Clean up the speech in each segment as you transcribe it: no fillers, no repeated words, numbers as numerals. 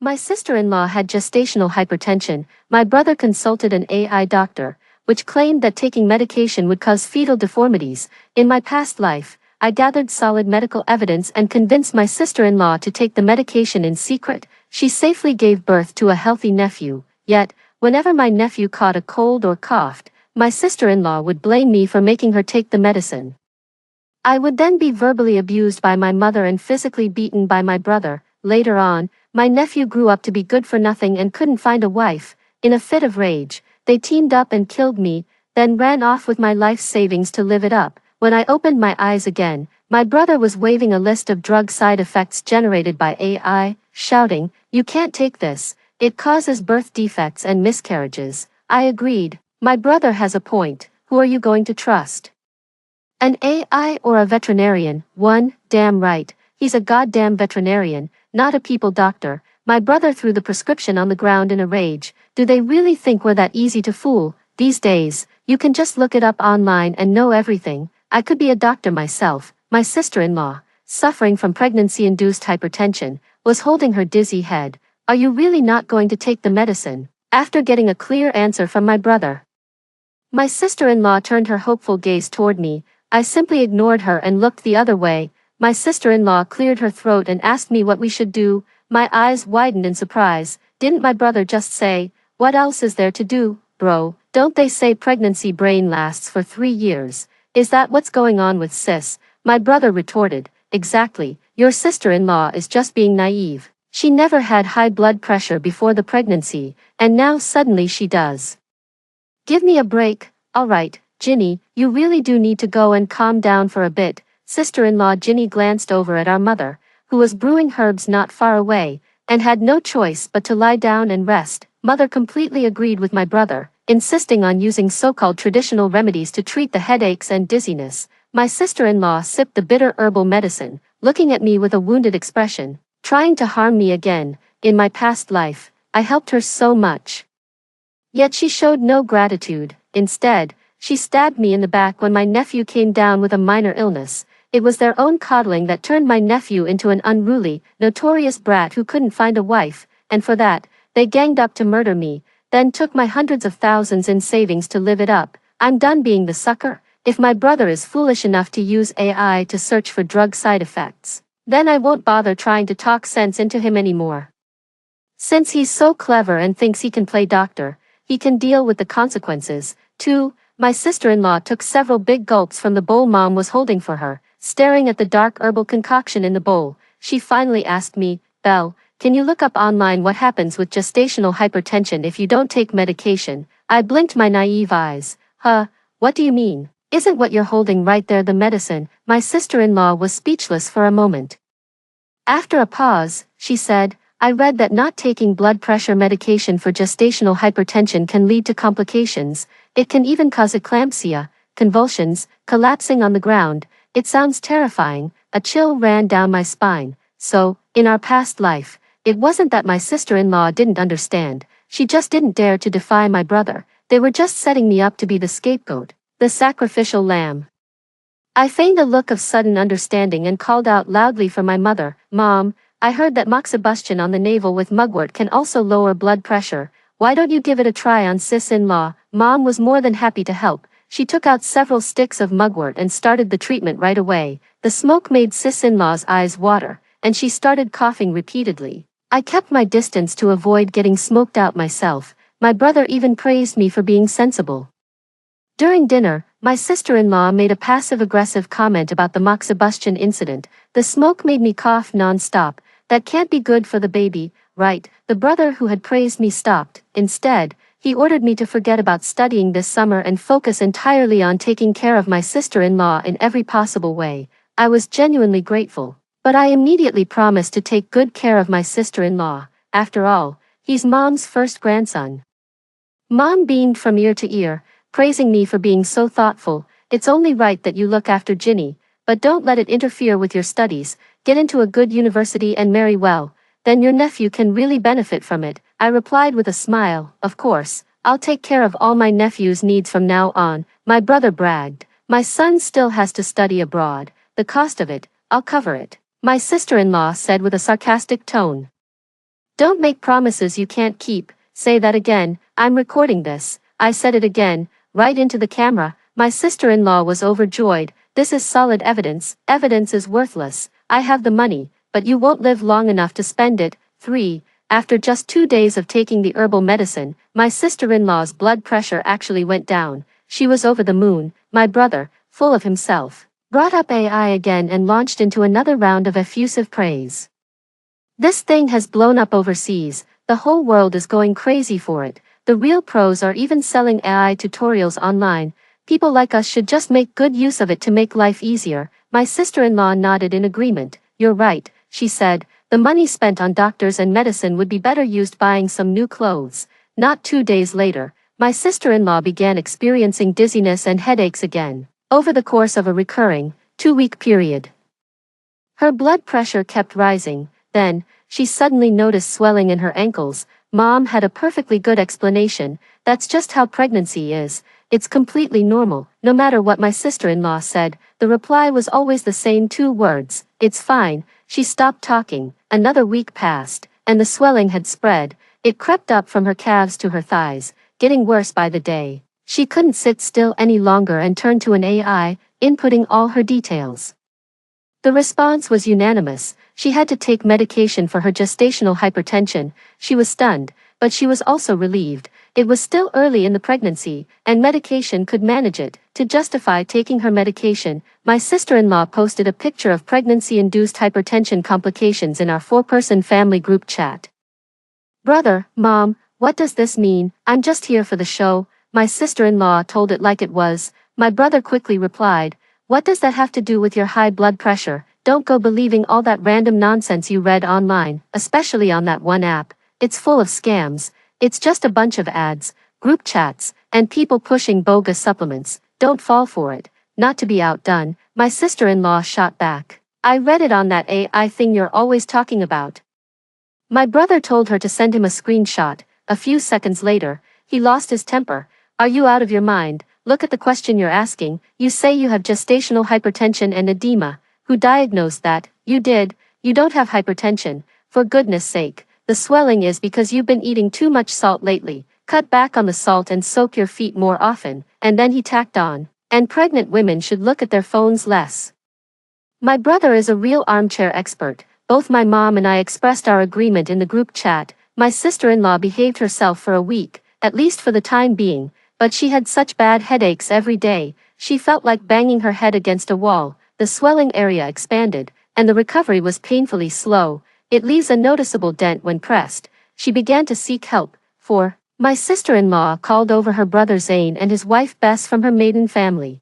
My sister-in-law had gestational hypertension. My brother consulted an AI doctor, which claimed that taking medication would cause fetal deformities. In my past life, I gathered solid medical evidence and convinced my sister-in-law to take the medication in secret. She safely gave birth to a healthy nephew. Yet, whenever my nephew caught a cold or coughed, my sister-in-law would blame me for making her take the medicine. I would then be verbally abused by my mother and physically beaten by my brother. Later on, my nephew grew up to be good for nothing and couldn't find a wife. In a fit of rage, they teamed up and killed me, then ran off with my life savings to live it up. When I opened my eyes again, my brother was waving a list of drug side effects generated by AI, shouting, "You can't take this, it causes birth defects and miscarriages." I agreed. My brother has a point. Who are you going to trust? An AI or a veterinarian? One, damn right, he's a goddamn veterinarian, not a people doctor. My brother threw the prescription on the ground in a rage. Do they really think we're that easy to fool? These days, you can just look it up online and know everything. I could be a doctor myself. My sister-in-law, suffering from pregnancy-induced hypertension, was holding her dizzy head. Are you really not going to take the medicine? After getting a clear answer from my brother, my sister-in-law turned her hopeful gaze toward me. I simply ignored her and looked the other way. My sister-in-law cleared her throat and asked me what we should do. My eyes widened in surprise. Didn't my brother just say, "What else is there to do, bro? Don't they say pregnancy brain lasts for 3 years? Is that what's going on with sis?" My brother retorted, "Exactly, your sister-in-law is just being naive. She never had high blood pressure before the pregnancy, and now suddenly she does." Give me a break. Alright, Ginny, you really do need to go and calm down for a bit. Sister-in-law Ginny glanced over at our mother, who was brewing herbs not far away, and had no choice but to lie down and rest. Mother completely agreed with my brother, insisting on using so-called traditional remedies to treat the headaches and dizziness. My sister-in-law sipped the bitter herbal medicine, looking at me with a wounded expression, trying to harm me again. In my past life, I helped her so much. Yet she showed no gratitude. Instead, she stabbed me in the back when my nephew came down with a minor illness. It was their own coddling that turned my nephew into an unruly, notorious brat who couldn't find a wife, and for that, they ganged up to murder me, then took my hundreds of thousands in savings to live it up. I'm done being the sucker. If my brother is foolish enough to use AI to search for drug side effects, then I won't bother trying to talk sense into him anymore. Since he's so clever and thinks he can play doctor, he can deal with the consequences, too. My sister-in-law took several big gulps from the bowl Mom was holding for her. Staring at the dark herbal concoction in the bowl, she finally asked me, "Belle, can you look up online what happens with gestational hypertension if you don't take medication?" I blinked my naive eyes. "Huh, what do you mean? Isn't what you're holding right there the medicine?" My sister-in-law was speechless for a moment. After a pause, she said, "I read that not taking blood pressure medication for gestational hypertension can lead to complications. It can even cause eclampsia, convulsions, collapsing on the ground. It sounds terrifying." A chill ran down my spine. So, in our past life, it wasn't that my sister-in-law didn't understand, she just didn't dare to defy my brother. They were just setting me up to be the scapegoat, the sacrificial lamb. I feigned a look of sudden understanding and called out loudly for my mother, "Mom, I heard that moxibustion on the navel with mugwort can also lower blood pressure. Why don't you give it a try on sis-in-law?" Mom was more than happy to help. She took out several sticks of mugwort and started the treatment right away. The smoke made sis-in-law's eyes water, and she started coughing repeatedly. I kept my distance to avoid getting smoked out myself. My brother even praised me for being sensible. During dinner, my sister-in-law made a passive-aggressive comment about the moxibustion incident. "The smoke made me cough non-stop. That can't be good for the baby, right?" The brother who had praised me stopped. Instead, he ordered me to forget about studying this summer and focus entirely on taking care of my sister-in-law in every possible way. I was genuinely grateful, but I immediately promised to take good care of my sister-in-law. After all, he's Mom's first grandson. Mom beamed from ear to ear, praising me for being so thoughtful. "It's only right that you look after Ginny, but don't let it interfere with your studies. Get into a good university and marry well. Then your nephew can really benefit from it." I replied with a smile, "Of course, I'll take care of all my nephew's needs from now on." My brother bragged, "My son still has to study abroad. The cost of it, I'll cover it." My sister-in-law said with a sarcastic tone. Don't make promises you can't keep. Say that again. I'm recording this. I said it again, right into the camera. My sister-in-law was overjoyed. This is solid evidence. Evidence is worthless. I have the money, but you won't live long enough to spend it. 3. After just 2 days of taking the herbal medicine, my sister-in-law's blood pressure actually went down. She was over the moon. My brother, full of himself, brought up AI again and launched into another round of effusive praise. This thing has blown up overseas. The whole world is going crazy for it. The real pros are even selling AI tutorials online. People like us should just make good use of it to make life easier. My sister-in-law nodded in agreement. You're right, she said. The money spent on doctors and medicine would be better used buying some new clothes. Not 2 days later, my sister-in-law began experiencing dizziness and headaches again, over the course of a recurring, 2-week period. Her blood pressure kept rising. Then, she suddenly noticed swelling in her ankles. Mom had a perfectly good explanation. That's just how pregnancy is. It's completely normal. No matter what my sister-in-law said, the reply was always the same 2 words. It's fine. She stopped talking. Another week passed, and the swelling had spread. It crept up from her calves to her thighs, getting worse by the day. She couldn't sit still any longer and turned to an AI, inputting all her details. The response was unanimous. She had to take medication for her gestational hypertension. She was stunned, but she was also relieved. It was still early in the pregnancy, and medication could manage it. To justify taking her medication, my sister-in-law posted a picture of pregnancy-induced hypertension complications in our 4-person family group chat. Brother, Mom, what does this mean? I'm just here for the show. My sister-in-law told it like it was. My brother quickly replied, what does that have to do with your high blood pressure? Don't go believing all that random nonsense you read online, especially on that one app. It's full of scams. It's just a bunch of ads, group chats, and people pushing bogus supplements. Don't fall for it. Not to be outdone, my sister-in-law shot back. I read it on that AI thing you're always talking about. My brother told her to send him a screenshot. A few seconds later, he lost his temper. Are you out of your mind? Look at the question you're asking. You say you have gestational hypertension and edema. Who diagnosed that? You did. You don't have hypertension. For goodness sake. The swelling is because you've been eating too much salt lately. Cut back on the salt and soak your feet more often. And then he tacked on. And pregnant women should look at their phones less. My brother is a real armchair expert. Both my mom and I expressed our agreement in the group chat. My sister-in-law behaved herself for a week, at least for the time being, but she had such bad headaches every day. She felt like banging her head against a wall. The swelling area expanded, and the recovery was painfully slow. It leaves a noticeable dent when pressed. She began to seek help. My sister-in-law called over her brother Zane and his wife Bess from her maiden family.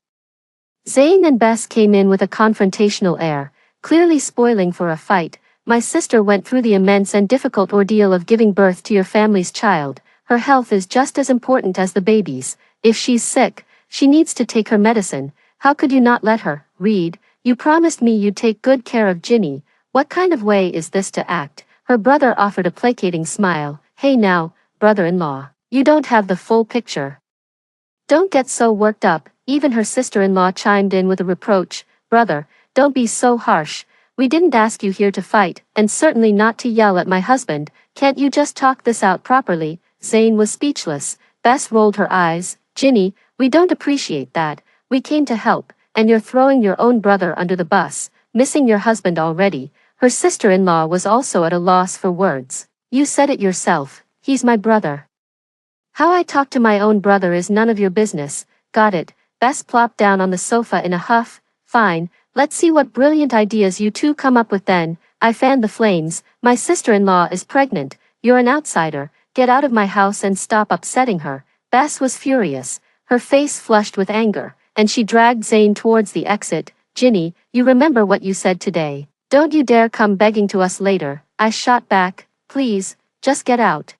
Zane and Bess came in with a confrontational air, clearly spoiling for a fight. My sister went through the immense and difficult ordeal of giving birth to your family's child. Her health is just as important as the baby's. If she's sick, she needs to take her medicine. How could you not let her? Reed, you promised me you'd take good care of Ginny. What kind of way is this to act? Her brother offered a placating smile. Hey now, brother-in-law, you don't have the full picture. Don't get so worked up. Even her sister-in-law chimed in with a reproach. Brother, don't be so harsh. We didn't ask you here to fight, and certainly not to yell at my husband. Can't you just talk this out properly? Zane was speechless. Bess rolled her eyes. Ginny, we don't appreciate that. We came to help, and you're throwing your own brother under the bus, missing your husband already. Her sister-in-law was also at a loss for words. You said it yourself. He's my brother. How I talk to my own brother is none of your business. Got it. Bess plopped down on the sofa in a huff. Fine, let's see what brilliant ideas you two come up with then. I fanned the flames. My sister-in-law is pregnant. You're an outsider. Get out of my house and stop upsetting her. Bess was furious, her face flushed with anger, and she dragged Zane towards the exit. Ginny, you remember what you said today. Don't you dare come begging to us later. I shot back. Please, just get out.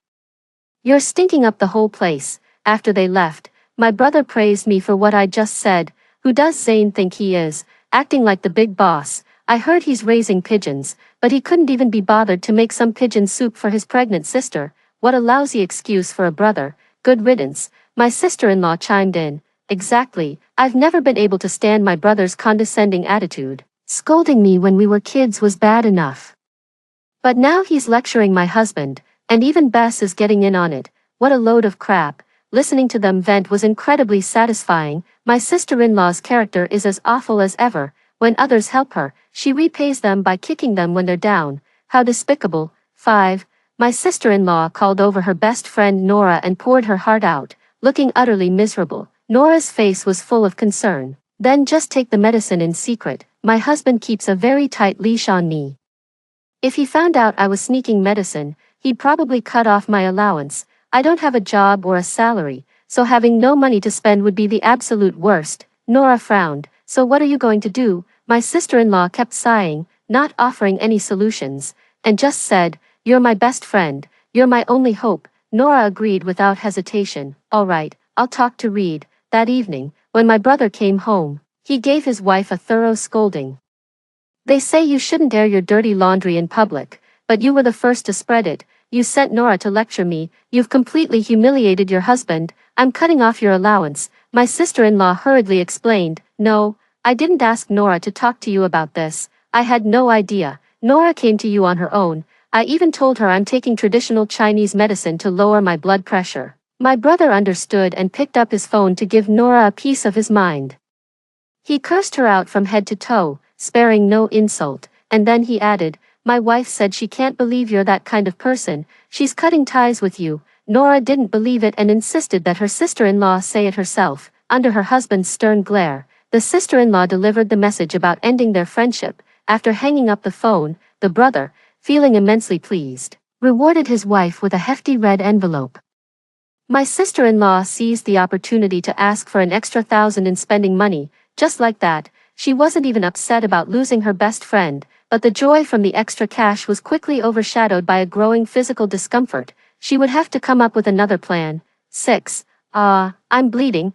You're stinking up the whole place. After they left, my brother praised me for what I just said. Who does Zane think he is, acting like the big boss? I heard he's raising pigeons, but he couldn't even be bothered to make some pigeon soup for his pregnant sister. What a lousy excuse for a brother. Good riddance. My sister-in-law chimed in. Exactly. I've never been able to stand my brother's condescending attitude. Scolding me when we were kids was bad enough. But now he's lecturing my husband, and even Bess is getting in on it. What a load of crap. Listening to them vent was incredibly satisfying. My sister-in-law's character is as awful as ever. When others help her, she repays them by kicking them when they're down. How despicable. 5. My sister-in-law called over her best friend Nora and poured her heart out, looking utterly miserable. Nora's face was full of concern. Then just take the medicine in secret. My husband keeps a very tight leash on me. If he found out I was sneaking medicine, he'd probably cut off my allowance. I don't have a job or a salary, so having no money to spend would be the absolute worst. Nora frowned. So what are you going to do? My sister-in-law kept sighing, not offering any solutions, and just said, "You're my best friend. You're my only hope." Nora agreed without hesitation. "All right, I'll talk to Reed." That evening, when my brother came home, he gave his wife a thorough scolding. "They say you shouldn't air your dirty laundry in public, but you were the first to spread it. You sent Nora to lecture me. You've completely humiliated your husband. I'm cutting off your allowance." My sister-in-law hurriedly explained. "No, I didn't ask Nora to talk to you about this. I had no idea. Nora came to you on her own. I even told her I'm taking traditional Chinese medicine to lower my blood pressure." My brother understood and picked up his phone to give Nora a piece of his mind. He cursed her out from head to toe, sparing no insult, and then he added, "My wife said she can't believe you're that kind of person. She's cutting ties with you." Nora didn't believe it and insisted that her sister-in-law say it herself. Under her husband's stern glare, the sister-in-law delivered the message about ending their friendship. After hanging up the phone, the brother, feeling immensely pleased, rewarded his wife with a hefty red envelope. My sister-in-law seized the opportunity to ask for an extra 1,000 in spending money. Just like that, she wasn't even upset about losing her best friend, but the joy from the extra cash was quickly overshadowed by a growing physical discomfort. She would have to come up with another plan. 6. I'm bleeding,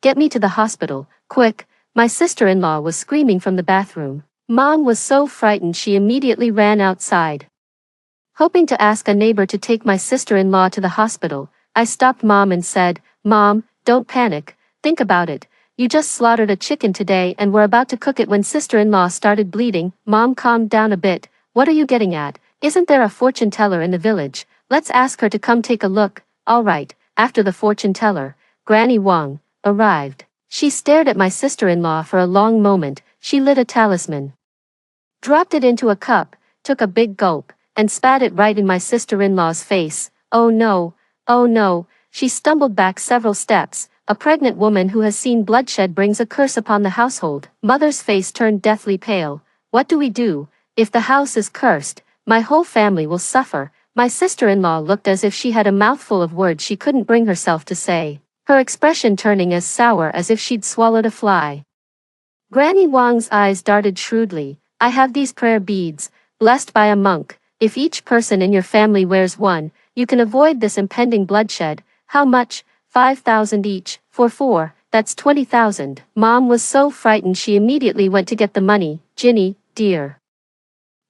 get me to the hospital, quick." My sister-in-law was screaming from the bathroom. Mom was so frightened she immediately ran outside. Hoping to ask a neighbor to take my sister-in-law to the hospital, I stopped Mom and said, "Mom, don't panic. Think about it. You just slaughtered a chicken today and were about to cook it when sister-in-law started bleeding." Mom calmed down a bit. "What are you getting at? Isn't there a fortune teller in the village? Let's ask her to come take a look." All right. After the fortune teller, Granny Wang, arrived. She stared at my sister-in-law for a long moment. She lit a talisman, dropped it into a cup, took a big gulp, and spat it right in my sister-in-law's face. "Oh no, oh no." She stumbled back several steps. A pregnant woman who has seen bloodshed brings a curse upon the household. Mother's face turned deathly pale. "What do we do? If the house is cursed, my whole family will suffer." My sister-in-law looked as if she had a mouthful of words she couldn't bring herself to say, her expression turning as sour as if she'd swallowed a fly. Granny Wang's eyes darted shrewdly. "I have these prayer beads, blessed by a monk. If each person in your family wears one, you can avoid this impending bloodshed." "How much?" 5,000 each. For 4, that's 20,000. Mom was so frightened she immediately went to get the money. "Ginny, dear,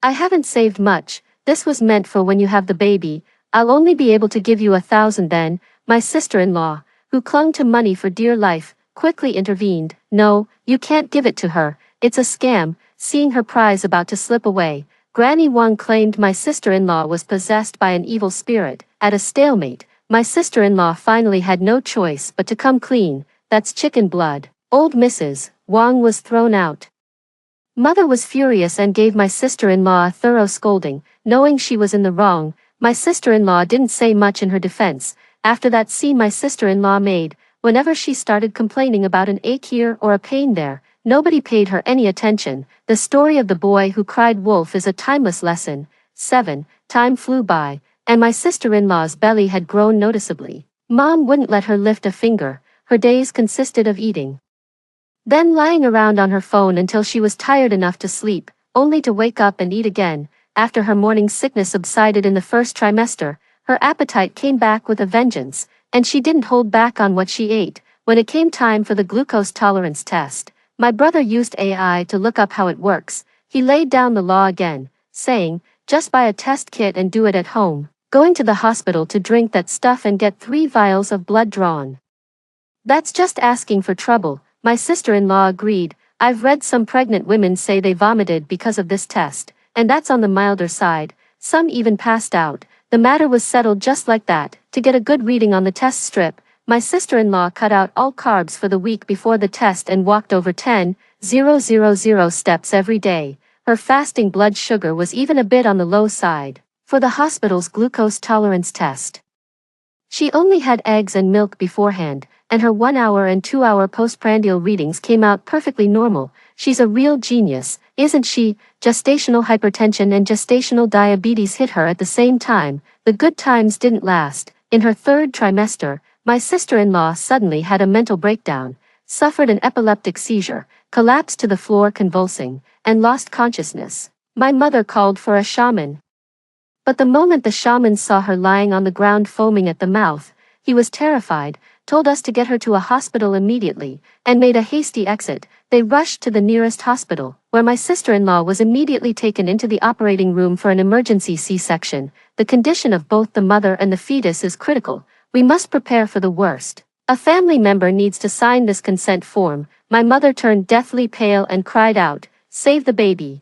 I haven't saved much. This was meant for when you have the baby. I'll only be able to give you 1,000 then." My sister-in-law, who clung to money for dear life, quickly intervened. "No, you can't give it to her. It's a scam." Seeing her prize about to slip away, Granny Wang claimed my sister-in-law was possessed by an evil spirit. At a stalemate, my sister-in-law finally had no choice but to come clean. "That's chicken blood." Old Mrs. Wang was thrown out. Mother was furious and gave my sister-in-law a thorough scolding. Knowing she was in the wrong, my sister-in-law didn't say much in her defense. After that scene my sister-in-law made, whenever she started complaining about an ache here or a pain there, nobody paid her any attention. The story of the boy who cried wolf is a timeless lesson. 7. Time flew by, and my sister-in-law's belly had grown noticeably. Mom wouldn't let her lift a finger. Her days consisted of eating, then lying around on her phone until she was tired enough to sleep, only to wake up and eat again. After her morning sickness subsided in the first trimester, her appetite came back with a vengeance, and she didn't hold back on what she ate. When it came time for the glucose tolerance test, my brother used AI to look up how it works. He laid down the law again, saying, "Just buy a test kit and do it at home." Going to the hospital to drink that stuff and get 3 vials of blood drawn. "That's just asking for trouble." My sister-in-law agreed. "I've read some pregnant women say they vomited because of this test, and that's on the milder side. Some even passed out. The matter was settled just like that. To get a good reading on the test strip, my sister-in-law cut out all carbs for the week before the test and walked over 10,000 steps every day. Her fasting blood sugar was even a bit on the low side for the hospital's glucose tolerance test. She only had eggs and milk beforehand, and her 1-hour and 2-hour postprandial readings came out perfectly normal. She's a real genius, isn't she? Gestational hypertension and gestational diabetes hit her at the same time. The good times didn't last. In her 3rd trimester, my sister-in-law suddenly had a mental breakdown, suffered an epileptic seizure, collapsed to the floor convulsing, and lost consciousness. My mother called for a shaman. But the moment the shaman saw her lying on the ground foaming at the mouth, he was terrified, told us to get her to a hospital immediately, and made a hasty exit. They rushed to the nearest hospital, where my sister-in-law was immediately taken into the operating room for an emergency C-section. The condition of both the mother and the fetus is critical. We must prepare for the worst. A family member needs to sign this consent form. My mother turned deathly pale and cried out, "Save the baby!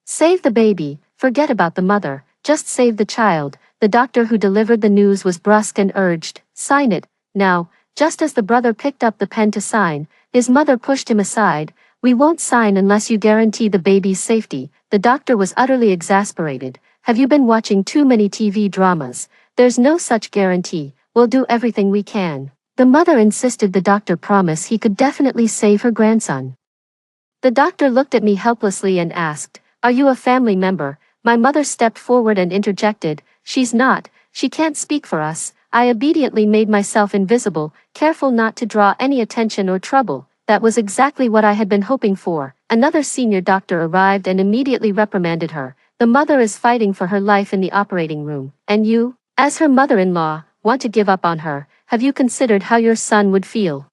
Save the baby! Forget about the mother. Just save the child." The doctor who delivered the news was brusque and urged, "Sign it, now." Just as the brother picked up the pen to sign, his mother pushed him aside. "We won't sign unless you guarantee the baby's safety." The doctor was utterly exasperated. "Have you been watching too many TV dramas? There's no such guarantee. We'll do everything we can." The mother insisted the doctor promise he could definitely save her grandson. The doctor looked at me helplessly and asked, "Are you a family member?" My mother stepped forward and interjected, "She's not, she can't speak for us." I obediently made myself invisible, careful not to draw any attention or trouble. That was exactly what I had been hoping for. Another senior doctor arrived and immediately reprimanded her. "The mother is fighting for her life in the operating room, and you, as her mother-in-law, want to give up on her. Have you considered how your son would feel?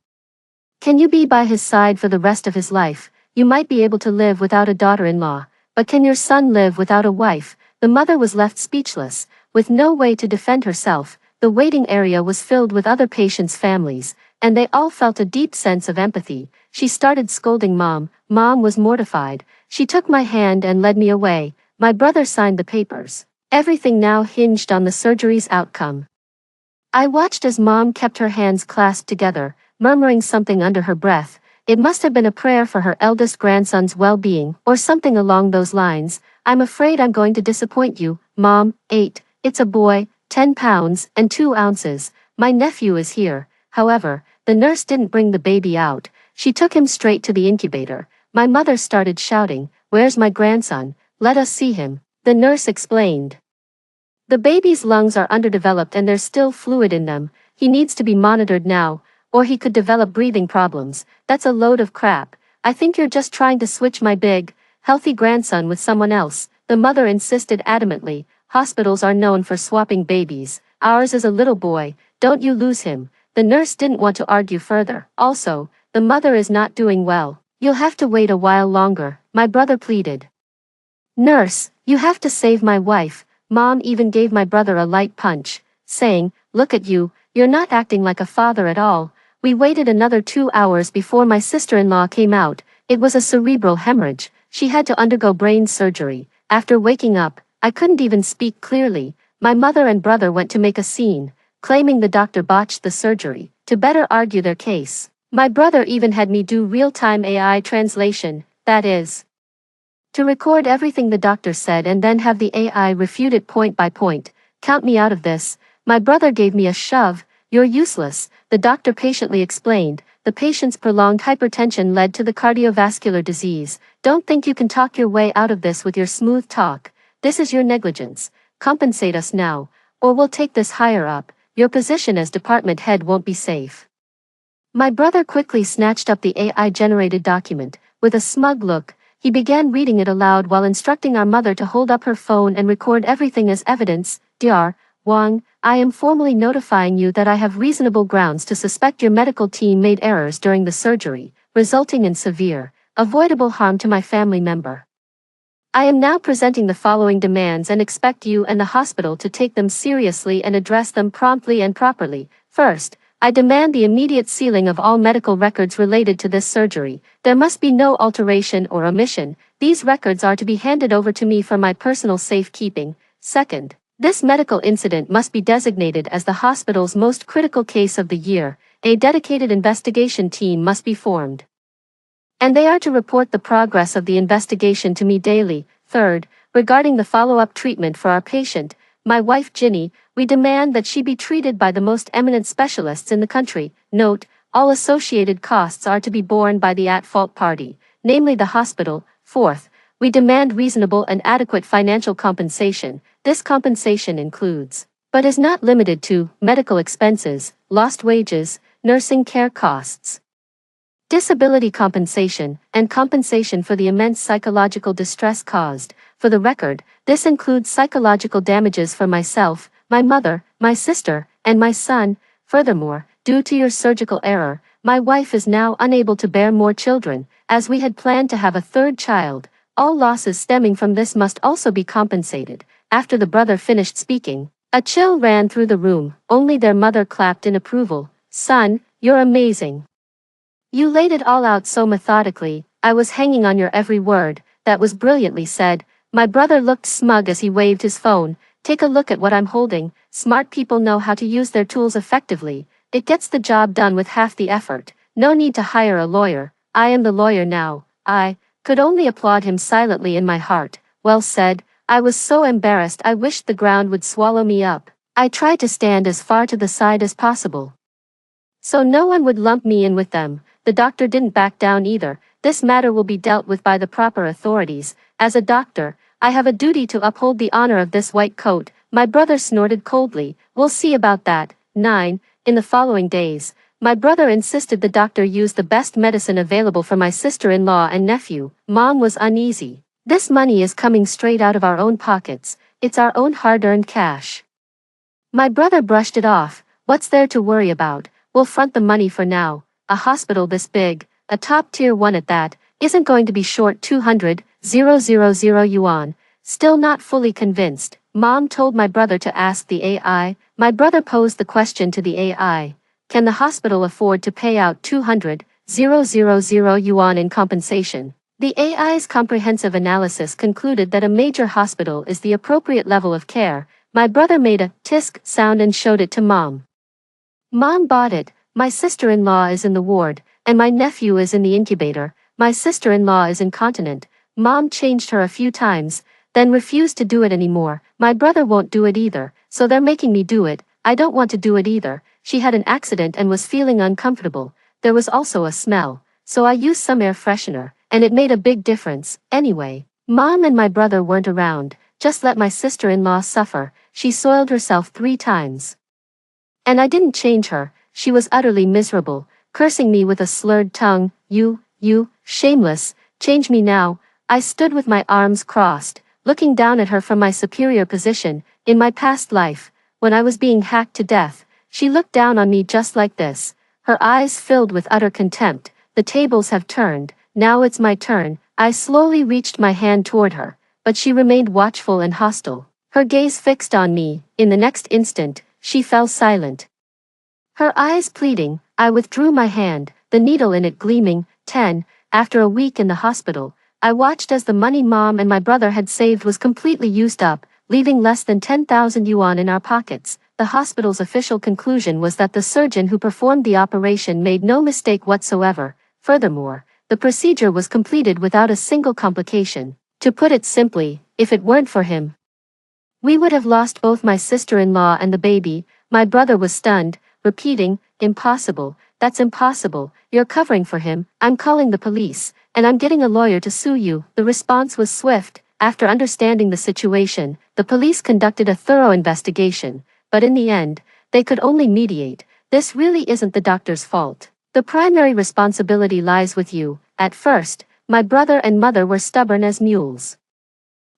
Can you be by his side for the rest of his life? You might be able to live without a daughter-in-law, but can your son live without a wife?" The mother was left speechless, with no way to defend herself. The waiting area was filled with other patients' families, and they all felt a deep sense of empathy. She started scolding Mom. Mom was mortified. She took my hand and led me away. My brother signed the papers. Everything now hinged on the surgery's outcome. I watched as Mom kept her hands clasped together, murmuring something under her breath. It must have been a prayer for her eldest grandson's well-being, or something along those lines. "I'm afraid I'm going to disappoint you, Mom. 8. It's a boy, 10 pounds and 2 ounces. My nephew is here." However, the nurse didn't bring the baby out. She took him straight to the incubator. My mother started shouting, "Where's my grandson? Let us see him." The nurse explained, "The baby's lungs are underdeveloped and there's still fluid in them. He needs to be monitored now, or he could develop breathing problems." That's a load of crap. "I think you're just trying to switch my big, healthy grandson with someone else," the mother insisted adamantly. "Hospitals are known for swapping babies. Ours is a little boy. Don't you lose him." The nurse didn't want to argue further. "Also, the mother is not doing well. You'll have to wait a while longer," my brother pleaded. "Nurse, you have to save my wife." Mom even gave my brother a light punch, saying, "Look at you, you're not acting like a father at all." We waited another 2 hours before my sister-in-law came out. It was a cerebral hemorrhage. She had to undergo brain surgery. After waking up, I couldn't even speak clearly. My mother and brother went to make a scene, claiming the doctor botched the surgery, to better argue their case. My brother even had me do real-time AI translation, that is, to record everything the doctor said and then have the AI refute it point by point. "Count me out of this." My brother gave me a shove. "You're useless," the doctor patiently explained. "The patient's prolonged hypertension led to the cardiovascular disease. Don't think you can talk your way out of this with your smooth talk. This is your negligence. Compensate us now, or we'll take this higher up. Your position as department head won't be safe." My brother quickly snatched up the AI-generated document. With a smug look, he began reading it aloud while instructing our mother to hold up her phone and record everything as evidence. "Dr. Wang, I am formally notifying you that I have reasonable grounds to suspect your medical team made errors during the surgery, resulting in severe, avoidable harm to my family member. I am now presenting the following demands and expect you and the hospital to take them seriously and address them promptly and properly. First, I demand the immediate sealing of all medical records related to this surgery. There must be no alteration or omission. These records are to be handed over to me for my personal safekeeping. Second, this medical incident must be designated as the hospital's most critical case of the year. A dedicated investigation team must be formed, and they are to report the progress of the investigation to me daily. Third, regarding the follow-up treatment for our patient, my wife Ginny, we demand that she be treated by the most eminent specialists in the country. Note, all associated costs are to be borne by the at-fault party, namely the hospital. Fourth, we demand reasonable and adequate financial compensation. This compensation includes, but is not limited to, medical expenses, lost wages, nursing care costs, disability compensation, and compensation for the immense psychological distress caused. For the record, this includes psychological damages for myself, my mother, my sister, and my son. Furthermore, due to your surgical error, my wife is now unable to bear more children, as we had planned to have a third child. All losses stemming from this must also be compensated. After the brother finished speaking, a chill ran through the room. Only their mother clapped in approval. Son, you're amazing. You laid it all out so methodically. I was hanging on your every word. That was brilliantly said. My brother looked smug as he waved his phone. Take a look at what I'm holding. Smart people know how to use their tools effectively. It gets the job done with half the effort. No need to hire a lawyer. I am the lawyer now. I could only applaud him silently in my heart. Well said. I was so embarrassed I wished the ground would swallow me up. I tried to stand as far to the side as possible, so no one would lump me in with them. The doctor didn't back down either. This matter will be dealt with by the proper authorities. As a doctor, I have a duty to uphold the honor of this white coat. My brother snorted coldly. We'll see about that. 9. In the following days, my brother insisted the doctor use the best medicine available for my sister-in-law and nephew. Mom was uneasy. This money is coming straight out of our own pockets. It's our own hard-earned cash. My brother brushed it off. What's there to worry about? We'll front the money for now. A hospital this big, a top-tier one at that, isn't going to be short 200,000 yuan. Still not fully convinced, Mom told my brother to ask the AI. My brother posed the question to the AI. Can the hospital afford to pay out 200,000 yuan in compensation? The AI's comprehensive analysis concluded that a major hospital is the appropriate level of care. My brother made a tisk sound and showed it to Mom. Mom bought it. My sister-in-law is in the ward, and my nephew is in the incubator. My sister-in-law is incontinent. Mom changed her a few times, then refused to do it anymore. My brother won't do it either, so they're making me do it. I don't want to do it either. She had an accident and was feeling uncomfortable. There was also a smell, so I used some air freshener, and it made a big difference. Anyway, Mom and my brother weren't around. Just let my sister-in-law suffer. She soiled herself 3 times, and I didn't change her. She was utterly miserable, cursing me with a slurred tongue. You, shameless, change me now. I stood with my arms crossed, looking down at her from my superior position. In my past life, when I was being hacked to death, she looked down on me just like this, her eyes filled with utter contempt. The tables have turned. Now it's my turn. I slowly reached my hand toward her, but she remained watchful and hostile, her gaze fixed on me. In the next instant, she fell silent, her eyes pleading. I withdrew my hand, the needle in it gleaming. 10. After a week in the hospital, I watched as the money Mom and my brother had saved was completely used up, leaving less than 10,000 yuan in our pockets. The hospital's official conclusion was that the surgeon who performed the operation made no mistake whatsoever. Furthermore, the procedure was completed without a single complication. To put it simply, if it weren't for him, we would have lost both my sister-in-law and the baby. My brother was stunned, repeating, impossible, that's impossible. You're covering for him. I'm calling the police, and I'm getting a lawyer to sue you. The response was swift. After understanding the situation, the police conducted a thorough investigation, but in the end, they could only mediate. This really isn't the doctor's fault. The primary responsibility lies with you. At first, my brother and mother were stubborn as mules,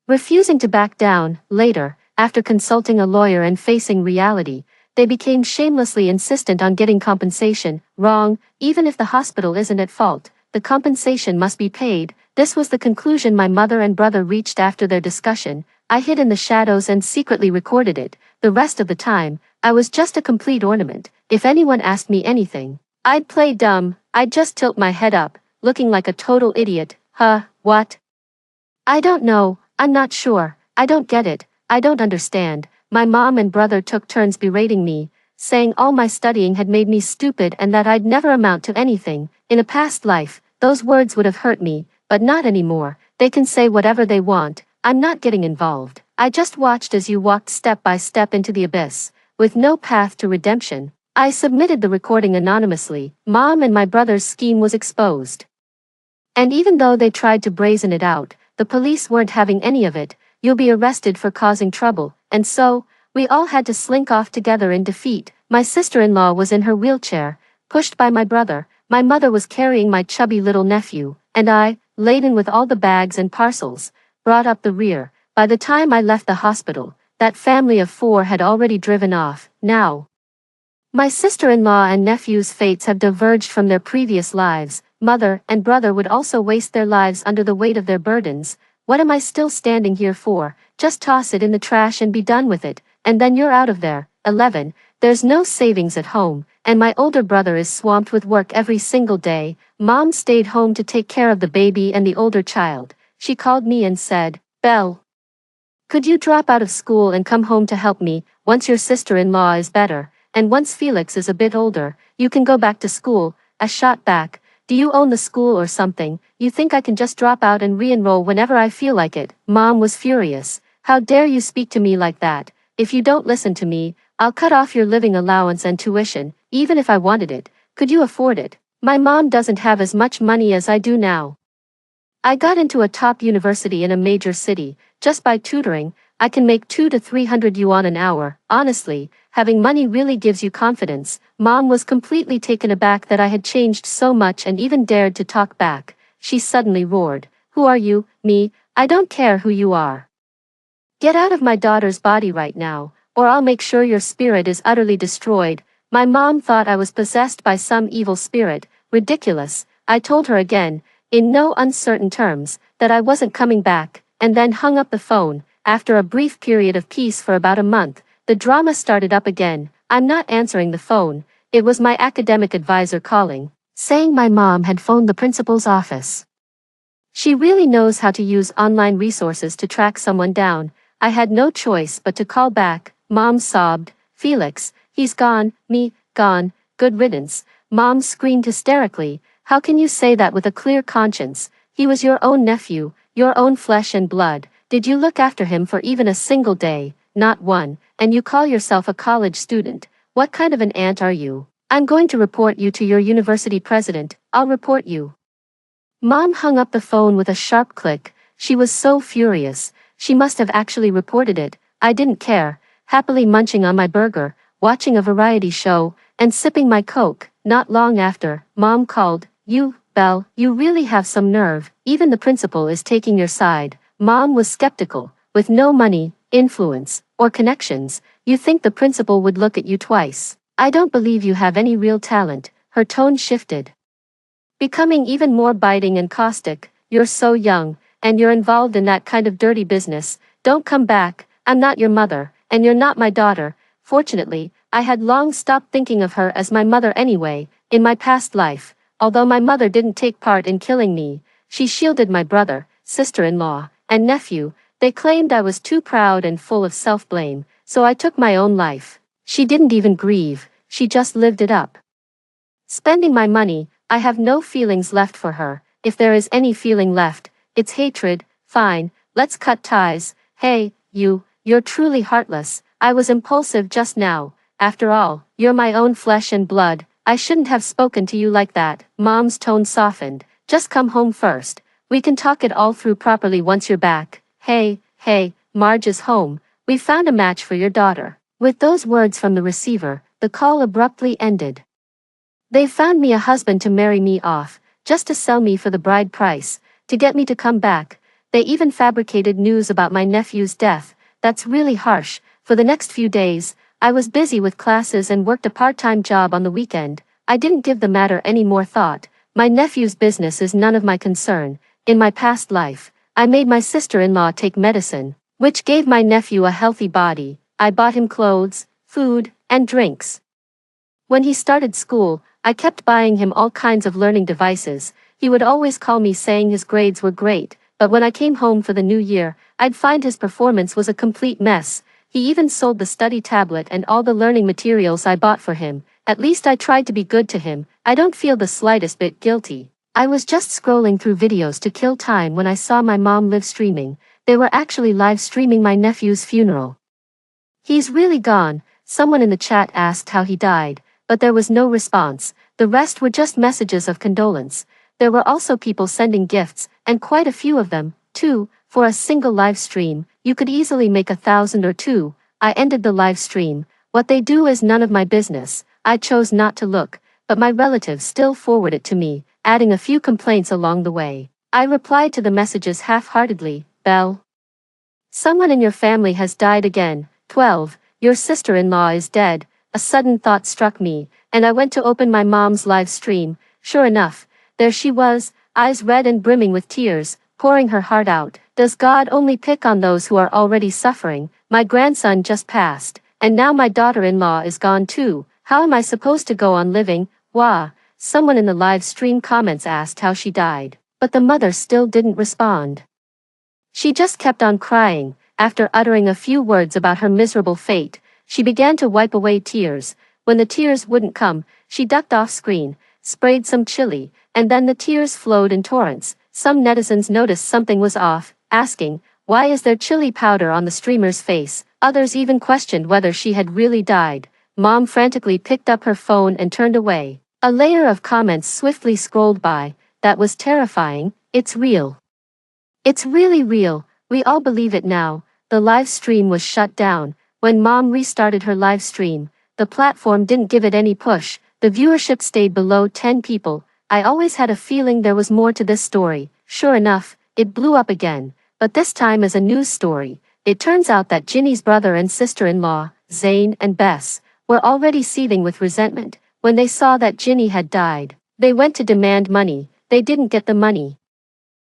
refusing to back down. Later, after consulting a lawyer and facing reality, they became shamelessly insistent on getting compensation. Wrong. Even if the hospital isn't at fault, the compensation must be paid. This was the conclusion my mother and brother reached after their discussion. I hid in the shadows and secretly recorded it. The rest of the time, I was just a complete ornament. If anyone asked me anything, I'd play dumb. I'd just tilt my head up, looking like a total idiot. Huh, what? I don't know, I'm not sure, I don't get it, I don't understand. My mom and brother took turns berating me, saying all my studying had made me stupid and that I'd never amount to anything. In a past life, those words would have hurt me, but not anymore. They can say whatever they want, I'm not getting involved. I just watched as you walked step by step into the abyss, with no path to redemption. I submitted the recording anonymously. Mom and my brother's scheme was exposed. And even though they tried to brazen it out, the police weren't having any of it. You'll be arrested for causing trouble. And so, we all had to slink off together in defeat. My sister-in-law was in her wheelchair, pushed by my brother. My mother was carrying my chubby little nephew, and I, laden with all the bags and parcels, brought up the rear. By the time I left the hospital, that family of 4 had already driven off. Now, my sister-in-law and nephew's fates have diverged from their previous lives. Mother and brother would also waste their lives under the weight of their burdens. What am I still standing here for? Just toss it in the trash and be done with it, and then you're out of there. 11. There's no savings at home, and my older brother is swamped with work every single day. Mom stayed home to take care of the baby and the older child. She called me and said, "Belle, could you drop out of school and come home to help me? Once your sister-in-law is better, and once Felix is a bit older, you can go back to school." I shot back, "Do you own the school or something? You think I can just drop out and re-enroll whenever I feel like it?" Mom was furious. "How dare you speak to me like that? If you don't listen to me, I'll cut off your living allowance and tuition, even if I wanted it. Could you afford it? My mom doesn't have as much money as I do now. I got into a top university in a major city. Just by tutoring, I can make 200 to 300 yuan an hour. Honestly, having money really gives you confidence." Mom was completely taken aback that I had changed so much and even dared to talk back. She suddenly roared, "Who are you?" "Me? I don't care who you are. Get out of my daughter's body right now, or I'll make sure your spirit is utterly destroyed." My mom thought I was possessed by some evil spirit. Ridiculous. I told her again, in no uncertain terms, that I wasn't coming back, and then hung up the phone. After a brief period of peace for about a month, the drama started up again. I'm not answering the phone. It was my academic advisor calling, saying my mom had phoned the principal's office. She really knows how to use online resources to track someone down. I had no choice but to call back. Mom sobbed, "Felix, he's gone." "Me, gone? Good riddance." Mom screamed hysterically. "How can you say that with a clear conscience? He was your own nephew, your own flesh and blood. Did you look after him for even a single day? Not one. And you call yourself a college student. What kind of an aunt are you? I'm going to report you to your university president. I'll report you." Mom hung up the phone with a sharp click. She was so furious. She must have actually reported it. I didn't care, happily munching on my burger, watching a variety show, and sipping my Coke. Not long after, Mom called, "You, Belle, you really have some nerve. Even the principal is taking your side." Mom was skeptical. "With no money, influence, or connections, you think the principal would look at you twice? I don't believe you have any real talent." Her tone shifted, becoming even more biting and caustic. "You're so young, and you're involved in that kind of dirty business. Don't come back. I'm not your mother, and you're not my daughter." Fortunately, I had long stopped thinking of her as my mother anyway. In my past life, although my mother didn't take part in killing me, she shielded my brother, sister-in-law, and nephew. They claimed I was too proud and full of self-blame, so I took my own life. She didn't even grieve, she just lived it up. Spending my money, I have no feelings left for her. If there is any feeling left, it's hatred. Fine, let's cut ties. Hey, you're truly heartless. I was impulsive just now. After all, you're my own flesh and blood. I shouldn't have spoken to you like that. Mom's tone softened. "Just come home first. We can talk it all through properly once you're back." Hey, Marge is home. We found a match for your daughter." With those words from the receiver, the call abruptly ended. They found me a husband to marry me off, just to sell me for the bride price, to get me to come back. They even fabricated news about my nephew's death. That's really harsh. For the next few days, I was busy with classes and worked a part-time job on the weekend. I didn't give the matter any more thought. My nephew's business is none of my concern. In my past life, I made my sister-in-law take medicine, which gave my nephew a healthy body. I bought him clothes, food, and drinks. When he started school, I kept buying him all kinds of learning devices. He would always call me saying his grades were great, but when I came home for the new year, I'd find his performance was a complete mess. He even sold the study tablet and all the learning materials I bought for him. At least I tried to be good to him. I don't feel the slightest bit guilty. I was just scrolling through videos to kill time when I saw my mom live streaming. They were actually live streaming my nephew's funeral. "He's really gone," someone in the chat asked how he died, but there was no response. The rest were just messages of condolence. There were also people sending gifts, and quite a few of them, too. For a single live stream, you could easily make 1,000 or two. I ended the live stream. What they do is none of my business. I chose not to look, but my relatives still forward it to me, adding a few complaints along the way. I replied to the messages half-heartedly. Belle, someone in your family has died again. 12. Your sister-in-law is dead. A sudden thought struck me, and I went to open my mom's live stream. Sure enough, there she was, eyes red and brimming with tears, pouring her heart out. Does God only pick on those who are already suffering? My grandson just passed, and now my daughter-in-law is gone too. How am I supposed to go on living? Wah! Someone in the live stream comments asked how she died, but the mother still didn't respond. She just kept on crying. After uttering a few words about her miserable fate, she began to wipe away tears. When the tears wouldn't come, she ducked off screen, sprayed some chili, and then the tears flowed in torrents. Some netizens noticed something was off, asking, "Why is there chili powder on the streamer's face?" Others even questioned whether she had really died. Mom frantically picked up her phone and turned away. A layer of comments swiftly scrolled by. "That was terrifying. It's real. It's really real. We all believe it now." The live stream was shut down. When Mom restarted her live stream, the platform didn't give it any push. The viewership stayed below 10 people. I always had a feeling there was more to this story. Sure enough, it blew up again, but this time as a news story. It turns out that Ginny's brother and sister-in-law, Zane and Bess, were already seething with resentment. When they saw that Ginny had died, they went to demand money. They didn't get the money,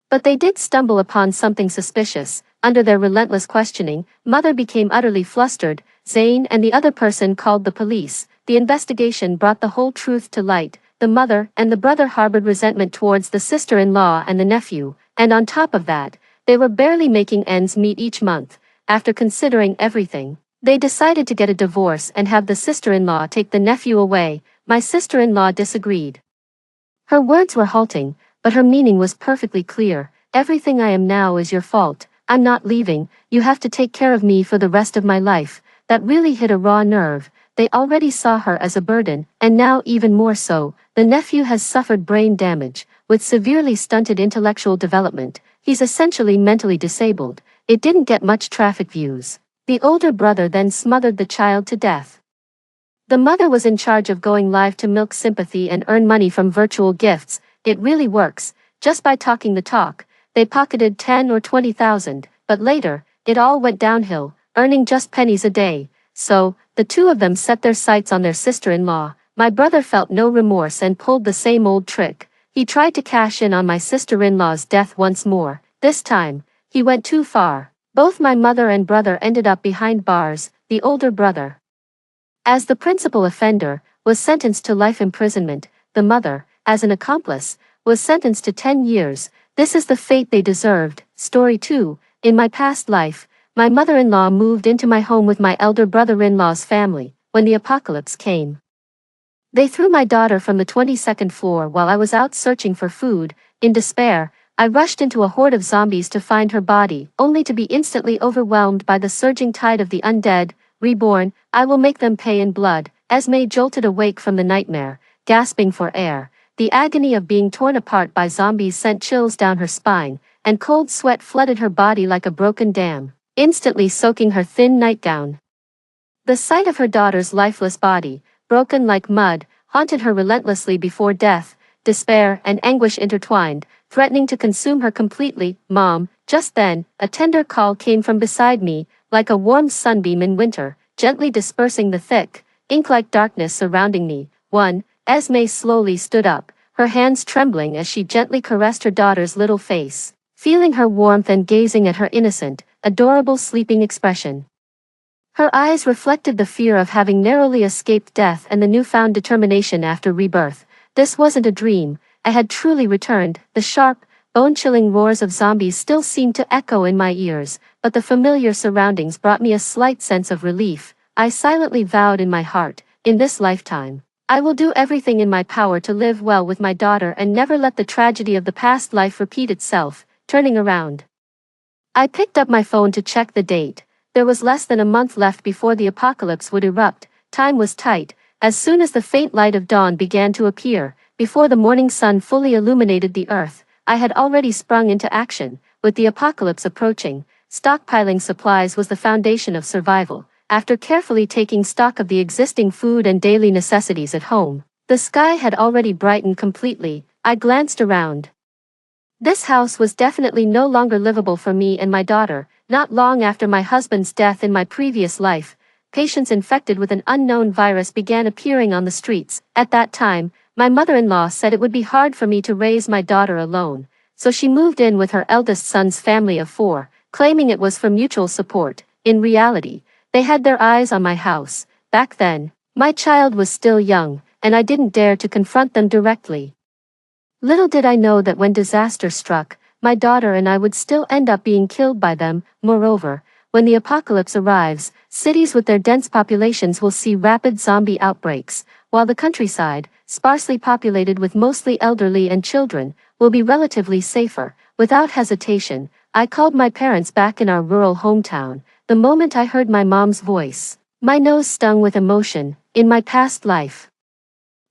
but they did stumble upon something suspicious. Under their relentless questioning, Mother became utterly flustered. Zane and the other person called the police. The investigation brought the whole truth to light. The mother and the brother harbored resentment towards the sister-in-law and the nephew, and on top of that, they were barely making ends meet each month. After considering everything, they decided to get a divorce and have the sister-in-law take the nephew away. My sister-in-law disagreed. Her words were halting, but her meaning was perfectly clear. "Everything I am now is your fault. I'm not leaving. You have to take care of me for the rest of my life." That really hit a raw nerve. They already saw her as a burden, and now even more so. The nephew has suffered brain damage, with severely stunted intellectual development. He's essentially mentally disabled. It didn't get much traffic views. The older brother then smothered the child to death. The mother was in charge of going live to milk sympathy and earn money from virtual gifts. It really works. Just by talking the talk, they pocketed 10 or 20,000, but later, it all went downhill, earning just pennies a day. So, the two of them set their sights on their sister-in-law. My brother felt no remorse and pulled the same old trick. He tried to cash in on my sister-in-law's death once more. This time, he went too far. Both my mother and brother ended up behind bars. The older brother, as the principal offender, was sentenced to life imprisonment. The mother, as an accomplice, was sentenced to 10 years. This is the fate they deserved. Story 2. In my past life, my mother-in-law moved into my home with my elder brother-in-law's family. When the apocalypse came, they threw my daughter from the 22nd floor while I was out searching for food. In despair, I rushed into a horde of zombies to find her body, only to be instantly overwhelmed by the surging tide of the undead. Reborn, I will make them pay in blood. Esme jolted awake from the nightmare, gasping for air. The agony of being torn apart by zombies sent chills down her spine, and cold sweat flooded her body like a broken dam, instantly soaking her thin nightgown. The sight of her daughter's lifeless body, broken like mud, haunted her relentlessly before death. Despair and anguish intertwined, threatening to consume her completely. "Mom," just then, a tender call came from beside me, like a warm sunbeam in winter, gently dispersing the thick, ink-like darkness surrounding me. "One." Esme slowly stood up, her hands trembling as she gently caressed her daughter's little face, feeling her warmth and gazing at her innocent, adorable sleeping expression. Her eyes reflected the fear of having narrowly escaped death and the newfound determination after rebirth. This wasn't a dream, I had truly returned. The sharp, bone-chilling roars of zombies still seemed to echo in my ears, but the familiar surroundings brought me a slight sense of relief. I silently vowed in my heart, in this lifetime, I will do everything in my power to live well with my daughter and never let the tragedy of the past life repeat itself. Turning around, I picked up my phone to check the date. There was less than a month left before the apocalypse would erupt. Time was tight. As soon as the faint light of dawn began to appear, before the morning sun fully illuminated the earth, I had already sprung into action. With the apocalypse approaching, stockpiling supplies was the foundation of survival. After carefully taking stock of the existing food and daily necessities at home, the sky had already brightened completely. I glanced around. This house was definitely no longer livable for me and my daughter. Not long after my husband's death in my previous life, patients infected with an unknown virus began appearing on the streets. At that time, my mother-in-law said it would be hard for me to raise my daughter alone, so she moved in with her eldest son's family of 4, claiming it was for mutual support. In reality, they had their eyes on my house. Back then, my child was still young, and I didn't dare to confront them directly. Little did I know that when disaster struck, my daughter and I would still end up being killed by them. Moreover, when the apocalypse arrives, cities with their dense populations will see rapid zombie outbreaks, while the countryside, sparsely populated with mostly elderly and children, will be relatively safer. Without hesitation, I called my parents back in our rural hometown. The moment I heard my mom's voice, my nose stung with emotion. In my past life,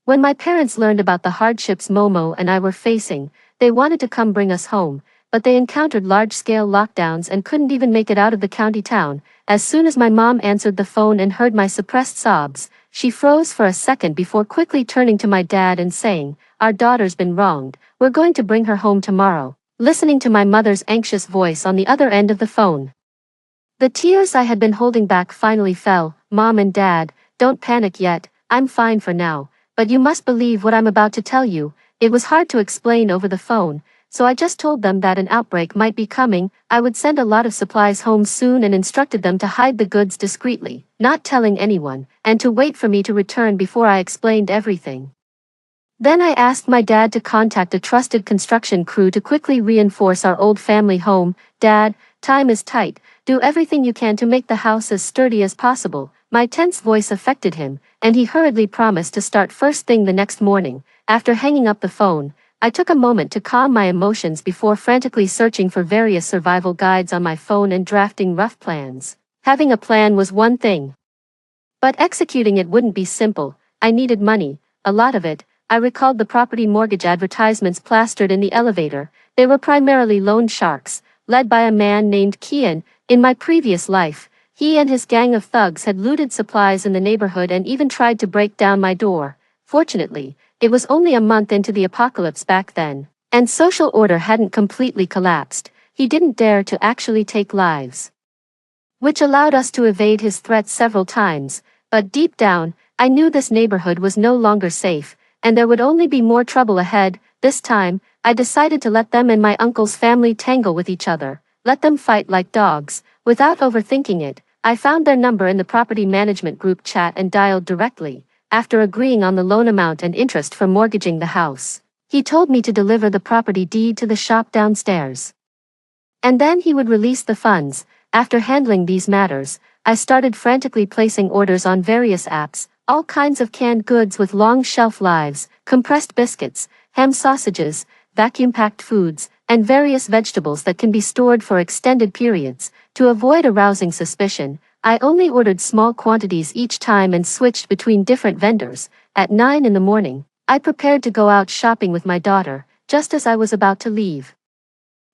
when my parents learned about the hardships Momo and I were facing, they wanted to come bring us home, but they encountered large-scale lockdowns and couldn't even make it out of the county town. As soon as my mom answered the phone and heard my suppressed sobs, she froze for a second before quickly turning to my dad and saying, "Our daughter's been wronged, we're going to bring her home tomorrow." Listening to my mother's anxious voice on the other end of the phone, the tears I had been holding back finally fell. "Mom and Dad, don't panic yet, I'm fine for now. But you must believe what I'm about to tell you." It was hard to explain over the phone, so I just told them that an outbreak might be coming. I would send a lot of supplies home soon and instructed them to hide the goods discreetly, not telling anyone, and to wait for me to return before I explained everything. Then I asked my dad to contact a trusted construction crew to quickly reinforce our old family home. "Dad, time is tight, do everything you can to make the house as sturdy as possible." My tense voice affected him, and he hurriedly promised to start first thing the next morning. After hanging up the phone, I took a moment to calm my emotions before frantically searching for various survival guides on my phone and drafting rough plans. Having a plan was one thing, but executing it wouldn't be simple. I needed money, a lot of it. I recalled the property mortgage advertisements plastered in the elevator. They were primarily loan sharks, led by a man named Kian. In my previous life, he and his gang of thugs had looted supplies in the neighborhood and even tried to break down my door. Fortunately, it was only a month into the apocalypse back then, and social order hadn't completely collapsed. He didn't dare to actually take lives, which allowed us to evade his threats several times. But deep down, I knew this neighborhood was no longer safe, and there would only be more trouble ahead. This time, I decided to let them and my uncle's family tangle with each other, let them fight like dogs. Without overthinking it, I found their number in the property management group chat and dialed directly. After agreeing on the loan amount and interest for mortgaging the house, he told me to deliver the property deed to the shop downstairs, and then he would release the funds. After handling these matters, I started frantically placing orders on various apps, all kinds of canned goods with long shelf lives, compressed biscuits, ham sausages, vacuum-packed foods, and various vegetables that can be stored for extended periods. To avoid arousing suspicion, I only ordered small quantities each time and switched between different vendors. At 9 in the morning, I prepared to go out shopping with my daughter. Just as I was about to leave,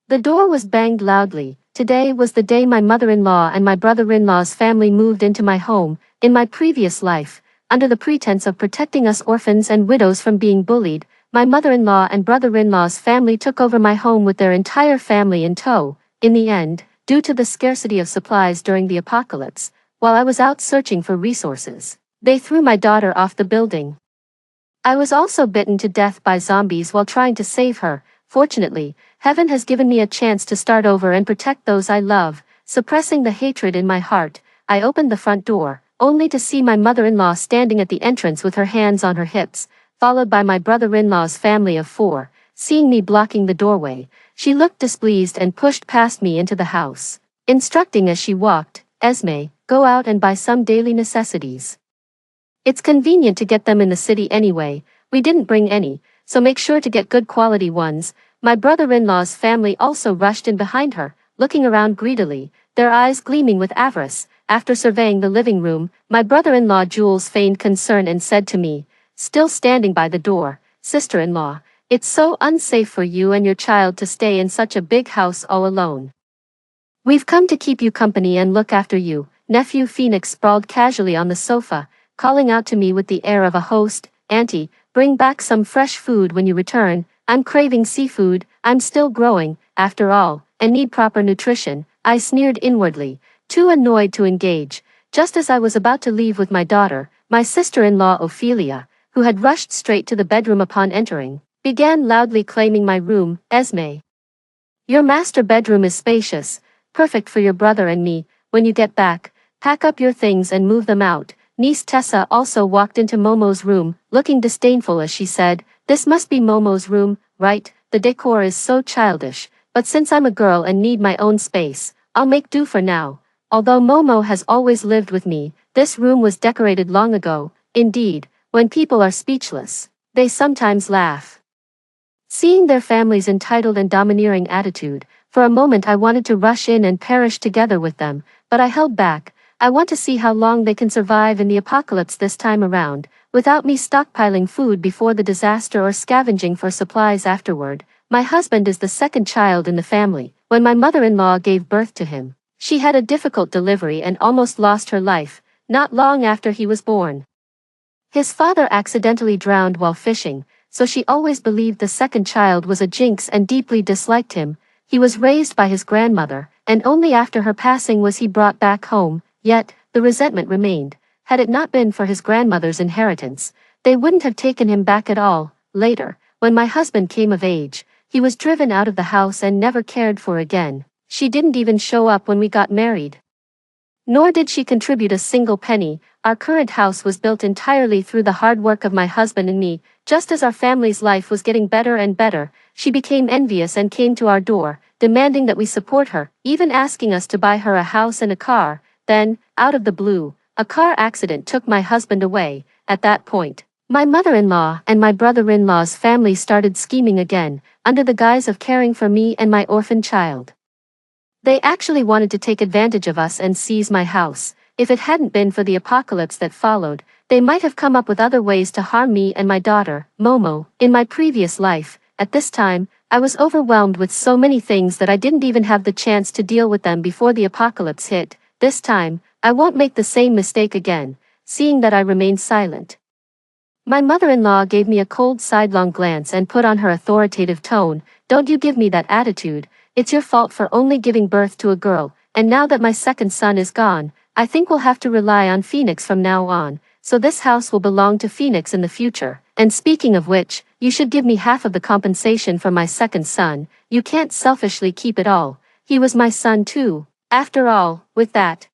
the door was banged loudly. Today was the day my mother-in-law and my brother-in-law's family moved into my home. In my previous life, under the pretense of protecting us orphans and widows from being bullied, my mother-in-law and brother-in-law's family took over my home with their entire family in tow. In the end, due to the scarcity of supplies during the apocalypse, while I was out searching for resources, they threw my daughter off the building. I was also bitten to death by zombies while trying to save her. Fortunately, heaven has given me a chance to start over and protect those I love. Suppressing the hatred in my heart, I opened the front door, only to see my mother-in-law standing at the entrance with her hands on her hips, followed by my brother-in-law's family of 4. Seeing me blocking the doorway, she looked displeased and pushed past me into the house, instructing as she walked, "Esme, go out and buy some daily necessities. It's convenient to get them in the city anyway, we didn't bring any, so make sure to get good quality ones." My brother-in-law's family also rushed in behind her, looking around greedily, their eyes gleaming with avarice. After surveying the living room, my brother-in-law Jules feigned concern and said to me, still standing by the door, "Sister-in-law, it's so unsafe for you and your child to stay in such a big house all alone. We've come to keep you company and look after you." Nephew Phoenix sprawled casually on the sofa, calling out to me with the air of a host, "Auntie, bring back some fresh food when you return. I'm craving seafood, I'm still growing, after all, and need proper nutrition." I sneered inwardly, too annoyed to engage. Just as I was about to leave with my daughter, my sister-in-law Ophelia, who had rushed straight to the bedroom upon entering, began loudly claiming my room. "Esme, your master bedroom is spacious, perfect for your brother and me. When you get back, pack up your things and move them out." Niece Tessa also walked into Momo's room, looking disdainful as she said, "This must be Momo's room, right? The decor is so childish, but since I'm a girl and need my own space, I'll make do for now." Although Momo has always lived with me, this room was decorated long ago. Indeed, when people are speechless, they sometimes laugh. Seeing their family's entitled and domineering attitude, for a moment I wanted to rush in and perish together with them, but I held back. I want to see how long they can survive in the apocalypse this time around, without me stockpiling food before the disaster or scavenging for supplies afterward. My husband is the second child in the family. When my mother-in-law gave birth to him, she had a difficult delivery and almost lost her life, not long after he was born. His father accidentally drowned while fishing, so she always believed the second child was a jinx and deeply disliked him. He was raised by his grandmother, and only after her passing was he brought back home. Yet, the resentment remained. Had it not been for his grandmother's inheritance, they wouldn't have taken him back at all. Later, when my husband came of age, he was driven out of the house and never cared for again. She didn't even show up when we got married. Nor did she contribute a single penny. Our current house was built entirely through the hard work of my husband and me. Just as our family's life was getting better and better, she became envious and came to our door, demanding that we support her, even asking us to buy her a house and a car. Then, out of the blue, a car accident took my husband away. At that point, my mother-in-law and my brother-in-law's family started scheming again, under the guise of caring for me and my orphan child. They actually wanted to take advantage of us and seize my house. If it hadn't been for the apocalypse that followed, they might have come up with other ways to harm me and my daughter, Momo. In my previous life, at this time, I was overwhelmed with so many things that I didn't even have the chance to deal with them before the apocalypse hit. This time, I won't make the same mistake again. Seeing that I remained silent, my mother-in-law gave me a cold sidelong glance and put on her authoritative tone, "Don't you give me that attitude. It's your fault for only giving birth to a girl, and now that my second son is gone, I think we'll have to rely on Phoenix from now on, so this house will belong to Phoenix in the future. And speaking of which, you should give me half of the compensation for my second son. You can't selfishly keep it all. He was my son too, after all." With that,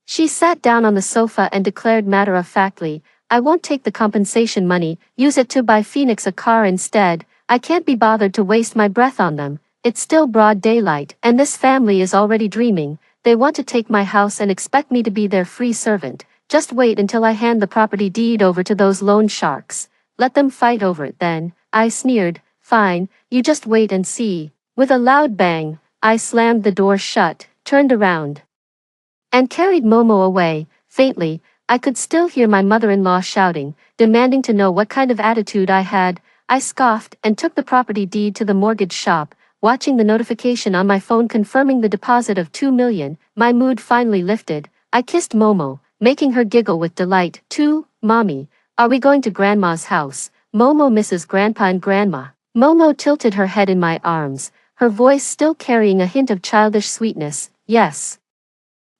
she sat down on the sofa and declared matter-of-factly, "I won't take the compensation money, use it to buy Phoenix a car instead. I can't be bothered to waste my breath on them. It's still broad daylight, and this family is already dreaming. They want to take my house and expect me to be their free servant. Just wait until I hand the property deed over to those loan sharks. Let them fight over it then." I sneered, "Fine, you just wait and see." With a loud bang, I slammed the door shut, turned around, and carried Momo away. Faintly, I could still hear my mother-in-law shouting, demanding to know what kind of attitude I had. I scoffed and took the property deed to the mortgage shop, watching the notification on my phone confirming the deposit of $2 million. My mood finally lifted. I kissed Momo, making her giggle with delight. "Too, Mommy, are we going to Grandma's house?" Momo misses Grandpa and Grandma. Momo tilted her head in my arms, her voice still carrying a hint of childish sweetness. "Yes,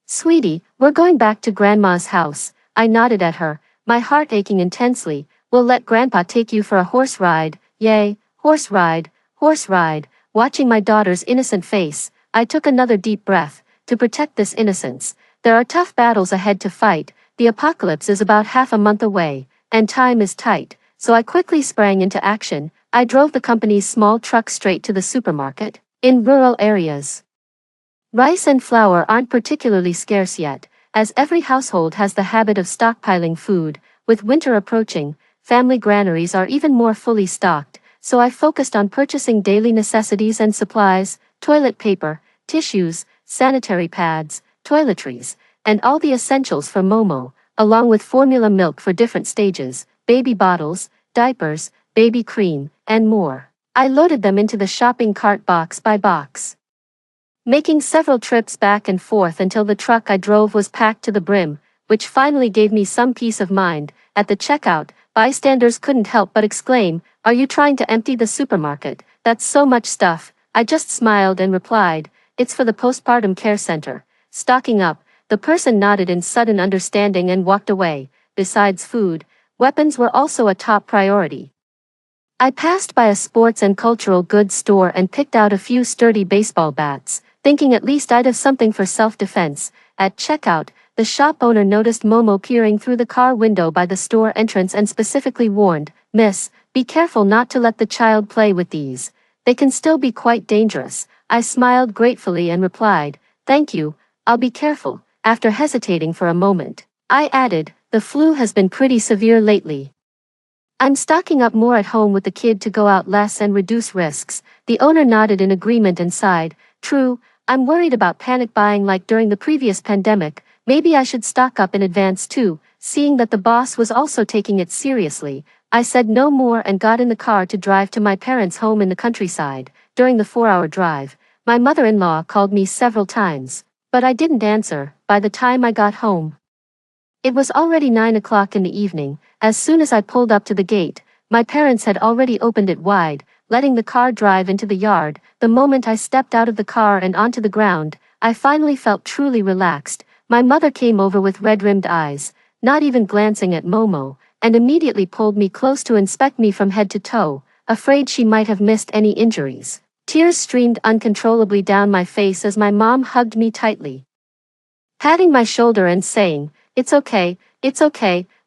sweetie, we're going back to Grandma's house." I nodded at her, my heart aching intensely. "We'll let Grandpa take you for a horse ride." "Yay, horse ride, horse ride." Watching my daughter's innocent face, I took another deep breath. To protect this innocence, There are tough battles ahead to fight, the apocalypse is about half a month away, and time is tight, so I quickly sprang into action. I drove the company's small truck straight to the supermarket. In rural areas, rice and flour aren't particularly scarce yet, as every household has the habit of stockpiling food. With winter approaching, family granaries are even more fully stocked, so I focused on purchasing daily necessities and supplies, toilet paper, tissues, sanitary pads, toiletries, and all the essentials for Momo, along with formula milk for different stages, baby bottles, diapers, baby cream, and more. I loaded them into the shopping cart box by box, making several trips back and forth until the truck I drove was packed to the brim, which finally gave me some peace of mind. At the checkout, bystanders couldn't help but exclaim, "Are you trying to empty the supermarket? That's so much stuff." I just smiled and replied, "It's for the postpartum care center." Stocking up, the person nodded in sudden understanding and walked away. Besides food, weapons were also a top priority. I passed by a sports and cultural goods store and picked out a few sturdy baseball bats, thinking at least I'd have something for self-defense. At checkout, the shop owner noticed Momo peering through the car window by the store entrance and specifically warned, "Miss, be careful not to let the child play with these. They can still be quite dangerous." I smiled gratefully and replied, "Thank you, I'll be careful." After hesitating for a moment, I added, "The flu has been pretty severe lately. I'm stocking up more at home with the kid to go out less and reduce risks." The owner nodded in agreement and sighed, "True, I'm worried about panic buying like during the previous pandemic. Maybe I should stock up in advance too." Seeing that the boss was also taking it seriously, I said no more and got in the car to drive to my parents' home in the countryside. During the 4-hour drive, my mother-in-law called me several times, but I didn't answer. By the time I got home, it was already 9 o'clock in the evening. As soon as I pulled up to the gate, my parents had already opened it wide, letting the car drive into the yard. The moment I stepped out of the car and onto the ground, I finally felt truly relaxed. My mother came over with red-rimmed eyes, not even glancing at Momo, and immediately pulled me close to inspect me from head to toe, afraid she might have missed any injuries. Tears streamed uncontrollably down my face as my mom hugged me tightly, patting my shoulder and saying, it's okay,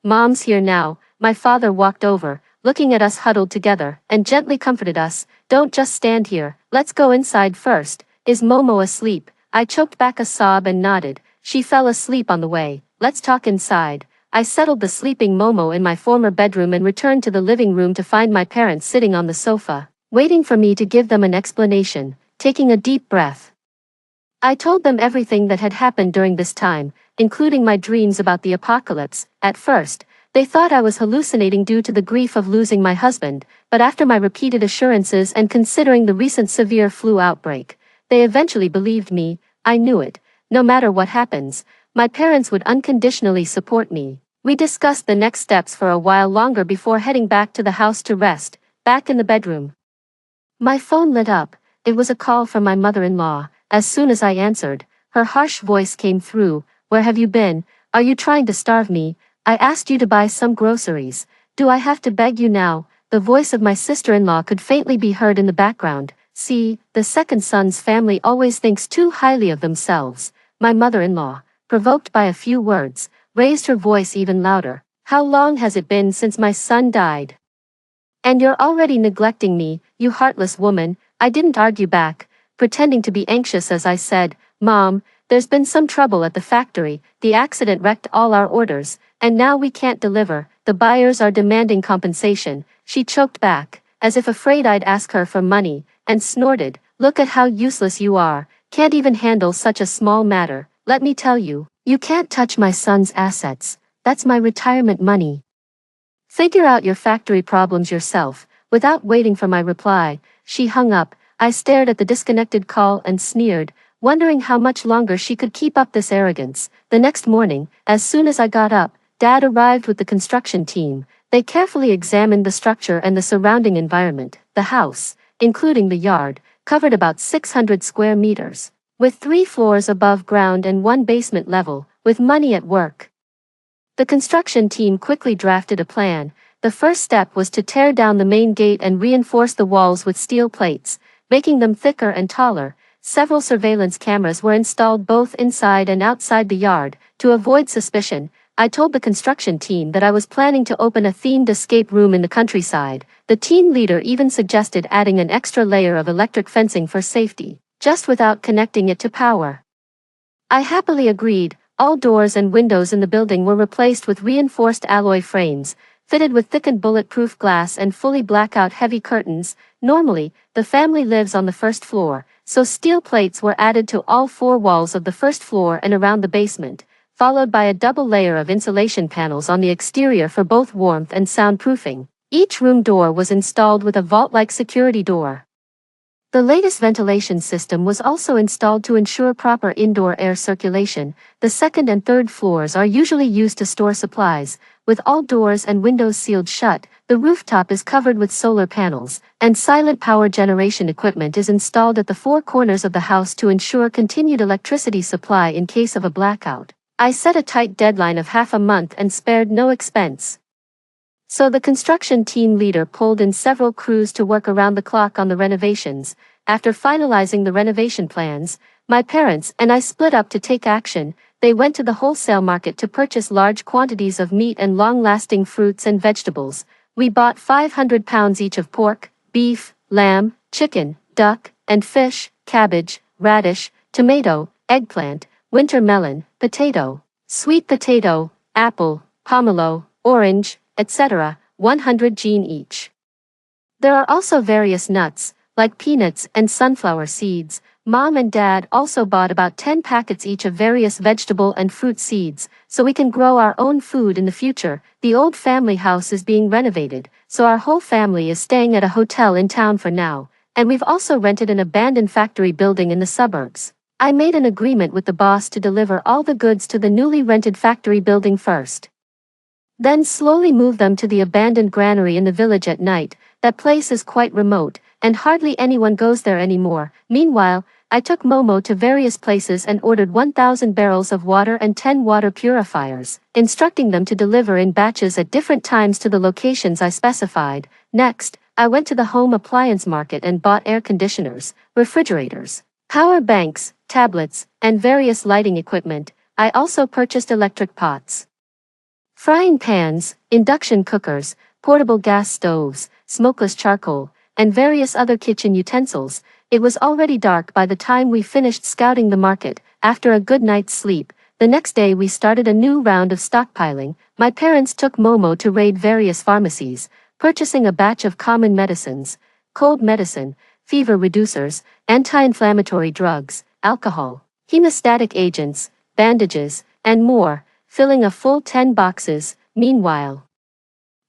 Mom's here now." My father walked over, looking at us huddled together, and gently comforted us. "Don't just stand here, let's go inside first." "Is Momo asleep?" I choked back a sob and nodded. "She fell asleep on the way. Let's talk inside." I settled the sleeping Momo in my former bedroom and returned to the living room to find my parents sitting on the sofa, waiting for me to give them an explanation. Taking a deep breath, I told them everything that had happened during this time, including my dreams about the apocalypse. At first, they thought I was hallucinating due to the grief of losing my husband, but after my repeated assurances and considering the recent severe flu outbreak, they eventually believed me. I knew it. No matter what happens, my parents would unconditionally support me. We discussed the next steps for a while longer before heading back to the house to rest. Back in the bedroom, my phone lit up. It was a call from my mother-in-law. As soon as I answered, her harsh voice came through. "Where have you been? Are you trying to starve me? I asked you to buy some groceries. Do I have to beg you now?" The voice of my sister-in-law could faintly be heard in the background. See, the second son's family always thinks too highly of themselves. My mother-in-law, provoked by a few words, raised her voice even louder. "How long has it been since my son died? And you're already neglecting me, you heartless woman." I didn't argue back, pretending to be anxious as I said, "Mom, there's been some trouble at the factory. The accident wrecked all our orders, and now we can't deliver. The buyers are demanding compensation." She choked back, as if afraid I'd ask her for money, and snorted, "Look at how useless you are. Can't even handle such a small matter. Let me tell you, you can't touch my son's assets. That's my retirement money. Figure out your factory problems yourself." Without waiting for my reply, she hung up. I stared at the disconnected call and sneered, wondering how much longer she could keep up this arrogance. The next morning, as soon as I got up, Dad arrived with the construction team. They carefully examined the structure and the surrounding environment. The house, including the yard, covered about 600 square meters, with 3 floors above ground and 1 basement level. With money at work, the construction team quickly drafted a plan. The first step was to tear down the main gate and reinforce the walls with steel plates, making them thicker and taller. several surveillance cameras were installed both inside and outside the yard. To avoid suspicion, I told the construction team that I was planning to open a themed escape room in the countryside. The team leader even suggested adding an extra layer of electric fencing for safety, just without connecting it to power. I happily agreed. All doors and windows in the building were replaced with reinforced alloy frames, fitted with thickened bulletproof glass and fully blackout heavy curtains. Normally, the family lives on the first floor, so steel plates were added to all four walls of the first floor and around the basement, followed by a double layer of insulation panels on the exterior for both warmth and soundproofing. Each room door was installed with a vault-like security door. The latest ventilation system was also installed to ensure proper indoor air circulation. The second and third floors are usually used to store supplies, with all doors and windows sealed shut. The rooftop is covered with solar panels, and silent power generation equipment is installed at the four corners of the house to ensure continued electricity supply in case of a blackout. I set a tight deadline of half a month and spared no expense. So the construction team leader pulled in several crews to work around the clock on the renovations. After finalizing the renovation plans, my parents and I split up to take action. They went to the wholesale market to purchase large quantities of meat and long-lasting fruits and vegetables. We bought 500 pounds each of pork, beef, lamb, chicken, duck, and fish, cabbage, radish, tomato, eggplant, winter melon, potato, sweet potato, apple, pomelo, orange, etc., 100 gene each. There are also various nuts, like peanuts and sunflower seeds. Mom and Dad also bought about 10 packets each of various vegetable and fruit seeds, so we can grow our own food in the future. The old family house is being renovated, so our whole family is staying at a hotel in town for now, and we've also rented an abandoned factory building in the suburbs. I made an agreement with the boss to deliver all the goods to the newly rented factory building first, then slowly move them to the abandoned granary in the village at night. That place is quite remote, and hardly anyone goes there anymore. Meanwhile, I took Momo to various places and ordered 1,000 barrels of water and 10 water purifiers, instructing them to deliver in batches at different times to the locations I specified. Next, I went to the home appliance market and bought air conditioners, refrigerators, power banks, tablets, and various lighting equipment. I also purchased electric pots, frying pans, induction cookers, portable gas stoves, smokeless charcoal, and various other kitchen utensils. It was already dark by the time we finished scouting the market. After a good night's sleep, the next day we started a new round of stockpiling. My parents took Momo to raid various pharmacies, purchasing a batch of common medicines, cold medicine, fever reducers, anti-inflammatory drugs, alcohol, hemostatic agents, bandages, and more, filling a full 10 boxes. Meanwhile,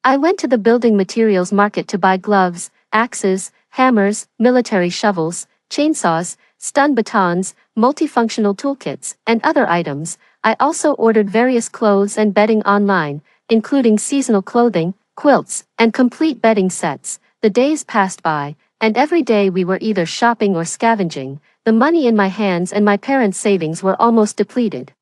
I went to the building materials market to buy gloves, axes, hammers, military shovels, chainsaws, stun batons, multifunctional toolkits, and other items. I also ordered various clothes and bedding online, including seasonal clothing, quilts, and complete bedding sets. The days passed by, and every day we were either shopping or scavenging. The money in my hands and my parents' savings were almost depleted.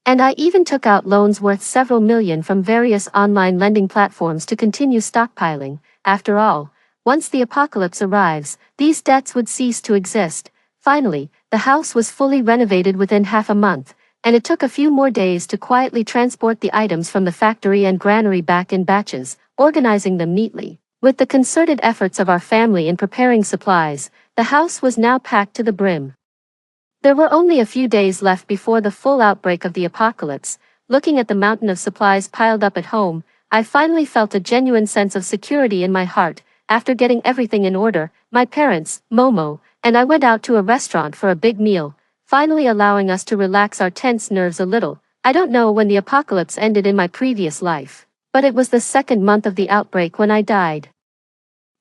And I even took out loans worth several million from various online lending platforms to continue stockpiling. After all, once the apocalypse arrives, these debts would cease to exist. Finally, the house was fully renovated within half a month, and it took a few more days to quietly transport the items from the factory and granary back in batches, organizing them neatly. With the concerted efforts of our family in preparing supplies, the house was now packed to the brim. There were only a few days left before the full outbreak of the apocalypse. Looking at the mountain of supplies piled up at home, I finally felt a genuine sense of security in my heart. After getting everything in order, my parents, Momo, and I went out to a restaurant for a big meal, finally allowing us to relax our tense nerves a little. I don't know when the apocalypse ended in my previous life, but it was the second month of the outbreak when I died.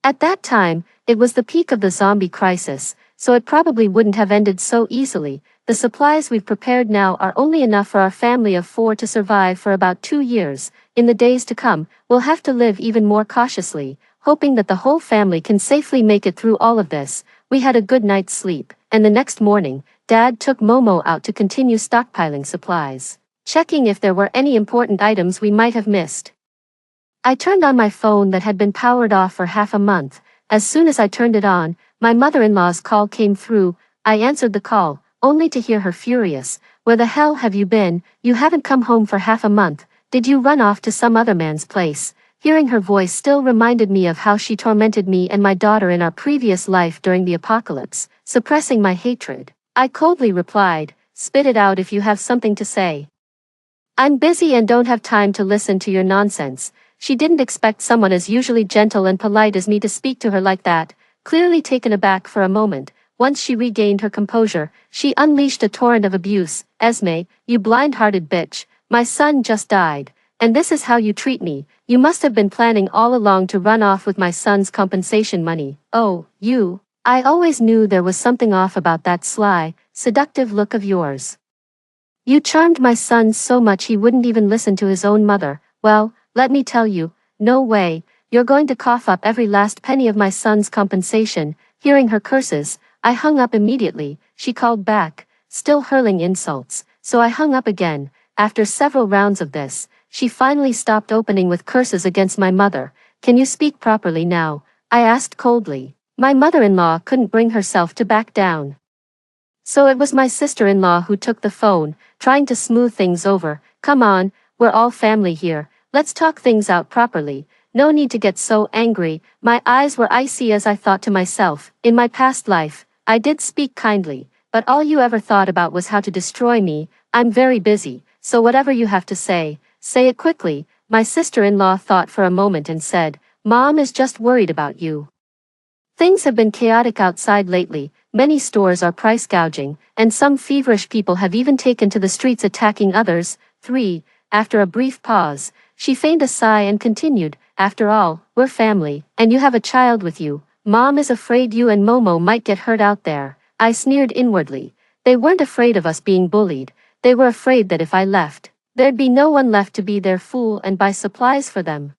At that time, it was the peak of the zombie crisis, so it probably wouldn't have ended so easily. The supplies we've prepared now are only enough for our family of 4 to survive for about 2 years. In the days to come, we'll have to live even more cautiously, hoping that the whole family can safely make it through all of this. We had a good night's sleep, and the next morning, Dad took Momo out to continue stockpiling supplies, checking if there were any important items we might have missed. I turned on my phone that had been powered off for half a month. As soon as I turned it on, my mother-in-law's call came through. I answered the call, only to hear her furious. Where the hell have you been? You haven't come home for half a month. Did you run off to some other man's place? Hearing her voice still reminded me of how she tormented me and my daughter in our previous life during the apocalypse, suppressing my hatred. I coldly replied, "Spit it out if you have something to say. I'm busy and don't have time to listen to your nonsense." She didn't expect someone as usually gentle and polite as me to speak to her like that. Clearly taken aback for a moment, once she regained her composure, she unleashed a torrent of abuse. "Esme, you blind-hearted bitch, my son just died, and this is how you treat me. You must have been planning all along to run off with my son's compensation money. Oh, you. I always knew there was something off about that sly, seductive look of yours. You charmed my son so much he wouldn't even listen to his own mother. Well, let me tell you, no way, you're going to cough up every last penny of my son's compensation." Hearing her curses, I hung up immediately. She called back, still hurling insults, so I hung up again. After several rounds of this, she finally stopped opening with curses against my mother. "Can you speak properly now?" I asked coldly. My mother-in-law couldn't bring herself to back down. So it was my sister-in-law who took the phone, trying to smooth things over. "Come on, we're all family here. Let's talk things out properly. No need to get so angry." My eyes were icy as I thought to myself, in my past life, I did speak kindly, but all you ever thought about was how to destroy me. I'm very busy, so whatever you have to say it quickly. My sister-in-law thought for a moment and said, "Mom is just worried about you. Things have been chaotic outside lately, many stores are price gouging, and some feverish people have even taken to the streets attacking others." 3. After a brief pause, she feigned a sigh and continued, "After all, we're family, and you have a child with you. Mom is afraid you and Momo might get hurt out there." I sneered inwardly. They weren't afraid of us being bullied, they were afraid that if I left, there'd be no one left to be their fool and buy supplies for them.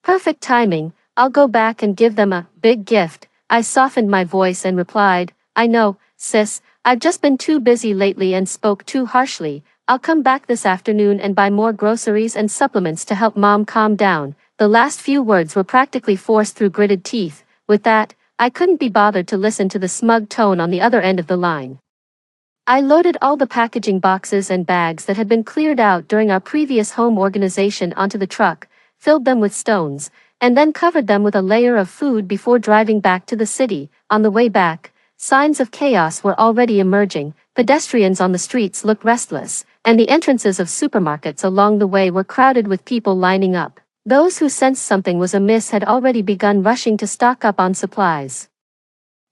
Perfect timing. I'll go back and give them a big gift. I softened my voice and replied, "I know, sis, I've just been too busy lately and spoke too harshly. I'll come back this afternoon and buy more groceries and supplements to help Mom calm down." The last few words were practically forced through gritted teeth. With that, I couldn't be bothered to listen to the smug tone on the other end of the line. I loaded all the packaging boxes and bags that had been cleared out during our previous home organization onto the truck, filled them with stones, and then covered them with a layer of food before driving back to the city. On the way back, signs of chaos were already emerging. Pedestrians on the streets looked restless, and the entrances of supermarkets along the way were crowded with people lining up. Those who sensed something was amiss had already begun rushing to stock up on supplies.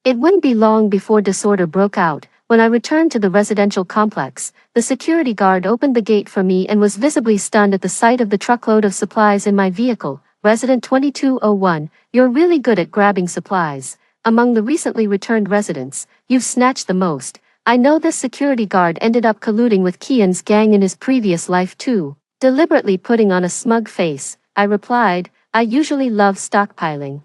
It wouldn't be long before disorder broke out. When I returned to the residential complex, the security guard opened the gate for me and was visibly stunned at the sight of the truckload of supplies in my vehicle. "Resident 2201, you're really good at grabbing supplies. Among the recently returned residents, you've snatched the most. I know this security guard ended up colluding with Kian's gang in his previous life too." Deliberately putting on a smug face, I replied, "I usually love stockpiling.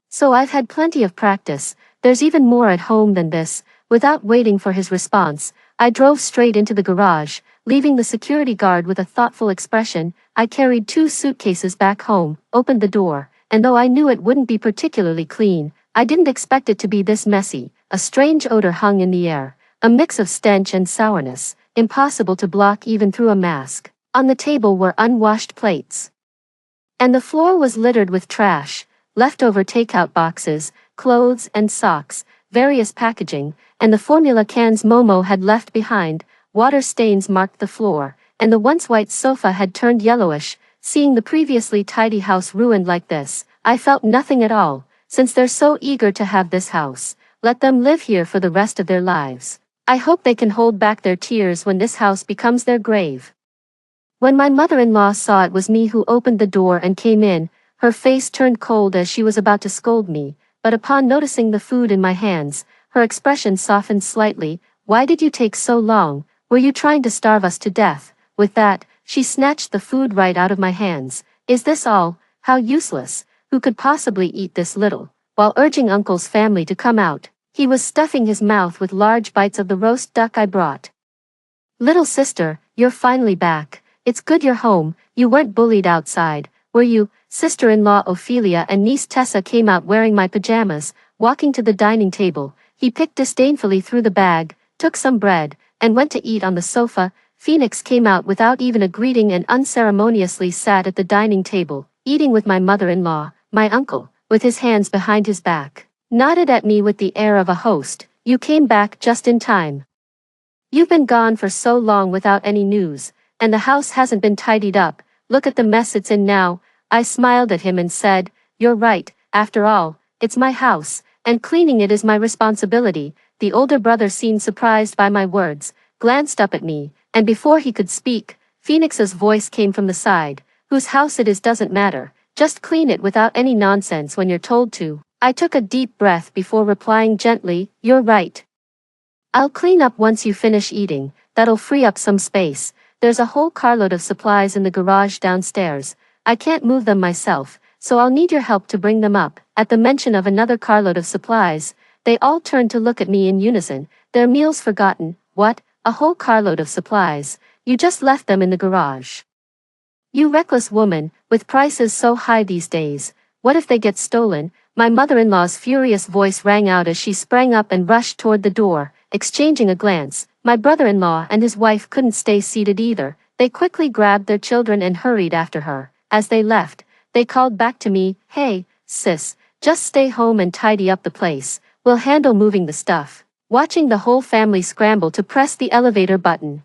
So I've had plenty of practice. There's even more at home than this." Without waiting for his response, I drove straight into the garage, leaving the security guard with a thoughtful expression. I carried 2 suitcases back home, opened the door, and though I knew it wouldn't be particularly clean, I didn't expect it to be this messy. A strange odor hung in the air, a mix of stench and sourness, impossible to block even through a mask. On the table were unwashed plates, and the floor was littered with trash, leftover takeout boxes, clothes and socks, various packaging, and the formula cans Momo had left behind. Water stains marked the floor, and the once white sofa had turned yellowish. Seeing the previously tidy house ruined like this, I felt nothing at all. Since they're so eager to have this house, let them live here for the rest of their lives. I hope they can hold back their tears when this house becomes their grave. When my mother-in-law saw it was me who opened the door and came in, her face turned cold as she was about to scold me, but upon noticing the food in my hands, her expression softened slightly. "Why did you take so long? Were you trying to starve us to death?" With that, she snatched the food right out of my hands. "Is this all? How useless. Who could possibly eat this little?" While urging Uncle's family to come out, he was stuffing his mouth with large bites of the roast duck I brought. "Little sister, you're finally back. It's good you're home. You weren't bullied outside, were you?" Sister-in-law Ophelia and niece Tessa came out wearing my pajamas, walking to the dining table. He picked disdainfully through the bag, took some bread, and went to eat on the sofa. Phoenix came out without even a greeting and unceremoniously sat at the dining table, eating with my mother-in-law, my uncle, with his hands behind his back. Nodded at me with the air of a host. You came back just in time. You've been gone for so long without any news, and the house hasn't been tidied up. Look at the mess it's in now. I smiled at him and said, you're right, after all, it's my house, and cleaning it is my responsibility. The older brother seemed surprised by my words, glanced up at me, and before he could speak, Phoenix's voice came from the side. Whose house it is doesn't matter, just clean it without any nonsense when you're told to. I took a deep breath before replying gently, you're right. I'll clean up once you finish eating, that'll free up some space. There's a whole carload of supplies in the garage downstairs. I can't move them myself, so I'll need your help to bring them up. At the mention of another carload of supplies, they all turned to look at me in unison, their meals forgotten. What? A whole carload of supplies? You just left them in the garage. You reckless woman, with prices so high these days, what if they get stolen? My mother-in-law's furious voice rang out as she sprang up and rushed toward the door, exchanging a glance. My brother-in-law and his wife couldn't stay seated either. They quickly grabbed their children and hurried after her. As they left, they called back to me, hey, sis, just stay home and tidy up the place. We'll handle moving the stuff. Watching the whole family scramble to press the elevator button,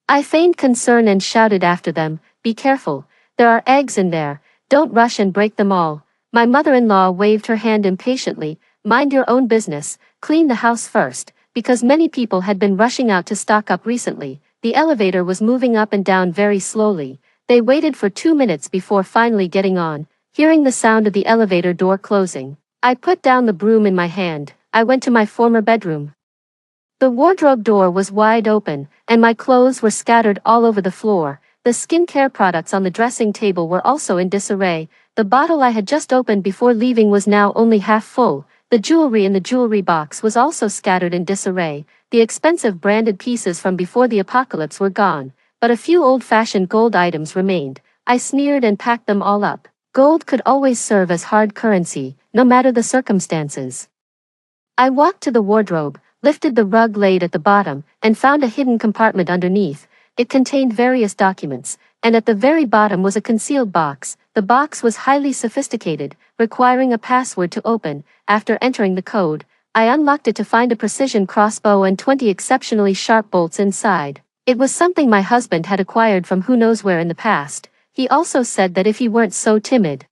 I feigned concern and shouted after them, be careful, there are eggs in there, don't rush and break them all. My mother-in-law waved her hand impatiently, mind your own business, clean the house first, because many people had been rushing out to stock up recently. The elevator was moving up and down very slowly. They waited for 2 minutes before finally getting on, hearing the sound of the elevator door closing. I put down the broom in my hand. I went to my former bedroom. The wardrobe door was wide open, and my clothes were scattered all over the floor. The skincare products on the dressing table were also in disarray. The bottle I had just opened before leaving was now only half full. The jewelry in the jewelry box was also scattered in disarray. The expensive branded pieces from before the apocalypse were gone, but a few old-fashioned gold items remained. I sneered and packed them all up. Gold could always serve as hard currency, no matter the circumstances. I walked to the wardrobe, lifted the rug laid at the bottom, and found a hidden compartment underneath. It contained various documents, and at the very bottom was a concealed box. The box was highly sophisticated, requiring a password to open. After entering the code, I unlocked it to find a precision crossbow and 20 exceptionally sharp bolts inside. It was something my husband had acquired from who knows where in the past. He also said that if he weren't so timid,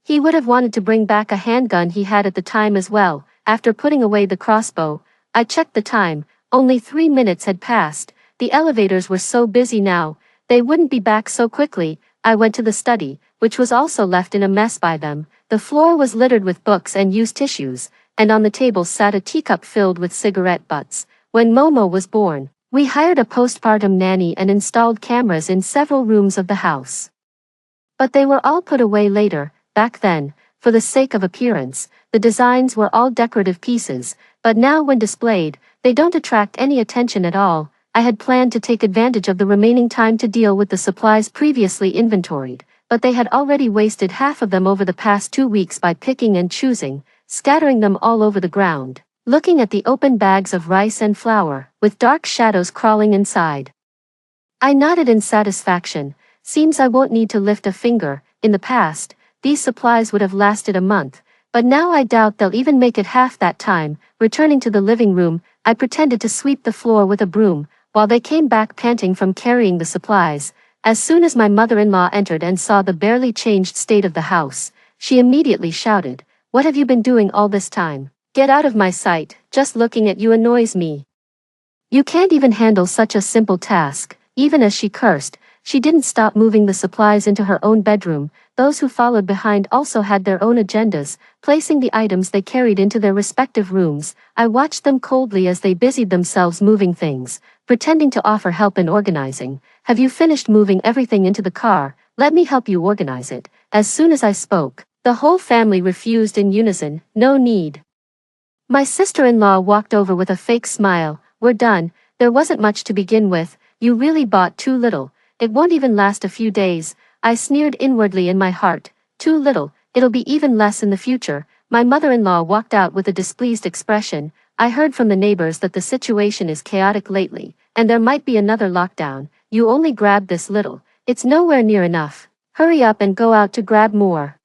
he would have wanted to bring back a handgun he had at the time as well. After putting away the crossbow, I checked the time. Only 3 minutes had passed. The elevators were so busy now, they wouldn't be back so quickly. I went to the study, which was also left in a mess by them. The floor was littered with books and used tissues, and on the table sat a teacup filled with cigarette butts. When Momo was born, we hired a postpartum nanny and installed cameras in several rooms of the house. But they were all put away later. Back then, for the sake of appearance, the designs were all decorative pieces, but now when displayed, they don't attract any attention at all. I had planned to take advantage of the remaining time to deal with the supplies previously inventoried, but they had already wasted half of them over the past 2 weeks by picking and choosing, scattering them all over the ground. Looking at the open bags of rice and flour, with dark shadows crawling inside, I nodded in satisfaction. Seems I won't need to lift a finger. In the past, these supplies would have lasted a month, but now I doubt they'll even make it half that time. Returning to the living room, I pretended to sweep the floor with a broom, while they came back panting from carrying the supplies. As soon as my mother-in-law entered and saw the barely changed state of the house, she immediately shouted, "What have you been doing all this time? Get out of my sight, just looking at you annoys me. You can't even handle such a simple task." Even as she cursed, she didn't stop moving the supplies into her own bedroom. Those who followed behind also had their own agendas, placing the items they carried into their respective rooms. I watched them coldly as they busied themselves moving things, pretending to offer help in organizing. "Have you finished moving everything into the car? Let me help you organize it." As soon as I spoke, the whole family refused in unison, "No need." My sister-in-law walked over with a fake smile. "We're done. There wasn't much to begin with. You really bought too little. It won't even last a few days." I sneered inwardly in my heart. Too little, it'll be even less in the future. My mother-in-law walked out with a displeased expression. I heard from the neighbors that the situation is chaotic lately, and there might be another lockdown. You only grabbed this little. It's nowhere near enough. Hurry up and go out to grab more.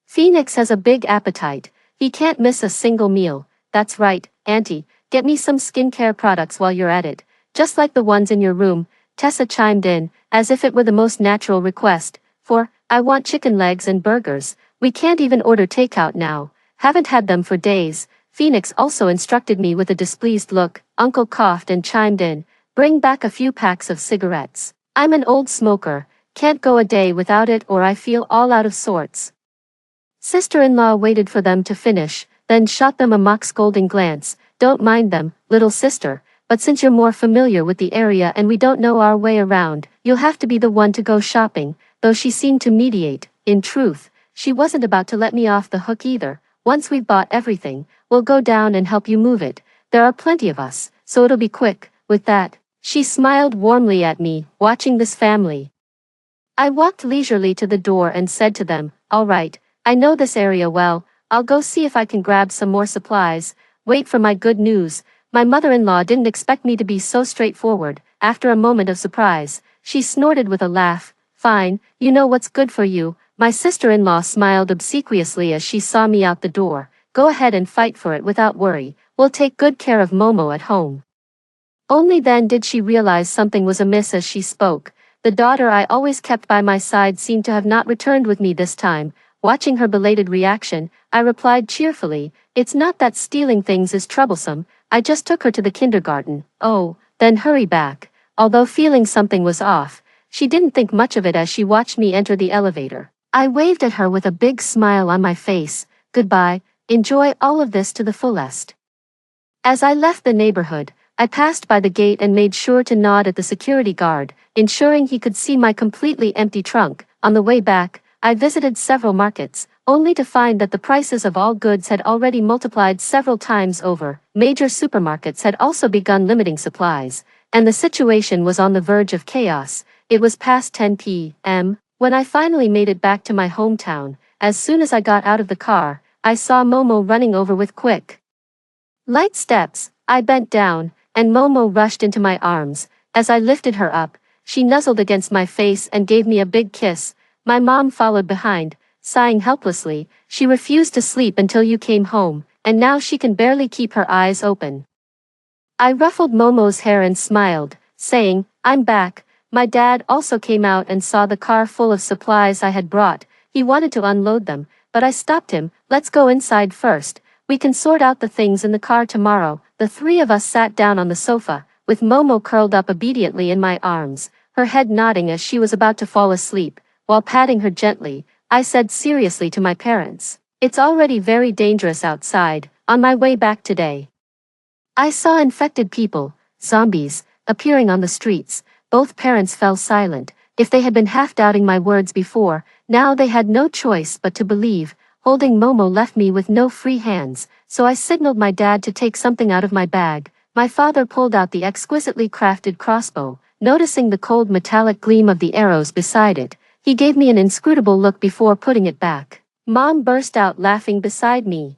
Phoenix has a big appetite. He can't miss a single meal. That's right, Auntie. Get me some skincare products while you're at it. Just like the ones in your room, Tessa chimed in, as if it were the most natural request. For, I want chicken legs and burgers. We can't even order takeout now. Haven't had them for days. Phoenix also instructed me with a displeased look. Uncle coughed and chimed in. Bring back a few packs of cigarettes. I'm an old smoker. Can't go a day without it or I feel all out of sorts. Sister-in-law waited for them to finish, then shot them a mock scolding glance. Don't mind them, little sister, but since you're more familiar with the area and we don't know our way around, you'll have to be the one to go shopping, though she seemed to mediate. In truth, she wasn't about to let me off the hook either. Once we've bought everything, we'll go down and help you move it. There are plenty of us, so it'll be quick. With that, she smiled warmly at me, watching this family. I walked leisurely to the door and said to them, all right, I know this area well, I'll go see if I can grab some more supplies. Wait for my good news. My mother-in-law didn't expect me to be so straightforward. After a moment of surprise, she snorted with a laugh. Fine, you know what's good for you. My sister-in-law smiled obsequiously as she saw me out the door. Go ahead and fight for it without worry. We'll take good care of Momo at home. Only then did she realize something was amiss as she spoke. The daughter I always kept by my side seemed to have not returned with me this time. Watching her belated reaction, I replied cheerfully, it's not that stealing things is troublesome, I just took her to the kindergarten. Oh, then hurry back. Although feeling something was off, she didn't think much of it as she watched me enter the elevator. I waved at her with a big smile on my face. Goodbye, enjoy all of this to the fullest. As I left the neighborhood, I passed by the gate and made sure to nod at the security guard, ensuring he could see my completely empty trunk. On the way back, I visited several markets, only to find that the prices of all goods had already multiplied several times over. Major supermarkets had also begun limiting supplies, and the situation was on the verge of chaos. It was past 10 p.m. when I finally made it back to my hometown. As soon as I got out of the car, I saw Momo running over with quick, light steps. I bent down, and Momo rushed into my arms. As I lifted her up, she nuzzled against my face and gave me a big kiss. My mom followed behind, sighing helplessly. She refused to sleep until you came home, and now she can barely keep her eyes open. I ruffled Momo's hair and smiled, saying, I'm back. My dad also came out and saw the car full of supplies I had brought. He wanted to unload them, but I stopped him. Let's go inside first. We can sort out the things in the car tomorrow. The three of us sat down on the sofa, with Momo curled up obediently in my arms, her head nodding as she was about to fall asleep. While patting her gently, I said seriously to my parents, it's already very dangerous outside. On my way back today, I saw infected people, zombies, appearing on the streets. Both parents fell silent. If they had been half doubting my words before, now they had no choice but to believe. Holding Momo left me with no free hands, so I signaled my dad to take something out of my bag. My father pulled out the exquisitely crafted crossbow. Noticing the cold metallic gleam of the arrows beside it, he gave me an inscrutable look before putting it back. Mom burst out laughing beside me.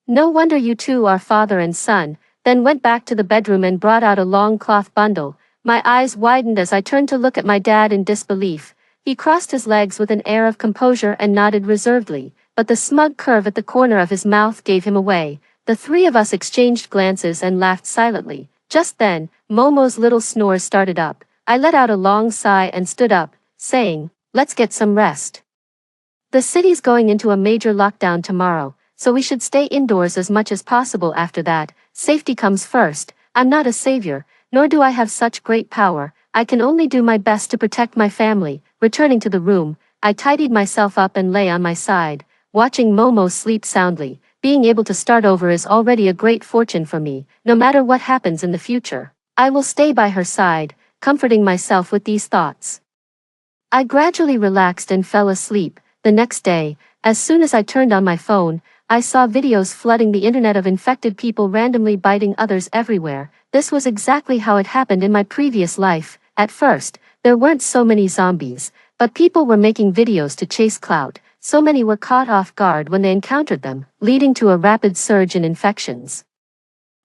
No wonder you two are father and son, then went back to the bedroom and brought out a long cloth bundle. My eyes widened as I turned to look at my dad in disbelief. He crossed his legs with an air of composure and nodded reservedly, but the smug curve at the corner of his mouth gave him away. The three of us exchanged glances and laughed silently. Just then, Momo's little snores started up. I let out a long sigh and stood up, saying, let's get some rest. The city's going into a major lockdown tomorrow, so we should stay indoors as much as possible after that. Safety comes first. I'm not a savior, nor do I have such great power. I can only do my best to protect my family. Returning to the room, I tidied myself up and lay on my side, watching Momo sleep soundly. Being able to start over is already a great fortune for me. No matter what happens in the future, I will stay by her side, comforting myself with these thoughts. I gradually relaxed and fell asleep. The next day, as soon as I turned on my phone, I saw videos flooding the internet of infected people randomly biting others everywhere. This was exactly how it happened in my previous life. At first, there weren't so many zombies, but people were making videos to chase clout, so many were caught off guard when they encountered them, leading to a rapid surge in infections.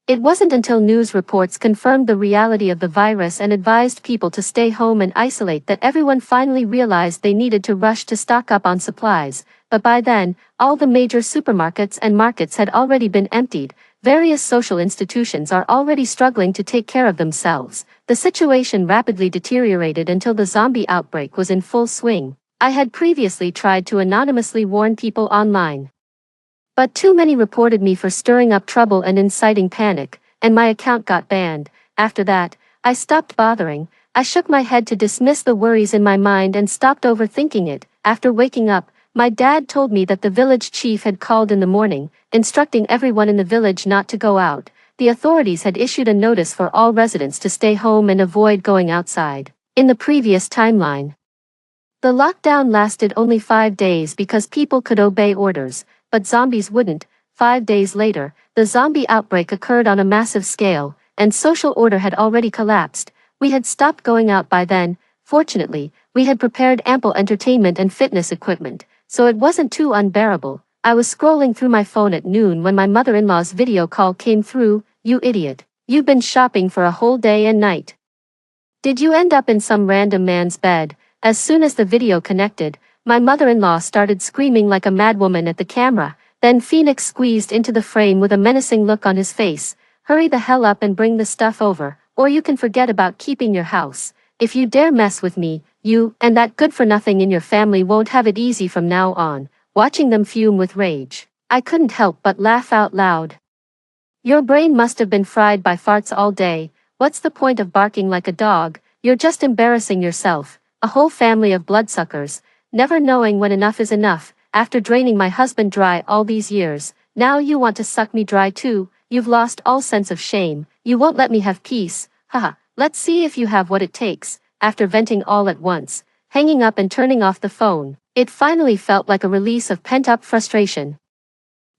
It wasn't until news reports confirmed the reality of the virus and advised people to stay home and isolate that everyone finally realized they needed to rush to stock up on supplies, but by then, all the major supermarkets and markets had already been emptied. Various social institutions are already struggling to take care of themselves. The situation rapidly deteriorated until the zombie outbreak was in full swing. I had previously tried to anonymously warn people online, but too many reported me for stirring up trouble and inciting panic, and my account got banned. After that, I stopped bothering. I shook my head to dismiss the worries in my mind and stopped overthinking it. After waking up, my dad told me that the village chief had called in the morning, instructing everyone in the village not to go out. The authorities had issued a notice for all residents to stay home and avoid going outside. In the previous timeline, the lockdown lasted only 5 days because people could obey orders, but zombies wouldn't. 5 days later, the zombie outbreak occurred on a massive scale, and social order had already collapsed. We had stopped going out by then. Fortunately, we had prepared ample entertainment and fitness equipment, so it wasn't too unbearable. I was scrolling through my phone at noon when my mother-in-law's video call came through. "You idiot. You've been shopping for a whole day and night. Did you end up in some random man's bed?" As soon as the video connected, my mother-in-law started screaming like a madwoman at the camera. Then Phoenix squeezed into the frame with a menacing look on his face. "Hurry the hell up and bring the stuff over, or you can forget about keeping your house. If you dare mess with me, you and that good-for-nothing in your family won't have it easy from now on." Watching them fume with rage, I couldn't help but laugh out loud. Your brain must have been fried by farts all day. What's the point of barking like a dog? You're just embarrassing yourself. A whole family of bloodsuckers, never knowing when enough is enough. After draining my husband dry all these years, now you want to suck me dry too. You've lost all sense of shame. You won't let me have peace. Haha, let's see if you have what it takes. After venting all at once, hanging up and turning off the phone, it finally felt like a release of pent-up frustration.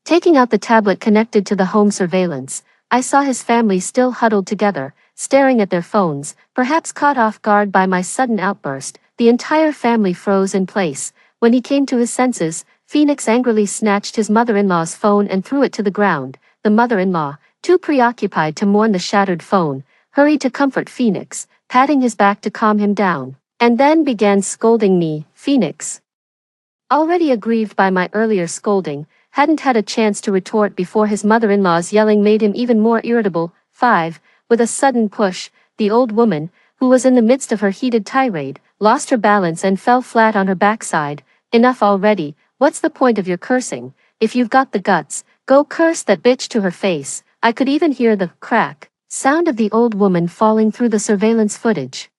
Taking out the tablet connected to the home surveillance, I saw his family still huddled together, staring at their phones. Perhaps caught off guard by my sudden outburst, the entire family froze in place. When he came to his senses, Phoenix angrily snatched his mother-in-law's phone and threw it to the ground. The mother-in-law, too preoccupied to mourn the shattered phone, hurried to comfort Phoenix, patting his back to calm him down, and then began scolding me. Phoenix, already aggrieved by my earlier scolding, hadn't had a chance to retort before his mother-in-law's yelling made him even more irritable. 5. With a sudden push, the old woman, who was in the midst of her heated tirade, lost her balance and fell flat on her backside. "Enough already. What's the point of your cursing? If you've got the guts, go curse that bitch to her face." I could even hear the crack sound of the old woman falling through the surveillance footage.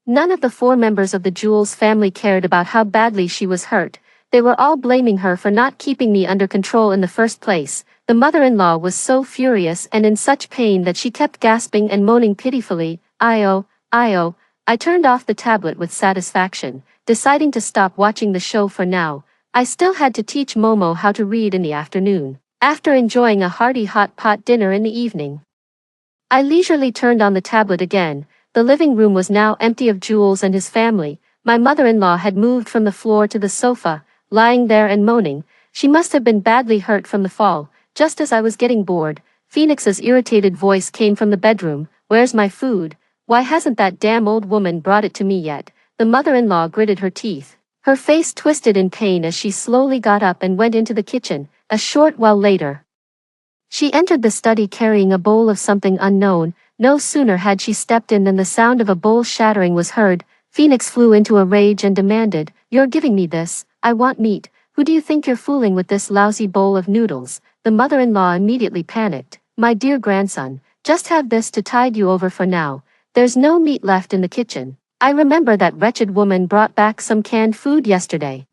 None of the 4 members of the Jules family cared about how badly she was hurt. They were all blaming her for not keeping me under control in the first place. The mother-in-law was so furious and in such pain that she kept gasping and moaning pitifully. "Io. I turned off the tablet with satisfaction, deciding to stop watching the show for now. I still had to teach Momo how to read in the afternoon. After enjoying a hearty hot pot dinner in the evening, I leisurely turned on the tablet again. The living room was now empty of Jules and his family. My mother-in-law had moved from the floor to the sofa, lying there and moaning. She must have been badly hurt from the fall. Just as I was getting bored, Phoenix's irritated voice came from the bedroom. "Where's my food? Why hasn't that damn old woman brought it to me yet?" The mother-in-law gritted her teeth, her face twisted in pain as she slowly got up and went into the kitchen. A short while later, she entered the study carrying a bowl of something unknown. No sooner had she stepped in than the sound of a bowl shattering was heard. Phoenix flew into a rage and demanded, "You're giving me this. I want meat. Who do you think you're fooling with this lousy bowl of noodles?" The mother-in-law immediately panicked. "My dear grandson, just have this to tide you over for now. There's no meat left in the kitchen. I remember that wretched woman brought back some canned food yesterday.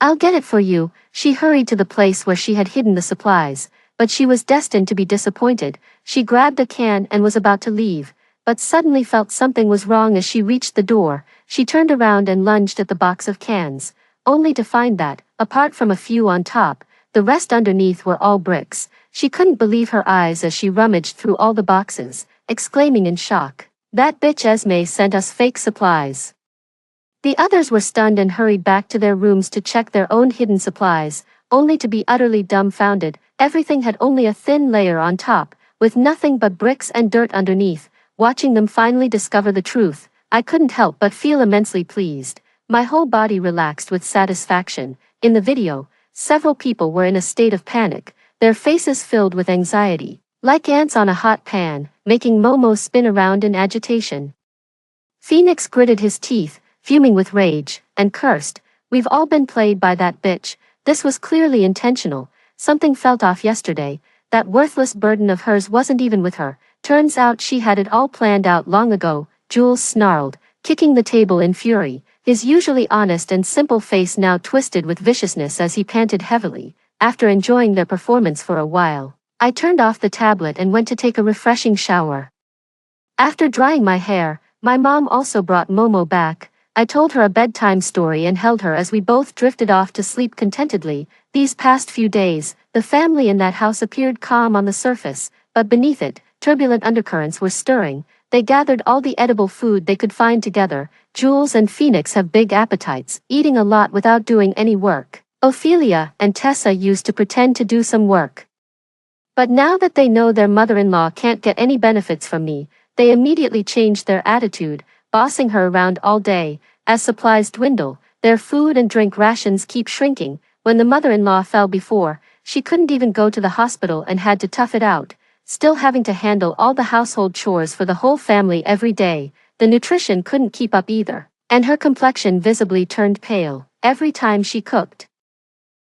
I'll get it for you." She hurried to the place where she had hidden the supplies, but she was destined to be disappointed. She grabbed a can and was about to leave, but suddenly felt something was wrong as she reached the door. She turned around and lunged at the box of cans, only to find that, apart from a few on top, the rest underneath were all bricks. She couldn't believe her eyes as she rummaged through all the boxes, exclaiming in shock, "That bitch Esme sent us fake supplies." The others were stunned and hurried back to their rooms to check their own hidden supplies, only to be utterly dumbfounded. Everything had only a thin layer on top, with nothing but bricks and dirt underneath. Watching them finally discover the truth, I couldn't help but feel immensely pleased. My whole body relaxed with satisfaction. In the video, several people were in a state of panic, their faces filled with anxiety, like ants on a hot pan, making Momo spin around in agitation. Phoenix gritted his teeth, fuming with rage, and cursed, "We've all been played by that bitch. This was clearly intentional. Something felt off yesterday. That worthless burden of hers wasn't even with her. Turns out she had it all planned out long ago," Jules snarled, kicking the table in fury, his usually honest and simple face now twisted with viciousness as he panted heavily. After enjoying their performance for a while, I turned off the tablet and went to take a refreshing shower. After drying my hair, my mom also brought Momo back. I told her a bedtime story and held her as we both drifted off to sleep contentedly. These past few days, the family in that house appeared calm on the surface, but beneath it, turbulent undercurrents were stirring. They gathered all the edible food they could find together. Jules and Phoenix have big appetites, eating a lot without doing any work. Ophelia and Tessa used to pretend to do some work. But now that they know their mother-in-law can't get any benefits from me, they immediately changed their attitude, bossing her around all day. As supplies dwindle, their food and drink rations keep shrinking. When the mother-in-law fell before, she couldn't even go to the hospital and had to tough it out, still having to handle all the household chores for the whole family every day. The nutrition couldn't keep up either, and her complexion visibly turned pale every time she cooked.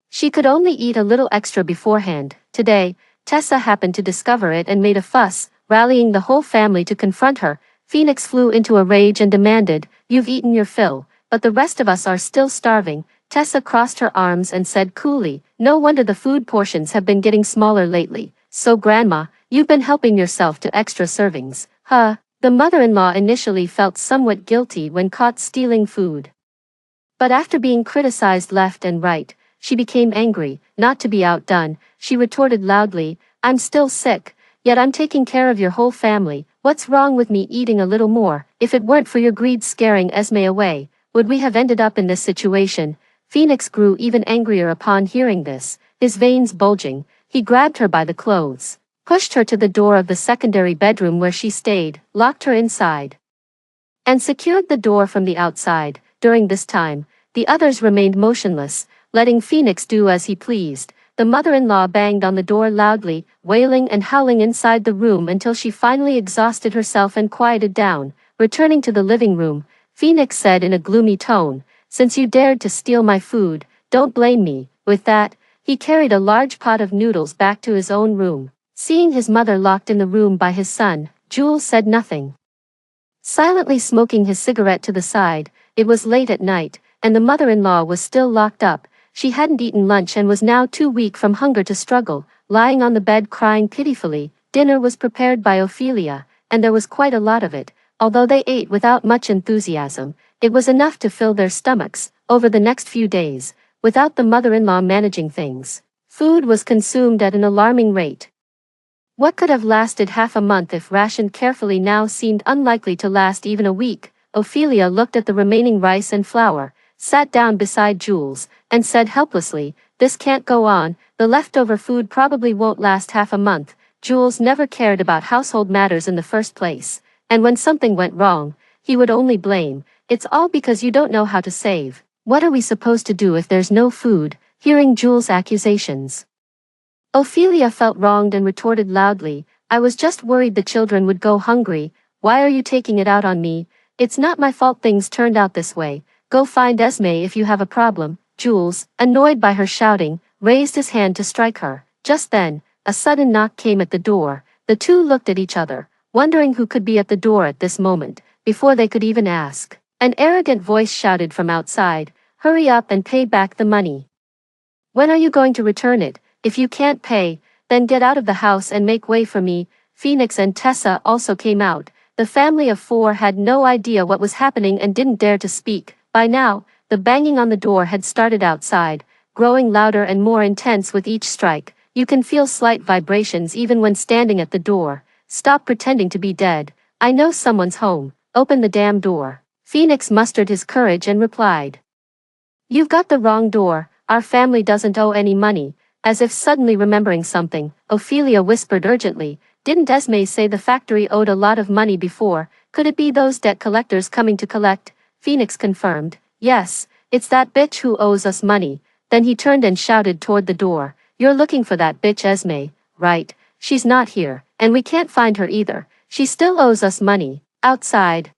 She could only eat a little extra beforehand. Today, Tessa happened to discover it and made a fuss, rallying the whole family to confront her. Phoenix flew into a rage and demanded, "You've eaten your fill, but the rest of us are still starving." Tessa crossed her arms and said coolly, "No wonder the food portions have been getting smaller lately. So Grandma, you've been helping yourself to extra servings, huh?" The mother-in-law initially felt somewhat guilty when caught stealing food. But after being criticized left and right, she became angry. Not to be outdone, she retorted loudly, "I'm still sick, yet I'm taking care of your whole family. What's wrong with me eating a little more? If it weren't for your greed scaring Esme away, would we have ended up in this situation?" Phoenix grew even angrier upon hearing this, his veins bulging. He grabbed her by the clothes, pushed her to the door of the secondary bedroom where she stayed, locked her inside, and secured the door from the outside. During this time, the others remained motionless, letting Phoenix do as he pleased. The mother-in-law banged on the door loudly, wailing and howling inside the room until she finally exhausted herself and quieted down. Returning to the living room, Phoenix said in a gloomy tone, "Since you dared to steal my food, don't blame me." With that, he carried a large pot of noodles back to his own room. Seeing his mother locked in the room by his son, Jules said nothing, silently smoking his cigarette to the side. It was late at night, and the mother-in-law was still locked up. She hadn't eaten lunch and was now too weak from hunger to struggle, lying on the bed crying pitifully. Dinner was prepared by Ophelia, and there was quite a lot of it. Although they ate without much enthusiasm, it was enough to fill their stomachs. Over the next few days, without the mother-in-law managing things, food was consumed at an alarming rate. What could have lasted half a month if rationed carefully now seemed unlikely to last even a week. Ophelia looked at the remaining rice and flour, sat down beside Jules, and said helplessly, "This can't go on. The leftover food probably won't last half a month." Jules never cared about household matters in the first place, and when something went wrong, he would only blame, "It's all because you don't know how to save." "What are we supposed to do if there's no food?" Hearing Jules' accusations, Ophelia felt wronged and retorted loudly, "I was just worried the children would go hungry. Why are you taking it out on me? It's not my fault things turned out this way. Go find Esme if you have a problem." Jules, annoyed by her shouting, raised his hand to strike her. Just then, a sudden knock came at the door. The two looked at each other, wondering who could be at the door at this moment. Before they could even ask, an arrogant voice shouted from outside, "Hurry up and pay back the money. When are you going to return it? If you can't pay, then get out of the house and make way for me." Phoenix and Tessa also came out. The family of four had no idea what was happening and didn't dare to speak. By now, the banging on the door had started outside, growing louder and more intense with each strike. You can feel slight vibrations even when standing at the door. "Stop pretending to be dead. I know someone's home. Open the damn door." Phoenix mustered his courage and replied. You've got the wrong door, our family doesn't owe any money. As if suddenly remembering something, Ophelia whispered urgently, didn't Esme say the factory owed a lot of money before? Could it be those debt collectors coming to collect? Phoenix confirmed, yes, it's that bitch who owes us money. Then he turned and shouted toward the door, you're looking for that bitch Esme, right? She's not here, and we can't find her either. She still owes us money, outside.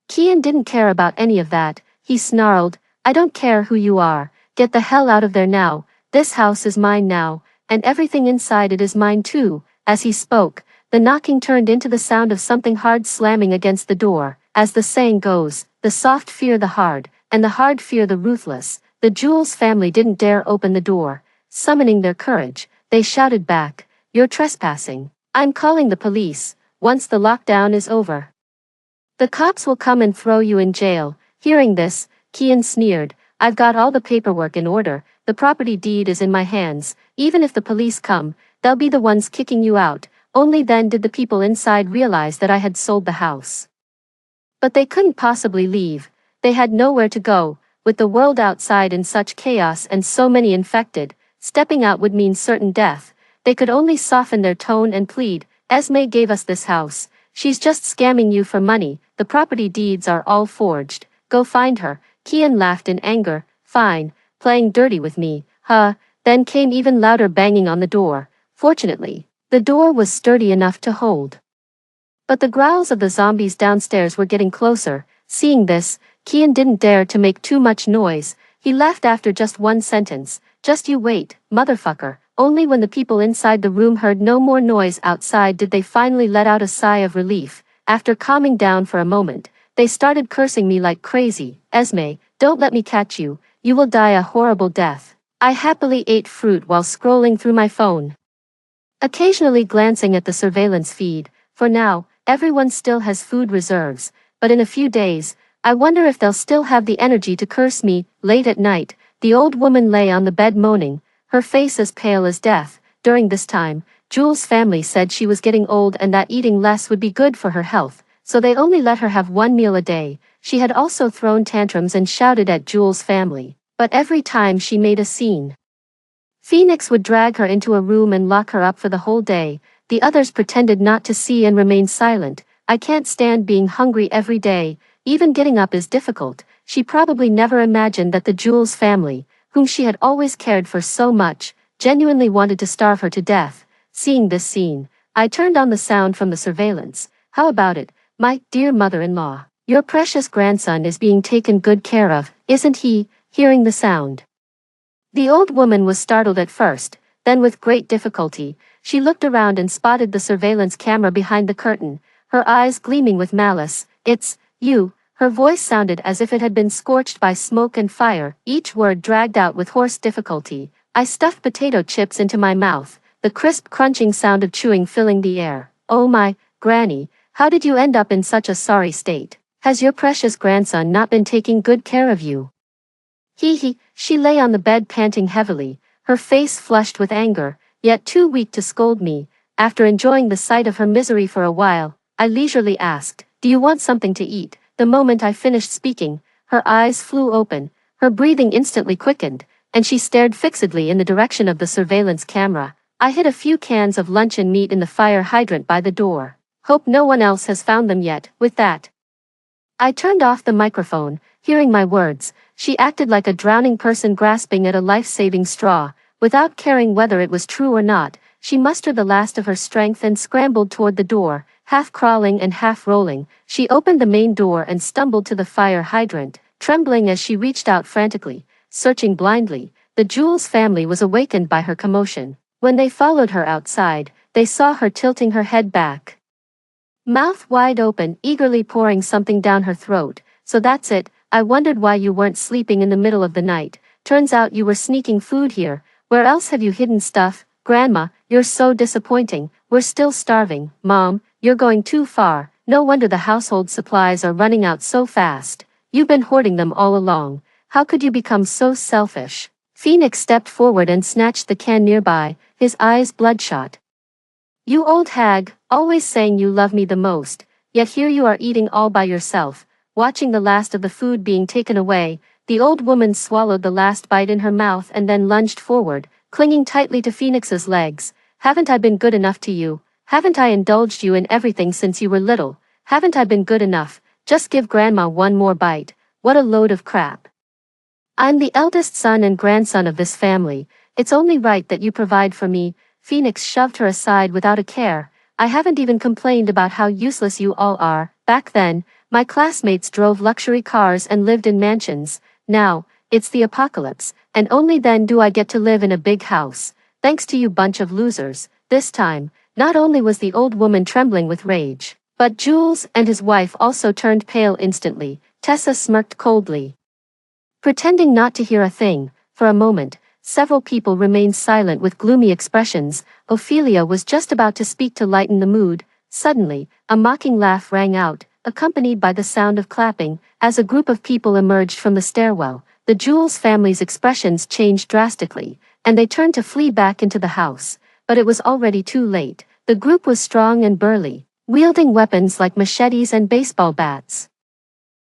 Kian didn't care about any of that. He snarled, I don't care who you are, get the hell out of there now. This house is mine now, and everything inside it is mine too. As he spoke, the knocking turned into the sound of something hard slamming against the door. As the saying goes, the soft fear the hard, and the hard fear the ruthless. The Jules family didn't dare open the door. Summoning their courage, they shouted back, you're trespassing. I'm calling the police, once the lockdown is over. The cops will come and throw you in jail. Hearing this, Kian sneered, I've got all the paperwork in order, the property deed is in my hands, even if the police come, they'll be the ones kicking you out. Only then did the people inside realize that I had sold the house. But they couldn't possibly leave, they had nowhere to go, with the world outside in such chaos and so many infected, stepping out would mean certain death. They could only soften their tone and plead, Esme gave us this house, she's just scamming you for money, the property deeds are all forged, go find her. Kian laughed in anger, fine, playing dirty with me, huh? Then came even louder banging on the door. Fortunately, the door was sturdy enough to hold. But the growls of the zombies downstairs were getting closer. Seeing this, Kian didn't dare to make too much noise. He left after just one sentence, just you wait, motherfucker. Only when the people inside the room heard no more noise outside did they finally let out a sigh of relief. After calming down for a moment, they started cursing me like crazy. Esme, don't let me catch you, you will die a horrible death. I happily ate fruit while scrolling through my phone, occasionally glancing at the surveillance feed. For now, everyone still has food reserves, but in a few days, I wonder if they'll still have the energy to curse me. Late at night, the old woman lay on the bed moaning, her face as pale as death. During this time, Jules' family said she was getting old and that eating less would be good for her health, so they only let her have one meal a day. She had also thrown tantrums and shouted at Jules' family, but every time she made a scene, Phoenix would drag her into a room and lock her up for the whole day. The others pretended not to see and remained silent. I can't stand being hungry every day, even getting up is difficult. She probably never imagined that the Jules family, whom she had always cared for so much, genuinely wanted to starve her to death. Seeing this scene, I turned on the sound from the surveillance. How about it, my dear mother-in-law? Your precious grandson is being taken good care of, isn't he? Hearing the sound, the old woman was startled at first, then with great difficulty, she looked around and spotted the surveillance camera behind the curtain, her eyes gleaming with malice. It's you. Her voice sounded as if it had been scorched by smoke and fire, each word dragged out with hoarse difficulty. I stuffed potato chips into my mouth, the crisp crunching sound of chewing filling the air. Oh my, Granny, how did you end up in such a sorry state? Has your precious grandson not been taking good care of you? He, she lay on the bed panting heavily, her face flushed with anger, yet too weak to scold me. After enjoying the sight of her misery for a while, I leisurely asked, do you want something to eat? The moment I finished speaking, her eyes flew open, her breathing instantly quickened, and she stared fixedly in the direction of the surveillance camera. I hid a few cans of luncheon meat in the fire hydrant by the door. Hope no one else has found them yet. With that, I turned off the microphone. Hearing my words, she acted like a drowning person grasping at a life-saving straw. Without caring whether it was true or not, she mustered the last of her strength and scrambled toward the door, half crawling and half rolling. She opened the main door and stumbled to the fire hydrant, trembling as she reached out frantically, searching blindly. The Jules family was awakened by her commotion. When they followed her outside, they saw her tilting her head back, mouth wide open, eagerly pouring something down her throat. So that's it, I wondered why you weren't sleeping in the middle of the night. Turns out you were sneaking food here. Where else have you hidden stuff? Grandma, you're so disappointing. We're still starving. Mom, you're going too far. No wonder the household supplies are running out so fast. You've been hoarding them all along. How could you become so selfish? Phoenix stepped forward and snatched the can nearby, his eyes bloodshot. You old hag, always saying you love me the most, yet here you are eating all by yourself. watching the last of the food being taken away. The old woman swallowed the last bite in her mouth and then lunged forward, clinging tightly to Phoenix's legs. Haven't I been good enough to you? Haven't I indulged you in everything since you were little? Haven't I been good enough? Just give Grandma one more bite. What a load of crap. I'm the eldest son and grandson of this family. It's only right that you provide for me. Phoenix shoved her aside without a care. I haven't even complained about how useless you all are. Back then, my classmates drove luxury cars and lived in mansions. Now, it's the apocalypse, and only then do I get to live in a big house. Thanks to you bunch of losers. This time, not only was the old woman trembling with rage, but Jules and his wife also turned pale instantly. Tessa smirked coldly, pretending not to hear a thing. For a moment, several people remained silent with gloomy expressions. Ophelia was just about to speak to lighten the mood. Suddenly, a mocking laugh rang out, accompanied by the sound of clapping. As a group of people emerged from the stairwell, the Jules family's expressions changed drastically, and they turned to flee back into the house. But it was already too late. The group was strong and burly, wielding weapons like machetes and baseball bats.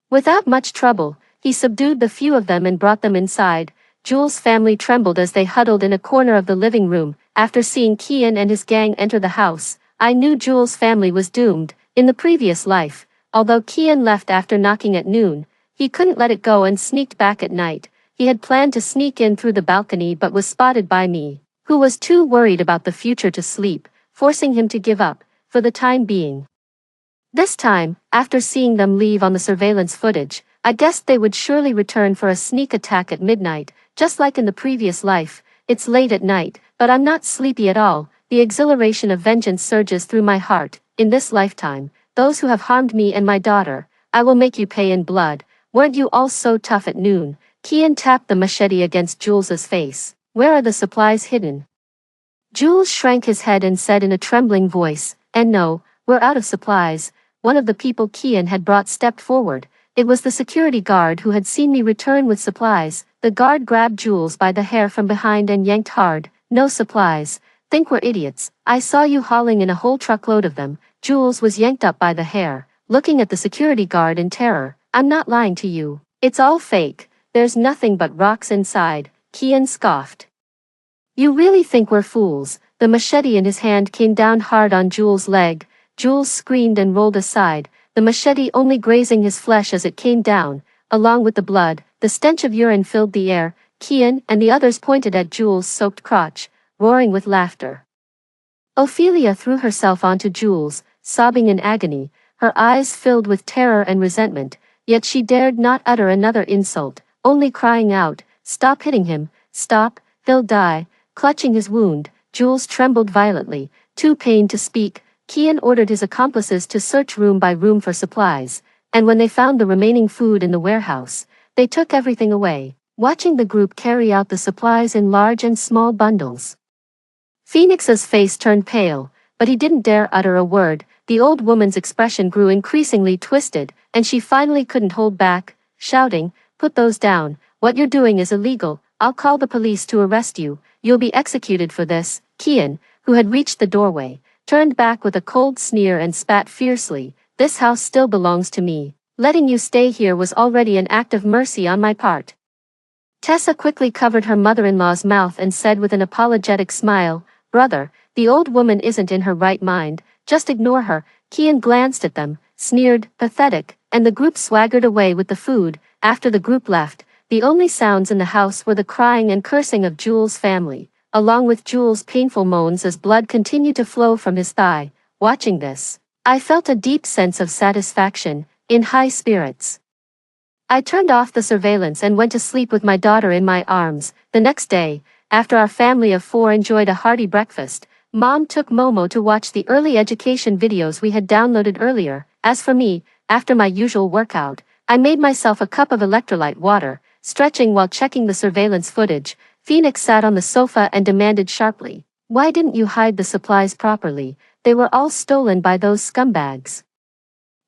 Without much trouble, he subdued the few of them and brought them inside. Jules' family trembled as they huddled in a corner of the living room. After seeing Kian and his gang enter the house, I knew Jules' family was doomed. In the previous life, although Kian left after knocking at noon, he couldn't let it go and sneaked back at night. He had planned to sneak in through the balcony but was spotted by me, who was too worried about the future to sleep, forcing him to give up, for the time being. This time, after seeing them leave on the surveillance footage, I guessed they would surely return for a sneak attack at midnight, just like in the previous life. It's late at night, but I'm not sleepy at all. The exhilaration of vengeance surges through my heart. In this lifetime, those who have harmed me and my daughter, I will make you pay in blood. Weren't you all so tough at noon? Kian tapped the machete against Jules's face. Where are the supplies hidden? Jules shrank his head and said in a trembling voice, and no, we're out of supplies. One of the people Kian had brought stepped forward. It was the security guard who had seen me return with supplies. The guard grabbed Jules by the hair from behind and yanked hard. No supplies. Think we're idiots. I saw you hauling in a whole truckload of them. Jules was yanked up by the hair, looking at the security guard in terror. I'm not lying to you. It's all fake. There's nothing but rocks inside. Kian scoffed. You really think we're fools? The machete in his hand came down hard on Jules' leg. Jules screamed and rolled aside, the machete only grazing his flesh as it came down. Along with the blood, the stench of urine filled the air. Kian and the others pointed at Jules' soaked crotch, roaring with laughter. Ophelia threw herself onto Jules, sobbing in agony, her eyes filled with terror and resentment, yet she dared not utter another insult, only crying out, "Stop hitting him, stop, he'll die." Clutching his wound, Jules trembled violently, too pained to speak. Kian ordered his accomplices to search room by room for supplies, and when they found the remaining food in the warehouse, they took everything away, watching the group carry out the supplies in large and small bundles. Phoenix's face turned pale, but he didn't dare utter a word. The old woman's expression grew increasingly twisted, and she finally couldn't hold back, shouting, "Put those down. What you're doing is illegal. I'll call the police to arrest you. You'll be executed for this." Kian, who had reached the doorway, turned back with a cold sneer and spat fiercely. "This house still belongs to me. Letting you stay here was already an act of mercy on my part." Tessa quickly covered her mother-in-law's mouth and said with an apologetic smile, "Brother, the old woman isn't in her right mind, just ignore her." Kian glanced at them, sneered, "Pathetic," and the group swaggered away with the food. After the group left, the only sounds in the house were the crying and cursing of Jules' family, along with Jules' painful moans as blood continued to flow from his thigh. Watching this, I felt a deep sense of satisfaction, in high spirits. I turned off the surveillance and went to sleep with my daughter in my arms. The next day, after our family of 4 enjoyed a hearty breakfast, Mom took Momo to watch the early education videos we had downloaded earlier. As for me, after my usual workout, I made myself a cup of electrolyte water, stretching while checking the surveillance footage. Phoenix sat on the sofa and demanded sharply, "Why didn't you hide the supplies properly? They were all stolen by those scumbags."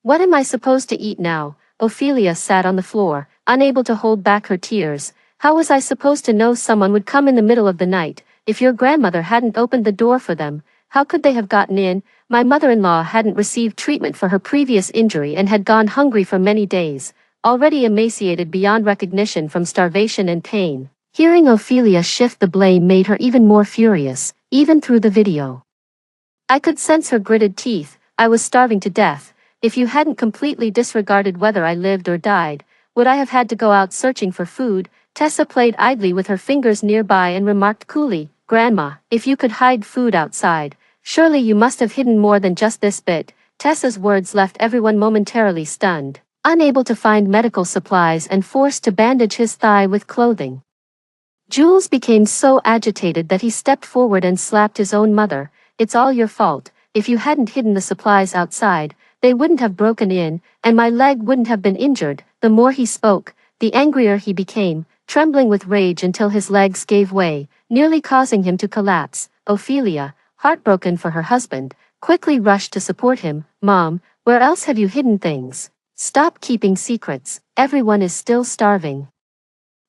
"What am I supposed to eat now?" Ophelia sat on the floor, unable to hold back her tears. "How was I supposed to know someone would come in the middle of the night, if your grandmother hadn't opened the door for them?" How could they have gotten in? My mother-in-law hadn't received treatment for her previous injury and had gone hungry for many days, already emaciated beyond recognition from starvation and pain. Hearing Ophelia shift the blame made her even more furious, even through the video. I could sense her gritted teeth. I was starving to death. If you hadn't completely disregarded whether I lived or died, would I have had to go out searching for food? Tessa played idly with her fingers nearby and remarked coolly, Grandma, if you could hide food outside, surely you must have hidden more than just this bit. Tessa's words left everyone momentarily stunned, unable to find medical supplies and forced to bandage his thigh with clothing. Jules became so agitated that he stepped forward and slapped his own mother. It's all your fault. If you hadn't hidden the supplies outside, they wouldn't have broken in, and my leg wouldn't have been injured. The more he spoke, the angrier he became, trembling with rage until his legs gave way, nearly causing him to collapse. Ophelia, heartbroken for her husband, quickly rushed to support him. Mom, where else have you hidden things? Stop keeping secrets. Everyone is still starving.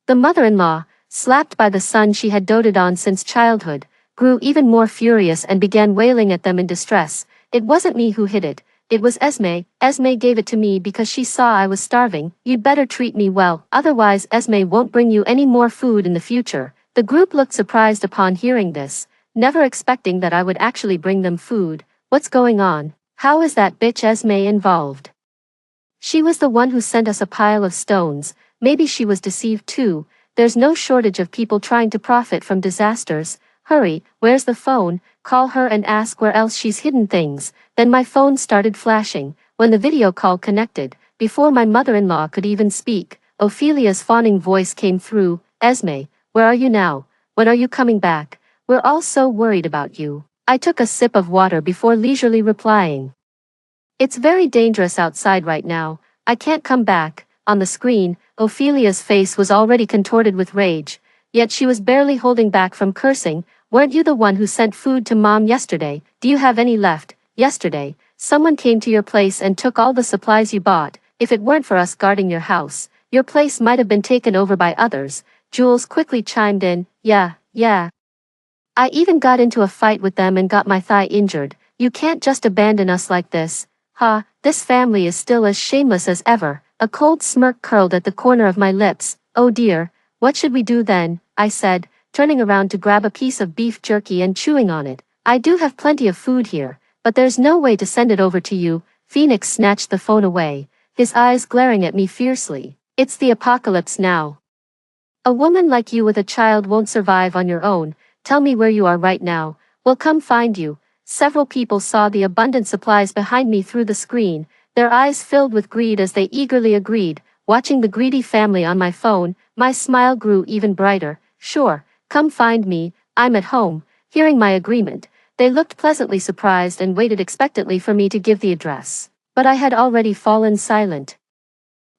The mother-in-law, slapped by the son she had doted on since childhood, grew even more furious and began wailing at them in distress. It wasn't me who hid it. It was Esme. Esme gave it to me because she saw I was starving. You'd better treat me well, otherwise Esme won't bring you any more food in the future. The group looked surprised upon hearing this, never expecting that I would actually bring them food. What's going on? How is that bitch Esme involved? She was the one who sent us a pile of stones. Maybe she was deceived too. There's no shortage of people trying to profit from disasters. Hurry, where's the phone? Call her and ask where else she's hidden things. Then my phone started flashing. When the video call connected, before my mother-in-law could even speak, Ophelia's fawning voice came through. Esme, where are you now? When are you coming back? We're all so worried about you. I took a sip of water before leisurely replying. It's very dangerous outside right now. I can't come back. On the screen, Ophelia's face was already contorted with rage, yet she was barely holding back from cursing. Weren't you the one who sent food to Mom yesterday? Do you have any left? Yesterday, someone came to your place and took all the supplies you bought. If it weren't for us guarding your house, your place might have been taken over by others. Jules quickly chimed in. Yeah. I even got into a fight with them and got my thigh injured. You can't just abandon us like this. This family is still as shameless as ever. A cold smirk curled at the corner of my lips. Oh dear, what should we do then? I said, turning around to grab a piece of beef jerky and chewing on it. I do have plenty of food here, but there's no way to send it over to you. Phoenix snatched the phone away, his eyes glaring at me fiercely. It's the apocalypse now. A woman like you with a child won't survive on your own. Tell me where you are right now. We'll come find you. Several people saw the abundant supplies behind me through the screen, their eyes filled with greed as they eagerly agreed. Watching the greedy family on my phone, my smile grew even brighter. Sure, come find me, I'm at home. Hearing my agreement, they looked pleasantly surprised and waited expectantly for me to give the address. But I had already fallen silent.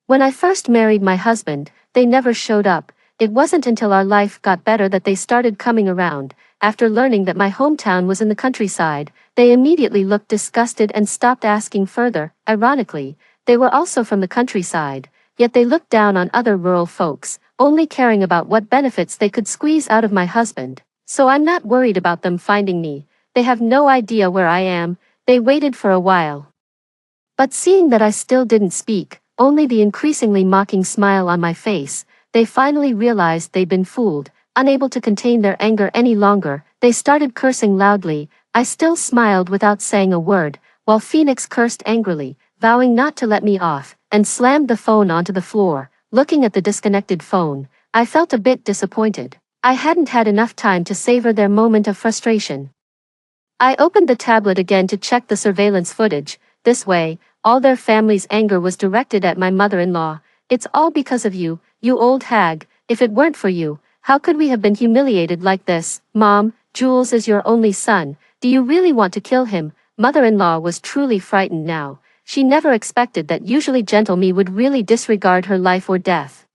When I first married my husband, they never showed up. It wasn't until our life got better that they started coming around. After learning that my hometown was in the countryside, they immediately looked disgusted and stopped asking further. Ironically, they were also from the countryside, yet they looked down on other rural folks, only caring about what benefits they could squeeze out of my husband. So I'm not worried about them finding me. They have no idea where I am. They waited for a while. But seeing that I still didn't speak, only the increasingly mocking smile on my face, they finally realized they'd been fooled. Unable to contain their anger any longer, they started cursing loudly. I still smiled without saying a word, while Phoenix cursed angrily, vowing not to let me off, and slammed the phone onto the floor. Looking at the disconnected phone, I felt a bit disappointed. I hadn't had enough time to savor their moment of frustration. I opened the tablet again to check the surveillance footage. This way, all their family's anger was directed at my mother-in-law. It's all because of you, you old hag. If it weren't for you, how could we have been humiliated like this? Mom, Jules is your only son. Do you really want to kill him? Mother-in-law was truly frightened now. She never expected that usually gentle me would really disregard her life or death.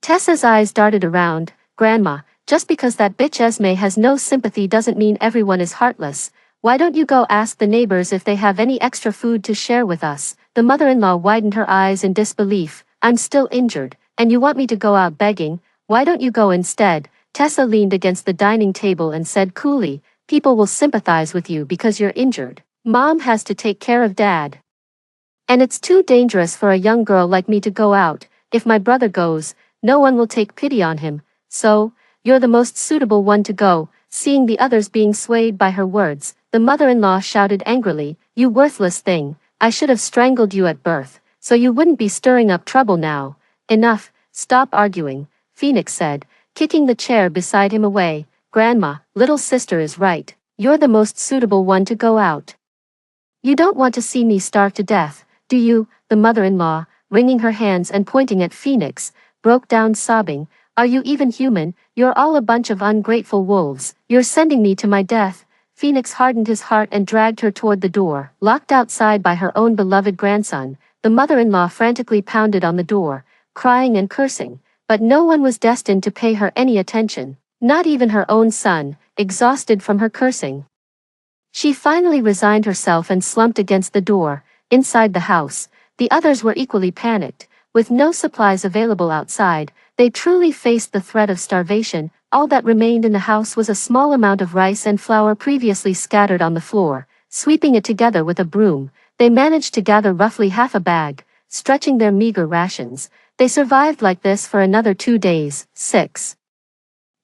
Tessa's eyes darted around. Grandma, just because that bitch Esme has no sympathy doesn't mean everyone is heartless. Why don't you go ask the neighbors if they have any extra food to share with us? The mother-in-law widened her eyes in disbelief. I'm still injured, and you want me to go out begging? Why don't you go instead? Tessa leaned against the dining table and said coolly, People will sympathize with you because you're injured. Mom has to take care of dad. And it's too dangerous for a young girl like me to go out. If my brother goes, no one will take pity on him. So, you're the most suitable one to go." Seeing the others being swayed by her words, the mother-in-law shouted angrily, "You worthless thing, I should have strangled you at birth, so you wouldn't be stirring up trouble now." "Enough, stop arguing," Phoenix said, kicking the chair beside him away. "Grandma, little sister is right. You're the most suitable one to go out. You don't want to see me starve to death, do you?" The mother-in-law, wringing her hands and pointing at Phoenix, broke down sobbing. "Are you even human? You're all a bunch of ungrateful wolves. You're sending me to my death." Phoenix hardened his heart and dragged her toward the door. Locked outside by her own beloved grandson, the mother-in-law frantically pounded on the door, crying and cursing, but no one was destined to pay her any attention, not even her own son, exhausted from her cursing. She finally resigned herself and slumped against the door. Inside the house, the others were equally panicked. With no supplies available outside, they truly faced the threat of starvation. All that remained in the house was a small amount of rice and flour previously scattered on the floor. Sweeping it together with a broom, they managed to gather roughly half a bag. Stretching their meager rations, they survived like this for another 2 days. 6.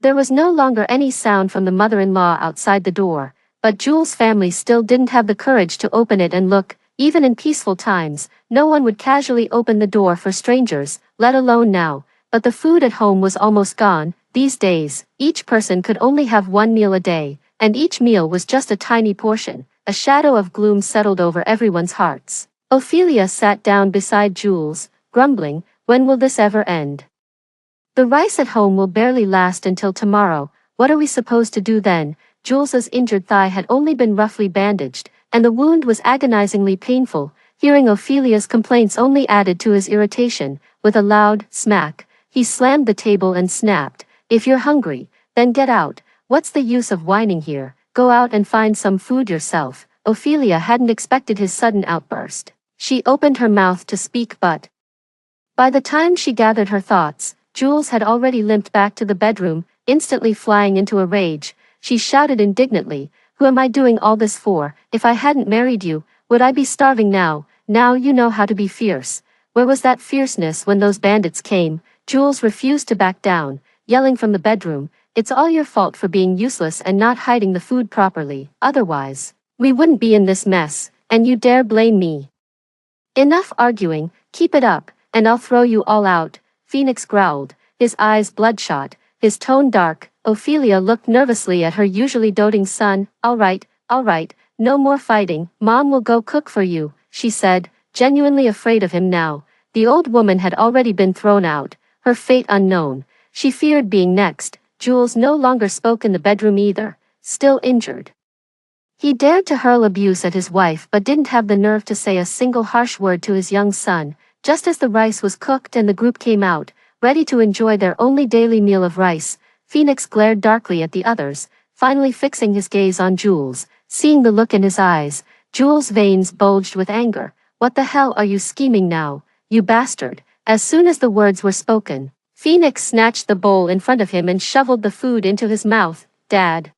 There was no longer any sound from the mother-in-law outside the door, but Jules' family still didn't have the courage to open it and look. Even in peaceful times, no one would casually open the door for strangers, let alone now. But the food at home was almost gone. These days, each person could only have one meal a day, and each meal was just a tiny portion. A shadow of gloom settled over everyone's hearts. Ophelia sat down beside Jules, grumbling, "When will this ever end? The rice at home will barely last until tomorrow. What are we supposed to do then?" Jules's injured thigh had only been roughly bandaged, and the wound was agonizingly painful. Hearing Ophelia's complaints only added to his irritation. With a loud smack, he slammed the table and snapped, "If you're hungry, then get out. What's the use of whining here? Go out and find some food yourself." Ophelia hadn't expected his sudden outburst. She opened her mouth to speak, but by the time she gathered her thoughts, Jules had already limped back to the bedroom. Instantly flying into a rage, she shouted indignantly, "Who am I doing all this for? If I hadn't married you, would I be starving now? Now you know how to be fierce. Where was that fierceness when those bandits came?" Jules refused to back down, yelling from the bedroom, "It's all your fault for being useless and not hiding the food properly. Otherwise, we wouldn't be in this mess, and you dare blame me? Enough arguing, keep it up, and I'll throw you all out." Phoenix growled, his eyes bloodshot, his tone dark. Ophelia looked nervously at her usually doting son. All right, no more fighting. Mom will go cook for you," she said, genuinely afraid of him now. The old woman had already been thrown out, her fate unknown. She feared being next. Jules no longer spoke in the bedroom either, still injured. He dared to hurl abuse at his wife but didn't have the nerve to say a single harsh word to his young son. Just as the rice was cooked and the group came out, ready to enjoy their only daily meal of rice, Phoenix glared darkly at the others, finally fixing his gaze on Jules. Seeing the look in his eyes, Jules' veins bulged with anger. "What the hell are you scheming now, you bastard?" As soon as the words were spoken, Phoenix snatched the bowl in front of him and shoveled the food into his mouth. "Dad,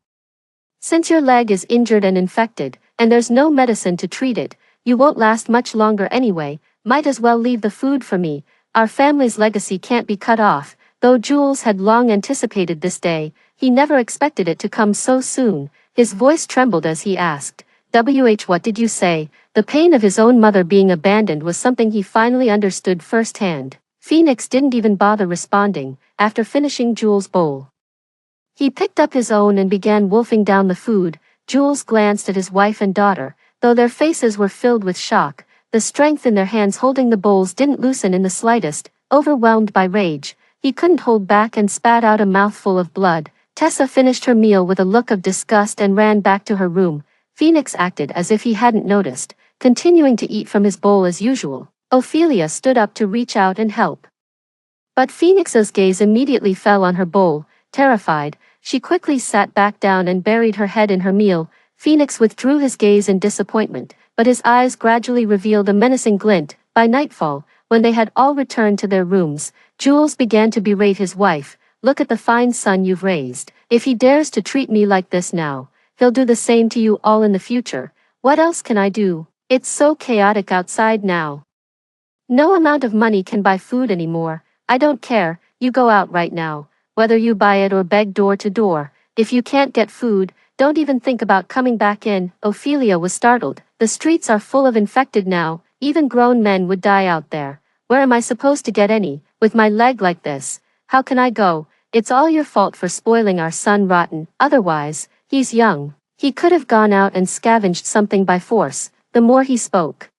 since your leg is injured and infected, and there's no medicine to treat it, you won't last much longer anyway. Might as well leave the food for me. Our family's legacy can't be cut off." Though Jules had long anticipated this day, he never expected it to come so soon. His voice trembled as he asked, "What did you say?" The pain of his own mother being abandoned was something he finally understood firsthand. Phoenix didn't even bother responding. After finishing Jules' bowl, he picked up his own and began wolfing down the food. Jules glanced at his wife and daughter. Though their faces were filled with shock, the strength in their hands holding the bowls didn't loosen in the slightest. Overwhelmed by rage, he couldn't hold back and spat out a mouthful of blood. Tessa finished her meal with a look of disgust and ran back to her room. Phoenix acted as if he hadn't noticed, continuing to eat from his bowl as usual. Ophelia stood up to reach out and help, but Phoenix's gaze immediately fell on her bowl. Terrified, she quickly sat back down and buried her head in her meal. Phoenix withdrew his gaze in disappointment, but his eyes gradually revealed a menacing glint. By nightfall, when they had all returned to their rooms, Jules began to berate his wife. "Look at the fine son you've raised. If he dares to treat me like this now, he'll do the same to you all in the future. What else can I do? It's so chaotic outside now. No amount of money can buy food anymore. I don't care, you go out right now. Whether you buy it or beg door to door. If you can't get food, don't even think about coming back in. Ophelia was startled. The streets are full of infected now. Even grown men would die out there. Where am I supposed to get any, with my leg like this? How can I go? It's all your fault for spoiling our son rotten. Otherwise, he's young. He could have gone out and scavenged something by force. The more he spoke,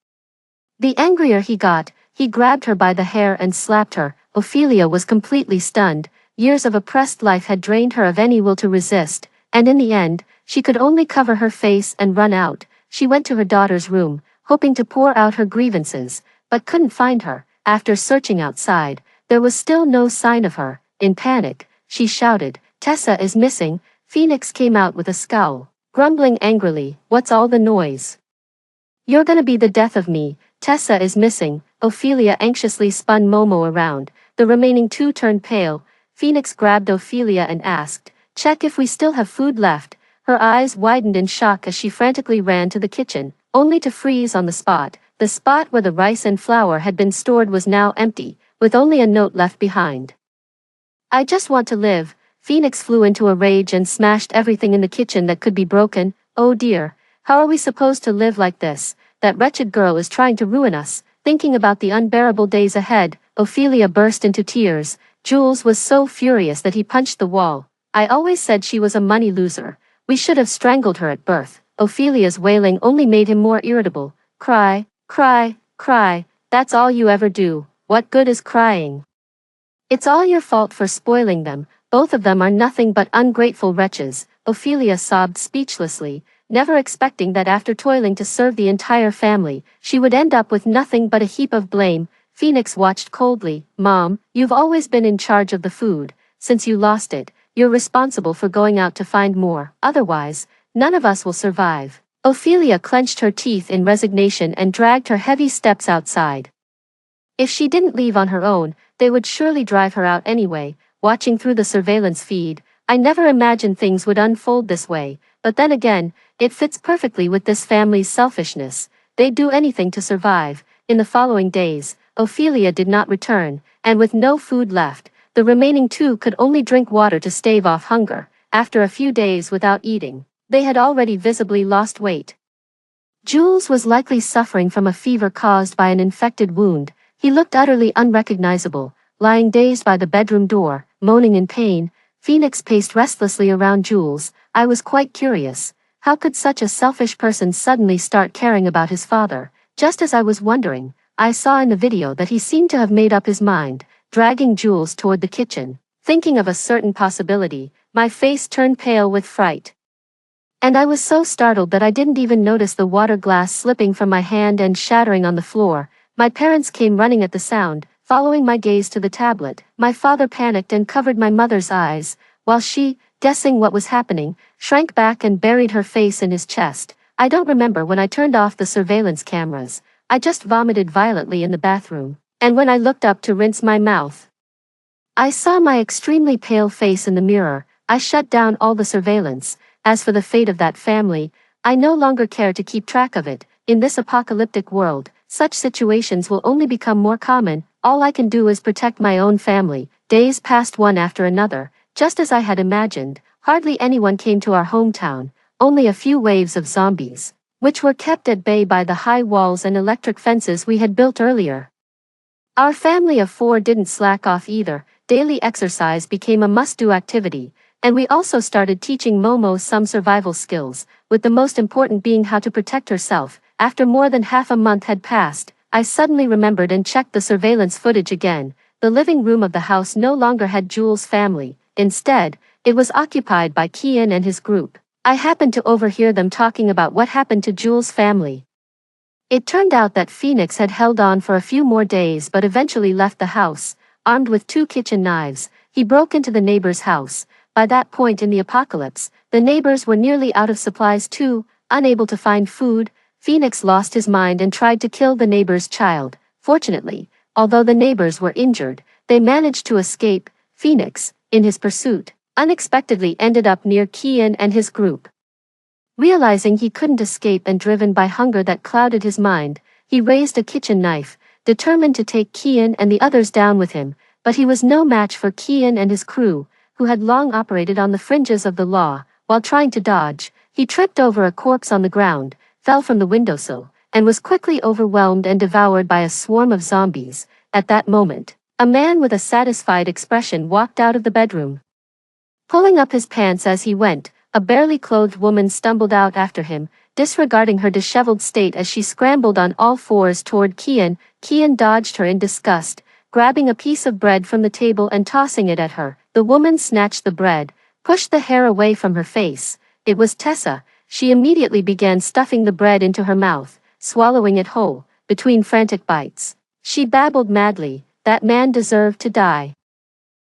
the angrier he got. He grabbed her by the hair and slapped her. Ophelia was completely stunned. Years of oppressed life had drained her of any will to resist, and in the end, she could only cover her face and run out. She went to her daughter's room, hoping to pour out her grievances, but couldn't find her. After searching outside, there was still no sign of her. In panic, she shouted, "Tessa is missing." Phoenix came out with a scowl, grumbling angrily, "What's all the noise? You're gonna be the death of me. Tessa is missing." Ophelia anxiously spun Momo around. The remaining two turned pale. Phoenix grabbed Ophelia and asked, "Check if we still have food left." Her eyes widened in shock as she frantically ran to the kitchen, only to freeze on the spot. The spot where the rice and flour had been stored was now empty, with only a note left behind. "I just want to live." Phoenix flew into a rage and smashed everything in the kitchen that could be broken. "Oh dear, how are we supposed to live like this? That wretched girl is trying to ruin us." Thinking about the unbearable days ahead, Ophelia burst into tears. Jules was so furious that he punched the wall. "I always said she was a money loser. We should have strangled her at birth." Ophelia's wailing only made him more irritable. "Cry, cry, cry, that's all you ever do. What good is crying? It's all your fault for spoiling them. Both of them are nothing but ungrateful wretches." Ophelia sobbed speechlessly, never expecting that after toiling to serve the entire family, she would end up with nothing but a heap of blame. Phoenix watched coldly. "Mom, you've always been in charge of the food. Since you lost it, you're responsible for going out to find more. Otherwise, none of us will survive." Ophelia clenched her teeth in resignation and dragged her heavy steps outside. If she didn't leave on her own, they would surely drive her out anyway. Watching through the surveillance feed, I never imagined things would unfold this way, but then again, it fits perfectly with this family's selfishness. They'd do anything to survive. In the following days, Ophelia did not return, and with no food left, the remaining two could only drink water to stave off hunger. After a few days without eating, they had already visibly lost weight. Jules was likely suffering from a fever caused by an infected wound. He looked utterly unrecognizable, lying dazed by the bedroom door, moaning in pain. Phoenix paced restlessly around Jules. "I was quite curious. How could such a selfish person suddenly start caring about his father? Just as I was wondering, I saw in the video that he seemed to have made up his mind." Dragging Jules toward the kitchen, thinking of a certain possibility, my face turned pale with fright. And I was so startled that I didn't even notice the water glass slipping from my hand and shattering on the floor. My parents came running at the sound, following my gaze to the tablet. My father panicked and covered my mother's eyes, while she, guessing what was happening, shrank back and buried her face in his chest. I don't remember when I turned off the surveillance cameras. I just vomited violently in the bathroom, and when I looked up to rinse my mouth, I saw my extremely pale face in the mirror. I shut down all the surveillance. As for the fate of that family, I no longer care to keep track of it. In this apocalyptic world, such situations will only become more common. All I can do is protect my own family. Days passed one after another, just as I had imagined. Hardly anyone came to our hometown, only a few waves of zombies, which were kept at bay by the high walls and electric fences we had built earlier. Our family of four didn't slack off either. Daily exercise became a must-do activity, and we also started teaching Momo some survival skills, with the most important being how to protect herself. After more than half a month had passed, I suddenly remembered and checked the surveillance footage again. The living room of the house no longer had Jules' family. Instead, it was occupied by Kian and his group. I happened to overhear them talking about what happened to Jules' family. It turned out that Phoenix had held on for a few more days but eventually left the house, armed with 2 kitchen knives. He broke into the neighbor's house. By that point in the apocalypse, the neighbors were nearly out of supplies too. Unable to find food, Phoenix lost his mind and tried to kill the neighbor's child. Fortunately, although the neighbors were injured, they managed to escape. Phoenix, in his pursuit, unexpectedly ended up near Kian and his group. Realizing he couldn't escape and driven by hunger that clouded his mind, he raised a kitchen knife, determined to take Kian and the others down with him, but he was no match for Kian and his crew, who had long operated on the fringes of the law. While trying to dodge, he tripped over a corpse on the ground, fell from the windowsill, and was quickly overwhelmed and devoured by a swarm of zombies. At that moment, a man with a satisfied expression walked out of the bedroom. Pulling up his pants as he went, a barely clothed woman stumbled out after him, disregarding her disheveled state as she scrambled on all fours toward Kian. Kian dodged her in disgust, grabbing a piece of bread from the table and tossing it at her. The woman snatched the bread, pushed the hair away from her face. It was Tessa. She immediately began stuffing the bread into her mouth, swallowing it whole, between frantic bites. She babbled madly, "That man deserved to die.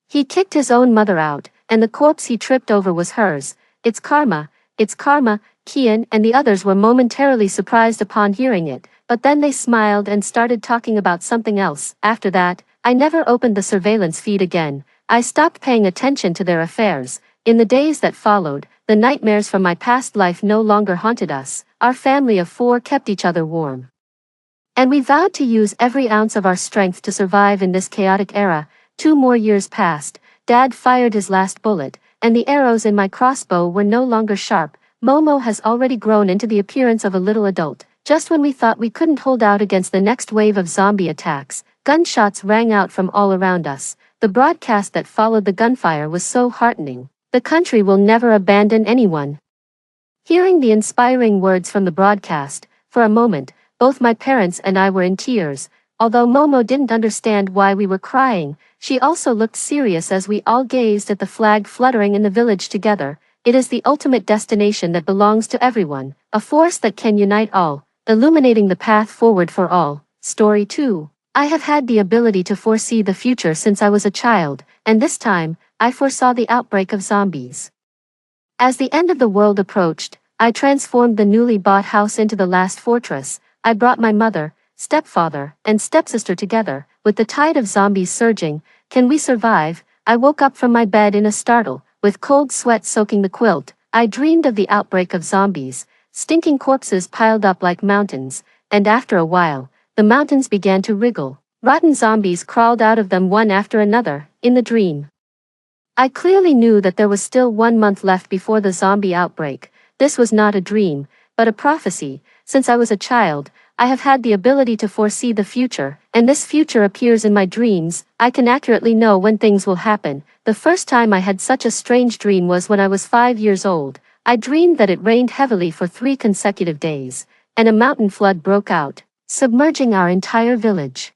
He kicked his own mother out, and the corpse he tripped over was hers. It's karma, it's karma." Kian and the others were momentarily surprised upon hearing it, but then they smiled and started talking about something else. After that, I never opened the surveillance feed again. I stopped paying attention to their affairs. In the days that followed, the nightmares from my past life no longer haunted us. Our family of 4 kept each other warm. And we vowed to use every ounce of our strength to survive in this chaotic era. 2 more years passed. Dad fired his last bullet, and the arrows in my crossbow were no longer sharp. Momo has already grown into the appearance of a little adult. Just when we thought we couldn't hold out against the next wave of zombie attacks, gunshots rang out from all around us. The broadcast that followed the gunfire was so heartening. "The country will never abandon anyone." Hearing the inspiring words from the broadcast, for a moment, both my parents and I were in tears. Although Momo didn't understand why we were crying, she also looked serious as we all gazed at the flag fluttering in the village together. It is the ultimate destination that belongs to everyone, a force that can unite all, illuminating the path forward for all. Story 2. I have had the ability to foresee the future since I was a child, and this time, I foresaw the outbreak of zombies. As the end of the world approached, I transformed the newly bought house into the last fortress. I brought my mother, stepfather, and stepsister together. With the tide of zombies surging, can we survive? I woke up from my bed in a startle, with cold sweat soaking the quilt. I dreamed of the outbreak of zombies. Stinking corpses piled up like mountains, and after a while, the mountains began to wriggle. Rotten zombies crawled out of them one after another. In the dream, I clearly knew that there was still 1 month left before the zombie outbreak. This was not a dream, but a prophecy. Since I was a child, I have had the ability to foresee the future, and this future appears in my dreams. I can accurately know when things will happen. The first time I had such a strange dream was when I was 5 years old. I dreamed that it rained heavily for 3 consecutive days, and a mountain flood broke out, submerging our entire village.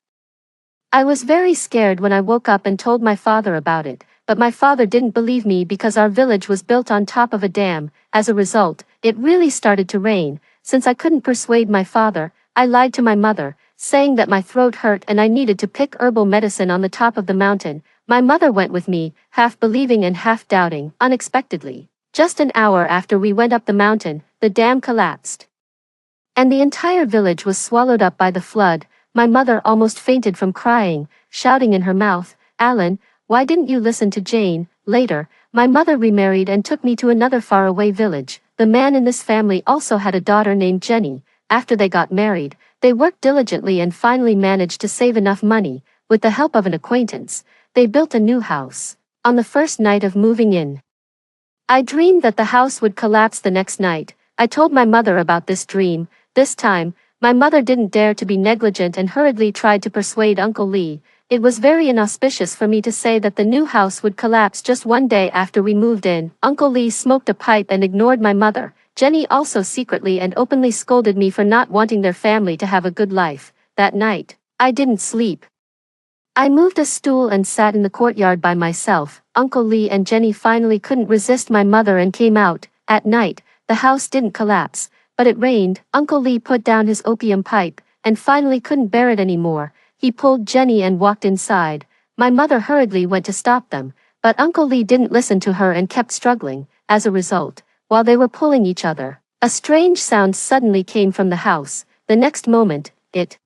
I was very scared when I woke up and told my father about it, but my father didn't believe me because our village was built on top of a dam. As a result, it really started to rain. Since I couldn't persuade my father, I lied to my mother, saying that my throat hurt and I needed to pick herbal medicine on the top of the mountain. My mother went with me, half believing and half doubting. Unexpectedly, just an hour after we went up the mountain, the dam collapsed, and the entire village was swallowed up by the flood. My mother almost fainted from crying, shouting in her mouth, "Alan, why didn't you listen to Jane?" Later, my mother remarried and took me to another faraway village. The man in this family also had a daughter named Jenny. After they got married, they worked diligently and finally managed to save enough money. With the help of an acquaintance, they built a new house. On the first night of moving in, I dreamed that the house would collapse the next night. I told my mother about this dream. This time, my mother didn't dare to be negligent and hurriedly tried to persuade Uncle Lee. It was very inauspicious for me to say that the new house would collapse just 1 day after we moved in. Uncle Lee smoked a pipe and ignored my mother. Jenny also secretly and openly scolded me for not wanting their family to have a good life. That night, I didn't sleep. I moved a stool and sat in the courtyard by myself. Uncle Lee and Jenny finally couldn't resist my mother and came out. At night, the house didn't collapse, but it rained. Uncle Lee put down his opium pipe, and finally couldn't bear it anymore. He pulled Jenny and walked inside. My mother hurriedly went to stop them, but Uncle Lee didn't listen to her and kept struggling. As a result, while they were pulling each other, a strange sound suddenly came from the house. The next moment, it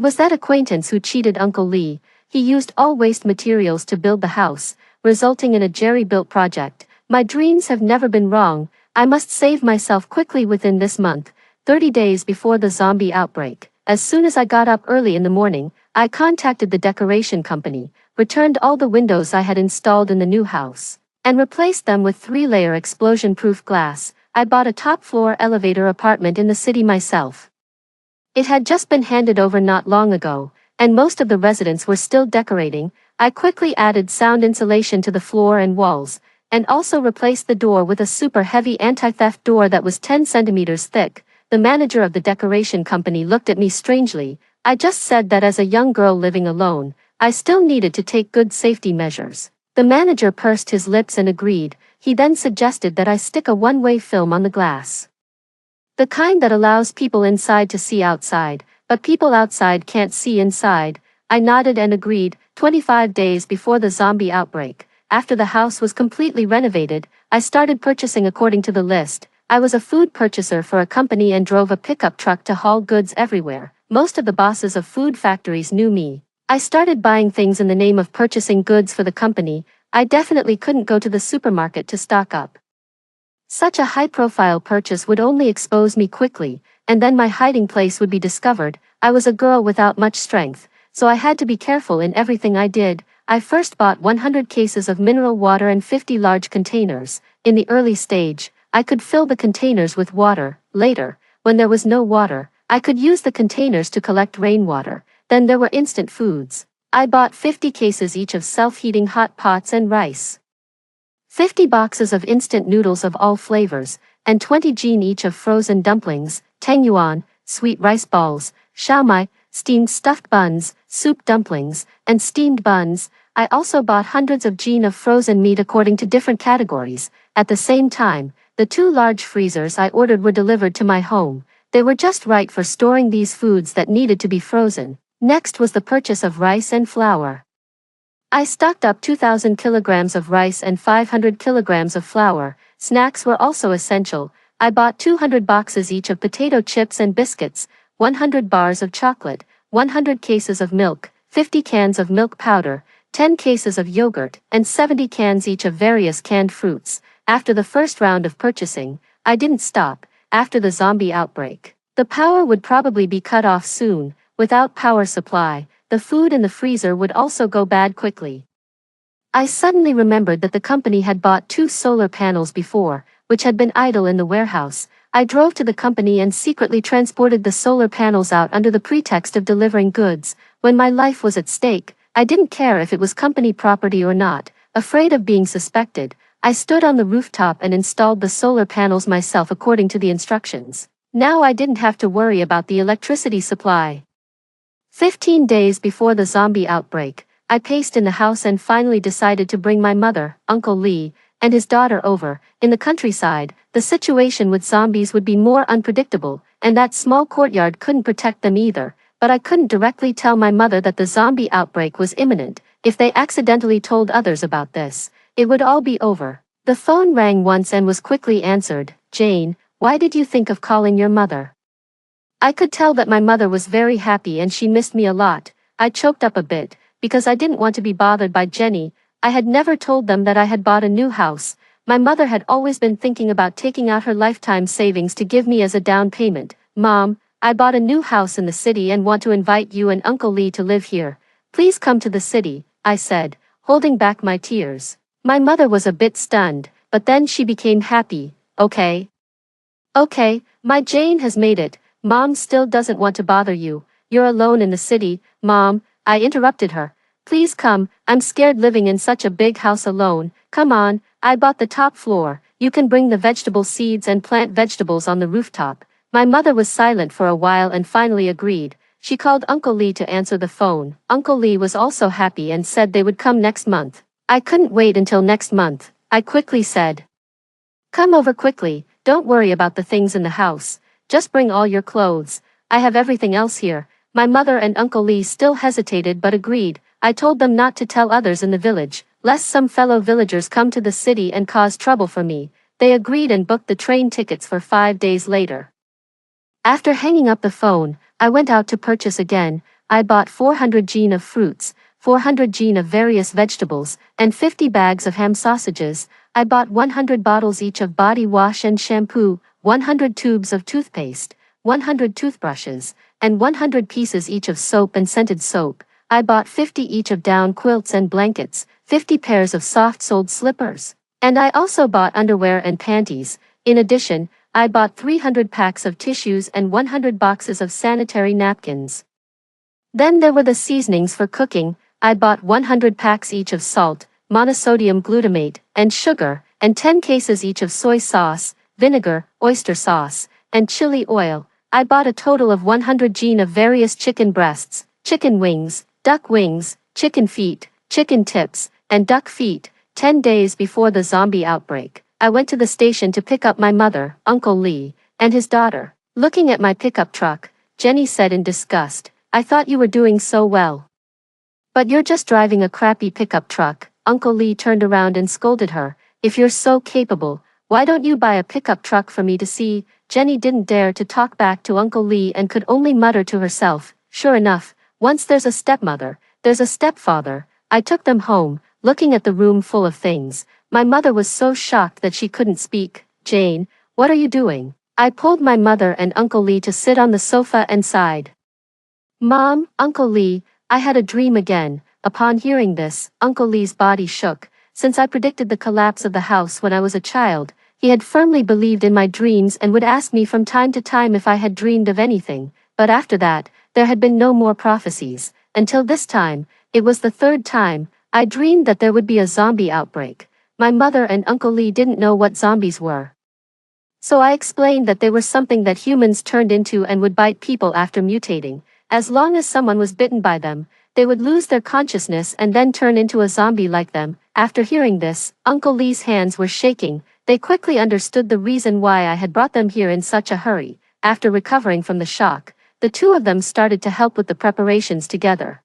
was that acquaintance who cheated Uncle Lee. He used all waste materials to build the house, resulting in a jerry-built project. My dreams have never been wrong. I must save myself quickly within this month, 30 days before the zombie outbreak. As soon as I got up early in the morning, I contacted the decoration company, returned all the windows I had installed in the new house, and replaced them with 3-layer explosion-proof glass. I bought a top-floor elevator apartment in the city myself. It had just been handed over not long ago, and most of the residents were still decorating. I quickly added sound insulation to the floor and walls, and also replaced the door with a super heavy anti-theft door that was 10 centimeters thick. The manager of the decoration company looked at me strangely. I just said that as a young girl living alone, I still needed to take good safety measures. The manager pursed his lips and agreed. He then suggested that I stick a one-way film on the glass. The kind that allows people inside to see outside, but people outside can't see inside. I nodded and agreed. 25 days before the zombie outbreak, after the house was completely renovated, I started purchasing according to the list. I was a food purchaser for a company and drove a pickup truck to haul goods everywhere. Most of the bosses of food factories knew me. I started buying things in the name of purchasing goods for the company. I definitely couldn't go to the supermarket to stock up. Such a high-profile purchase would only expose me quickly, and then my hiding place would be discovered. I was a girl without much strength, so I had to be careful in everything I did. I first bought 100 cases of mineral water and 50 large containers. In the early stage, I could fill the containers with water. Later, when there was no water, I could use the containers to collect rainwater. Then there were instant foods. I bought 50 cases each of self-heating hot pots and rice, 50 boxes of instant noodles of all flavors, and 20 jin each of frozen dumplings, tangyuan, sweet rice balls, xiaomai, steamed stuffed buns, soup dumplings, and steamed buns. I also bought hundreds of jin of frozen meat according to different categories. At the same time, the 2 large freezers I ordered were delivered to my home. They were just right for storing these foods that needed to be frozen. Next was the purchase of rice and flour. I stocked up 2,000 kilograms of rice and 500 kilograms of flour. Snacks were also essential. I bought 200 boxes each of potato chips and biscuits, 100 bars of chocolate, 100 cases of milk, 50 cans of milk powder, 10 cases of yogurt, and 70 cans each of various canned fruits. After the first round of purchasing, I didn't stop. After the zombie outbreak, the power would probably be cut off soon. Without power supply, the food in the freezer would also go bad quickly. I suddenly remembered that the company had bought 2 solar panels before, which had been idle in the warehouse. I drove to the company and secretly transported the solar panels out under the pretext of delivering goods. When my life was at stake, I didn't care if it was company property or not. Afraid of being suspected, I stood on the rooftop and installed the solar panels myself according to the instructions. Now I didn't have to worry about the electricity supply. 15 days before the zombie outbreak, I paced in the house and finally decided to bring my mother, Uncle Lee, and his daughter over. In the countryside, the situation with zombies would be more unpredictable, and that small courtyard couldn't protect them either. But I couldn't directly tell my mother that the zombie outbreak was imminent. If they accidentally told others about this, it would all be over. The phone rang once and was quickly answered. "Jane, why did you think of calling your mother?" I could tell that my mother was very happy and she missed me a lot. I choked up a bit, because I didn't want to be bothered by Jenny. I had never told them that I had bought a new house. My mother had always been thinking about taking out her lifetime savings to give me as a down payment. "Mom, I bought a new house in the city and want to invite you and Uncle Lee to live here. Please come to the city," I said, holding back my tears. My mother was a bit stunned, but then she became happy. Okay, my Jane has made it. Mom still doesn't want to bother you. You're alone in the city." "Mom," I interrupted her. "Please come, I'm scared living in such a big house alone. Come on, I bought the top floor. You can bring the vegetable seeds and plant vegetables on the rooftop." My mother was silent for a while and finally agreed. She called Uncle Lee to answer the phone. Uncle Lee was also happy and said they would come next month. I couldn't wait until next month. I quickly said, "Come over quickly, don't worry about the things in the house. Just bring all your clothes. I have everything else here." My mother and Uncle Lee still hesitated but agreed. I told them not to tell others in the village, lest some fellow villagers come to the city and cause trouble for me. They agreed and booked the train tickets for 5 days later. After hanging up the phone, I went out to purchase again. I bought 400 jin of fruits, 400 gene of various vegetables, and 50 bags of ham sausages. I bought 100 bottles each of body wash and shampoo, 100 tubes of toothpaste, 100 toothbrushes, and 100 pieces each of soap and scented soap. I bought 50 each of down quilts and blankets, 50 pairs of soft-soled slippers. And I also bought underwear and panties. In addition, I bought 300 packs of tissues and 100 boxes of sanitary napkins. Then there were the seasonings for cooking. I bought 100 packs each of salt, monosodium glutamate, and sugar, and 10 cases each of soy sauce, vinegar, oyster sauce, and chili oil. I bought a total of 100 gene of various chicken breasts, chicken wings, duck wings, chicken feet, chicken tips, and duck feet. 10 days before the zombie outbreak, I went to the station to pick up my mother, Uncle Lee, and his daughter. Looking at my pickup truck, Jenny said in disgust, "I thought you were doing so well. But you're just driving a crappy pickup truck." Uncle Lee turned around and scolded her, "If you're so capable, why don't you buy a pickup truck for me to see?" Jenny didn't dare to talk back to Uncle Lee and could only mutter to herself, "Sure enough, once there's a stepmother, there's a stepfather." I took them home. Looking at the room full of things, my mother was so shocked that she couldn't speak. "Jane, what are you doing?" I pulled my mother and Uncle Lee to sit on the sofa and sighed. "Mom, Uncle Lee, I had a dream again." Upon hearing this, Uncle Lee's body shook. Since I predicted the collapse of the house when I was a child, he had firmly believed in my dreams and would ask me from time to time if I had dreamed of anything. But after that, there had been no more prophecies. Until this time, it was the third time, I dreamed that there would be a zombie outbreak. My mother and Uncle Lee didn't know what zombies were. So I explained that they were something that humans turned into and would bite people after mutating. As long as someone was bitten by them, they would lose their consciousness and then turn into a zombie like them. After hearing this, Uncle Lee's hands were shaking. They quickly understood the reason why I had brought them here in such a hurry. After recovering from the shock, the two of them started to help with the preparations together.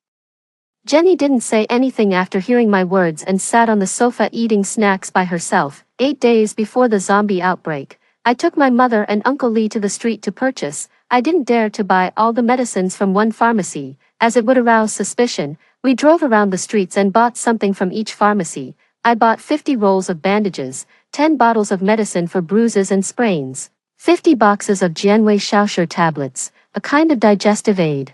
Jenny didn't say anything after hearing my words and sat on the sofa eating snacks by herself. 8 days before the zombie outbreak, I took my mother and Uncle Lee to the street to purchase. I didn't dare to buy all the medicines from one pharmacy, as it would arouse suspicion. We drove around the streets and bought something from each pharmacy. I bought 50 rolls of bandages, 10 bottles of medicine for bruises and sprains, 50 boxes of Jianwei Shaoshur tablets, a kind of digestive aid,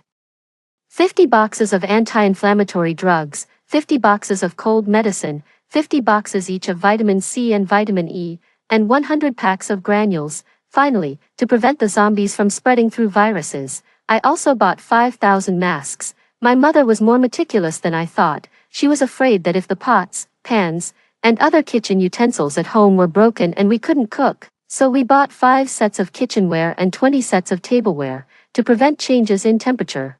50 boxes of anti-inflammatory drugs, 50 boxes of cold medicine, 50 boxes each of vitamin C and vitamin E, and 100 packs of granules. Finally, to prevent the zombies from spreading through viruses, I also bought 5,000 masks. My mother was more meticulous than I thought. She was afraid that if the pots, pans, and other kitchen utensils at home were broken and we couldn't cook, so we bought 5 sets of kitchenware and 20 sets of tableware, to prevent changes in temperature.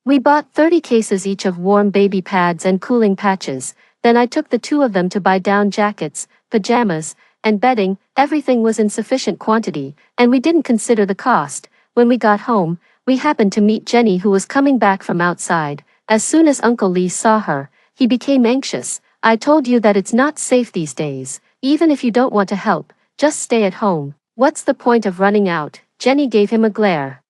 We bought 30 cases each of warm baby pads and cooling patches. Then I took the two of them to buy down jackets, pajamas, and bedding. Everything was in sufficient quantity, and we didn't consider the cost. When we got home, we happened to meet Jenny, who was coming back from outside. As soon as Uncle Lee saw her, he became anxious. "I told you that it's not safe these days. Even if you don't want to help, just stay at home. What's the point of running out?" Jenny gave him a glare.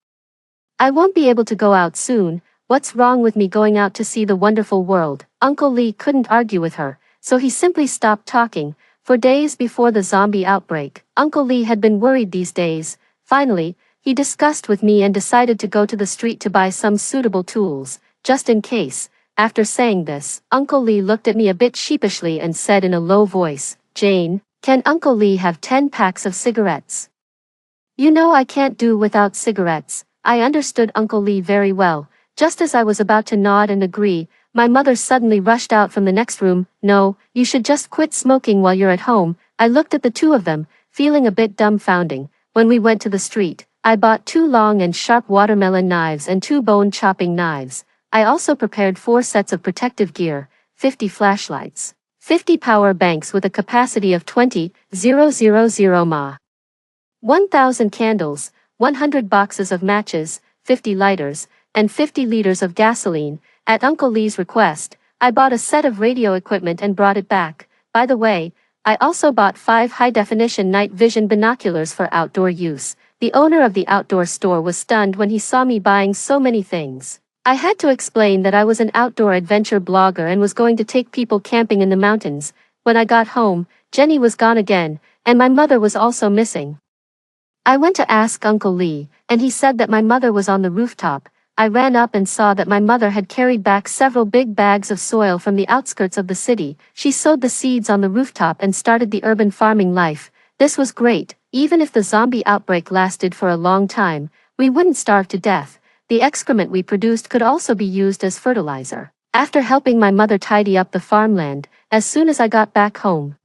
"I won't be able to go out soon. What's wrong with me going out to see the wonderful world?" Uncle Lee couldn't argue with her, so he simply stopped talking. For days before the zombie outbreak, Uncle Lee had been worried these days. Finally, he discussed with me and decided to go to the street to buy some suitable tools, just in case. After saying this, Uncle Lee looked at me a bit sheepishly and said in a low voice, "Jane, can Uncle Lee have 10 packs of cigarettes? You know I can't do without cigarettes." I understood Uncle Lee very well. Just as I was about to nod and agree, my mother suddenly rushed out from the next room. "No, you should just quit smoking while you're at home." I looked at the two of them, feeling a bit dumbfounding. When we went to the street, I bought 2 long and sharp watermelon knives and 2 bone chopping knives. I also prepared 4 sets of protective gear, 50 flashlights, 50 power banks with a capacity of 20,000 mAh, 1,000 candles, 100 boxes of matches, 50 lighters, and 50 liters of gasoline. At Uncle Lee's request, I bought a set of radio equipment and brought it back. By the way, I also bought 5 high-definition night vision binoculars for outdoor use. The owner of the outdoor store was stunned when he saw me buying so many things. I had to explain that I was an outdoor adventure blogger and was going to take people camping in the mountains. When I got home, Jenny was gone again, and my mother was also missing. I went to ask Uncle Lee, and he said that my mother was on the rooftop. I ran up and saw that my mother had carried back several big bags of soil from the outskirts of the city. She sowed the seeds on the rooftop and started the urban farming life. This was great. Even if the zombie outbreak lasted for a long time, we wouldn't starve to death. The excrement we produced could also be used as fertilizer. After helping my mother tidy up the farmland, as soon as I got back home,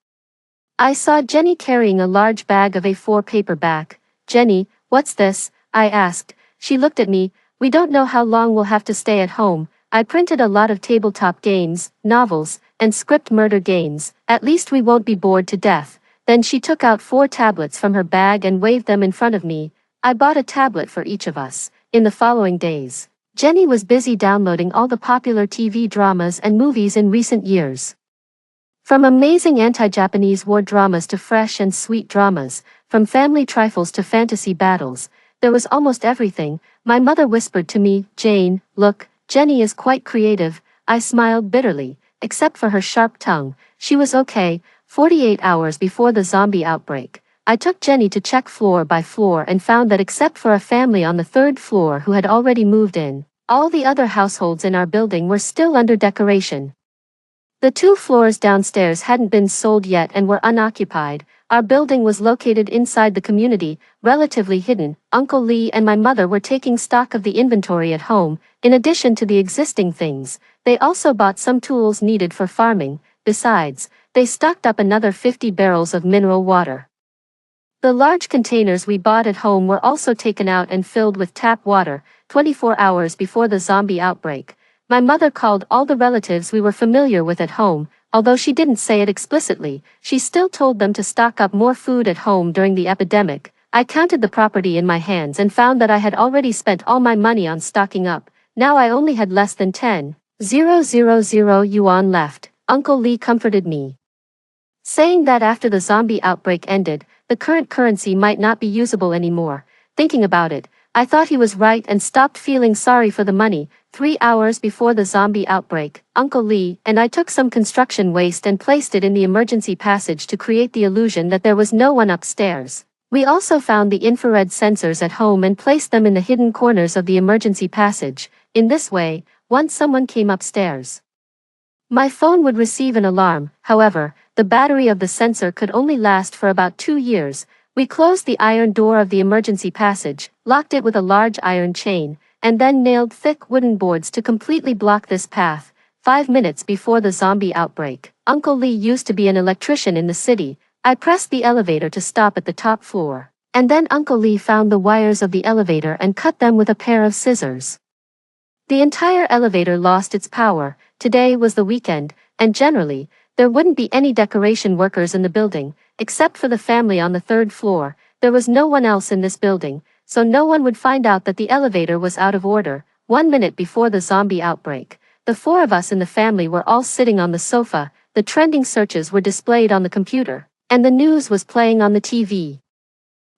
I saw Jenny carrying a large bag of A4 paper back. "Jenny, what's this?" I asked. She looked at me. "We don't know how long we'll have to stay at home. I printed a lot of tabletop games, novels, and script murder games. At least we won't be bored to death." Then she took out 4 tablets from her bag and waved them in front of me. I bought a tablet for each of us. In the following days, Jenny was busy downloading all the popular TV dramas and movies in recent years. From amazing anti-Japanese war dramas to fresh and sweet dramas, from family trifles to fantasy battles, there was almost everything. My mother whispered to me, "Jane, look, Jenny is quite creative." I smiled bitterly. Except for her sharp tongue, she was okay. 48 hours before the zombie outbreak, I took Jenny to check floor by floor and found that except for a family on the 3rd floor who had already moved in, all the other households in our building were still under decoration. The 2 floors downstairs hadn't been sold yet and were unoccupied. Our building was located inside the community, relatively hidden. Uncle Lee and my mother were taking stock of the inventory at home. In addition to the existing things, they also bought some tools needed for farming. Besides, they stocked up another 50 barrels of mineral water. The large containers we bought at home were also taken out and filled with tap water. 24 hours before the zombie outbreak, my mother called all the relatives we were familiar with at home. Although she didn't say it explicitly, she still told them to stock up more food at home during the epidemic. I counted the property in my hands and found that I had already spent all my money on stocking up. Now I only had less than 10,000 yuan left. Uncle Lee comforted me, saying that after the zombie outbreak ended, the current currency might not be usable anymore. Thinking about it, I thought he was right and stopped feeling sorry for the money. 3 hours before the zombie outbreak, Uncle Lee and I took some construction waste and placed it in the emergency passage to create the illusion that there was no one upstairs. We also found the infrared sensors at home and placed them in the hidden corners of the emergency passage. In this way, once someone came upstairs, my phone would receive an alarm. However, the battery of the sensor could only last for about 2 years. We closed the iron door of the emergency passage, locked it with a large iron chain, and then nailed thick wooden boards to completely block this path. 5 minutes before the zombie outbreak, Uncle Lee used to be an electrician in the city. I pressed the elevator to stop at the top floor, and then Uncle Lee found the wires of the elevator and cut them with a pair of scissors. The entire elevator lost its power. Today was the weekend, and generally, there wouldn't be any decoration workers in the building, except for the family on the 3rd floor. There was no one else in this building, so no one would find out that the elevator was out of order. 1 minute before the zombie outbreak, the 4 of us in the family were all sitting on the sofa. The trending searches were displayed on the computer, and the news was playing on the TV.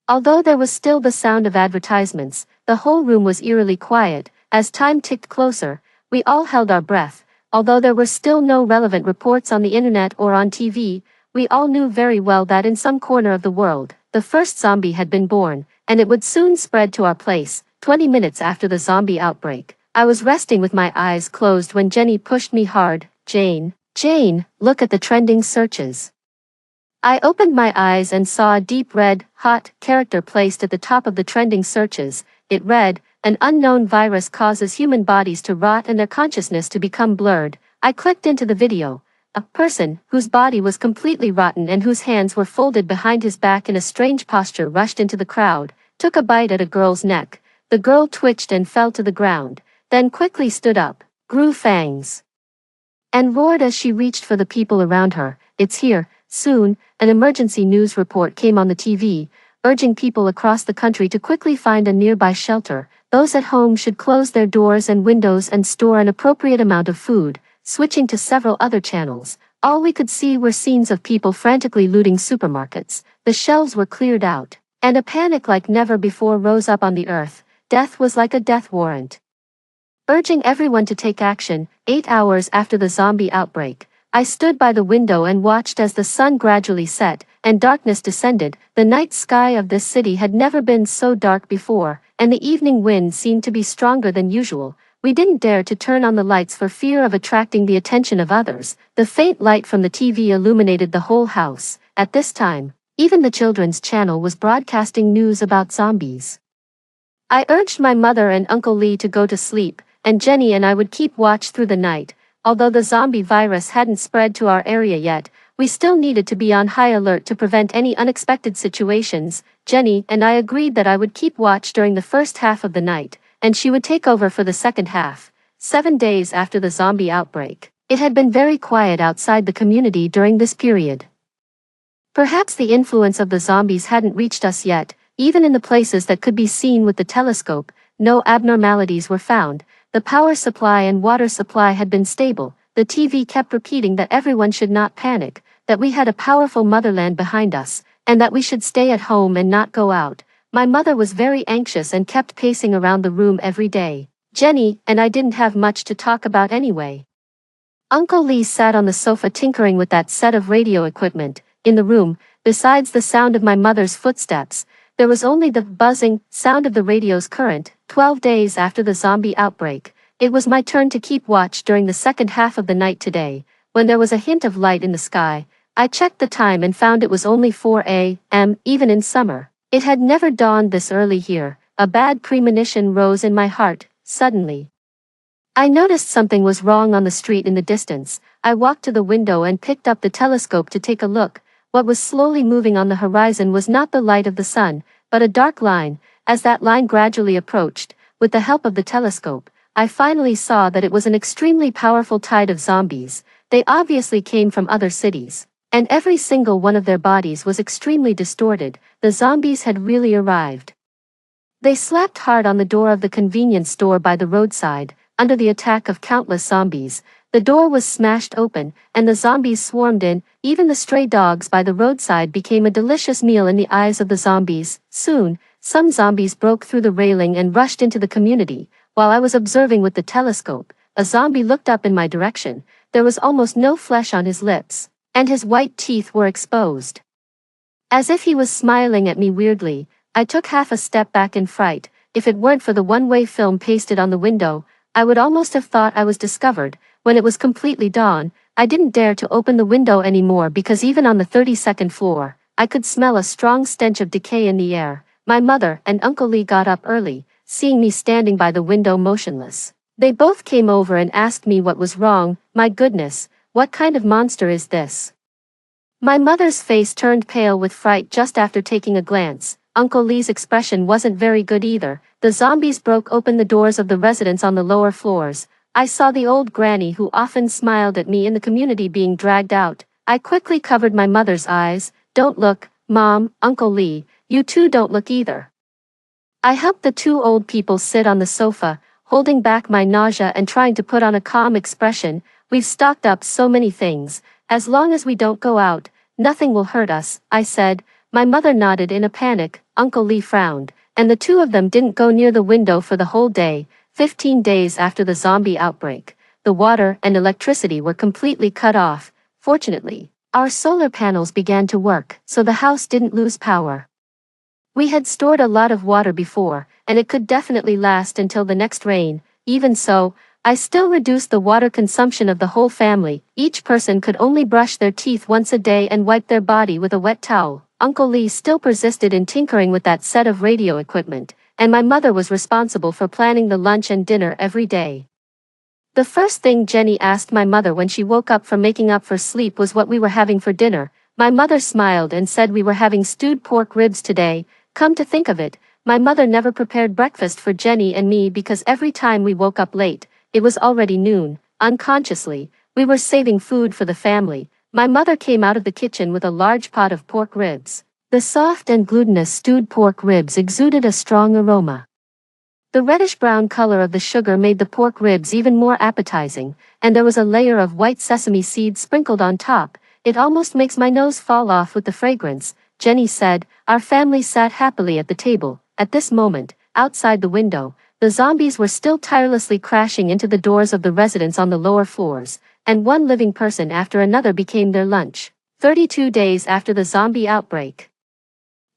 Although there was still the sound of advertisements, the whole room was eerily quiet. As time ticked closer, we all held our breath. Although there were still no relevant reports on the internet or on TV, we all knew very well that in some corner of the world, the first zombie had been born, and it would soon spread to our place. 20 minutes after the zombie outbreak, I was resting with my eyes closed when Jenny pushed me hard. Jane, look at the trending searches." I opened my eyes and saw a deep red, hot character placed at the top of the trending searches. It read, "An unknown virus causes human bodies to rot and their consciousness to become blurred." I clicked into the video. A person, whose body was completely rotten and whose hands were folded behind his back in a strange posture, rushed into the crowd, took a bite at a girl's neck. The girl twitched and fell to the ground, then quickly stood up, grew fangs, and roared as she reached for the people around her. "It's here." Soon, an emergency news report came on the TV, urging people across the country to quickly find a nearby shelter. Those at home should close their doors and windows and store an appropriate amount of food. Switching to several other channels, all we could see were scenes of people frantically looting supermarkets. The shelves were cleared out, and a panic like never before rose up on the earth. Death was like a death warrant. urging everyone to take action. 8 hours after the zombie outbreak, I stood by the window and watched as the sun gradually set, and darkness descended. The night sky of this city had never been so dark before, and the evening wind seemed to be stronger than usual. We didn't dare to turn on the lights for fear of attracting the attention of others. The faint light from the TV illuminated the whole house. At this time, even the children's channel was broadcasting news about zombies. I urged my mother and Uncle Lee to go to sleep, and Jenny and I would keep watch through the night. Although the zombie virus hadn't spread to our area yet, we still needed to be on high alert to prevent any unexpected situations. Jenny and I agreed that I would keep watch during the first half of the night, and she would take over for the second half. 7 days after the zombie outbreak, it had been very quiet outside the community during this period. Perhaps the influence of the zombies hadn't reached us yet. Even in the places that could be seen with the telescope, no abnormalities were found. The power supply and water supply had been stable. The TV kept repeating that everyone should not panic, that we had a powerful motherland behind us, and that we should stay at home and not go out. My mother was very anxious and kept pacing around the room every day. Jenny and I didn't have much to talk about anyway. Uncle Lee sat on the sofa tinkering with that set of radio equipment. In the room, besides the sound of my mother's footsteps, there was only the buzzing sound of the radio's current. 12 days after the zombie outbreak, it was my turn to keep watch during the second half of the night today. When there was a hint of light in the sky, I checked the time and found it was only 4 a.m. even in summer. It had never dawned this early here. A bad premonition rose in my heart. Suddenly, I noticed something was wrong on the street in the distance. I walked to the window and picked up the telescope to take a look. What was slowly moving on the horizon was not the light of the sun, but a dark line. As that line gradually approached, with the help of the telescope, I finally saw that it was an extremely powerful tide of zombies. They obviously came from other cities, and every single one of their bodies was extremely distorted. The zombies had really arrived. They slapped hard on the door of the convenience store by the roadside. Under the attack of countless zombies, the door was smashed open, and the zombies swarmed in. Even the stray dogs by the roadside became a delicious meal in the eyes of the zombies. Soon, some zombies broke through the railing and rushed into the community. While I was observing with the telescope, a zombie looked up in my direction. There was almost no flesh on his lips, and his white teeth were exposed. As if he was smiling at me weirdly, I took half a step back in fright. If it weren't for the one-way film pasted on the window, I would almost have thought I was discovered. When it was completely dawn, I didn't dare to open the window anymore because even on the 32nd floor, I could smell a strong stench of decay in the air. My mother and Uncle Lee got up early, seeing me standing by the window motionless. They both came over and asked me what was wrong. My goodness, what kind of monster is this? My mother's face turned pale with fright just after taking a glance. Uncle Lee's expression wasn't very good either. The zombies broke open the doors of the residence on the lower floors. I saw the old granny who often smiled at me in the community being dragged out. I quickly covered my mother's eyes. Don't look, Mom, Uncle Lee, you two don't look either. I helped the two old people sit on the sofa, holding back my nausea and trying to put on a calm expression. We've stocked up so many things. As long as we don't go out, nothing will hurt us, I said. My mother nodded in a panic. Uncle Lee frowned, and the two of them didn't go near the window for the whole day. 15 days after the zombie outbreak, the water and electricity were completely cut off. Fortunately, our solar panels began to work, so the house didn't lose power. We had stored a lot of water before, and it could definitely last until the next rain. Even so, I still reduced the water consumption of the whole family. Each person could only brush their teeth once a day and wipe their body with a wet towel. Uncle Lee still persisted in tinkering with that set of radio equipment, and my mother was responsible for planning the lunch and dinner every day. The first thing Jenny asked my mother when she woke up from making up for sleep was what we were having for dinner. My mother smiled and said we were having stewed pork ribs today. Come to think of it, my mother never prepared breakfast for Jenny and me because every time we woke up late, it was already noon. Unconsciously, we were saving food for the family. My mother came out of the kitchen with a large pot of pork ribs. The soft and glutinous stewed pork ribs exuded a strong aroma. The reddish-brown color of the sugar made the pork ribs even more appetizing, and there was a layer of white sesame seeds sprinkled on top. It almost makes my nose fall off with the fragrance, Jenny said. Our family sat happily at the table. At this moment, outside the window, the zombies were still tirelessly crashing into the doors of the residents on the lower floors, and one living person after another became their lunch. 32 days after the zombie outbreak.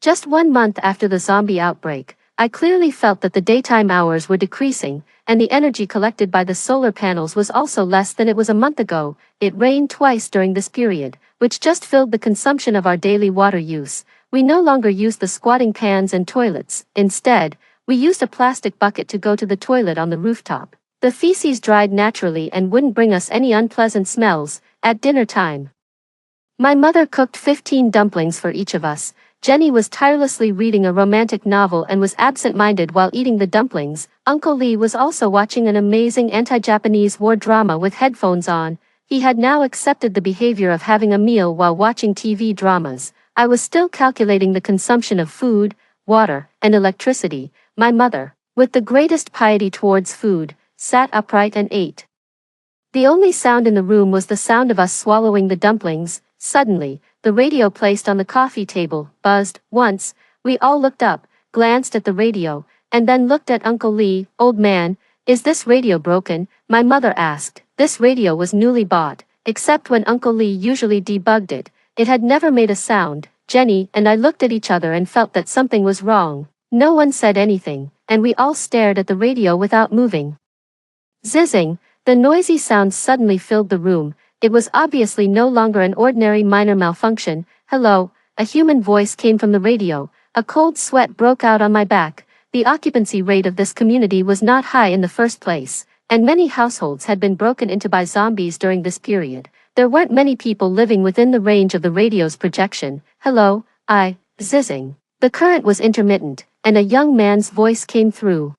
Just 1 month after the zombie outbreak, I clearly felt that the daytime hours were decreasing, and the energy collected by the solar panels was also less than it was a month ago. It rained twice during this period, which just filled the consumption of our daily water use. We no longer used the squatting pans and toilets. Instead, we used a plastic bucket to go to the toilet on the rooftop. The feces dried naturally and wouldn't bring us any unpleasant smells. At dinner time, my mother cooked 15 dumplings for each of us. Jenny was tirelessly reading a romantic novel and was absent-minded while eating the dumplings. Uncle Lee was also watching an amazing anti-Japanese war drama with headphones on. He had now accepted the behavior of having a meal while watching TV dramas. I was still calculating the consumption of food, water, and electricity. My mother, with the greatest piety towards food, sat upright and ate. The only sound in the room was the sound of us swallowing the dumplings. Suddenly, the radio placed on the coffee table buzzed. Once, we all looked up, glanced at the radio, and then looked at Uncle Lee. "Old man, is this radio broken?" my mother asked. This radio was newly bought, except when Uncle Lee usually debugged it. It had never made a sound. Jenny and I looked at each other and felt that something was wrong. No one said anything, and we all stared at the radio without moving. Zizzing, the noisy sound suddenly filled the room. It was obviously no longer an ordinary minor malfunction. "Hello," a human voice came from the radio. A cold sweat broke out on my back. The occupancy rate of this community was not high in the first place, and many households had been broken into by zombies during this period. There weren't many people living within the range of the radio's projection. "Hello, zizzing." The current was intermittent, and a young man's voice came through.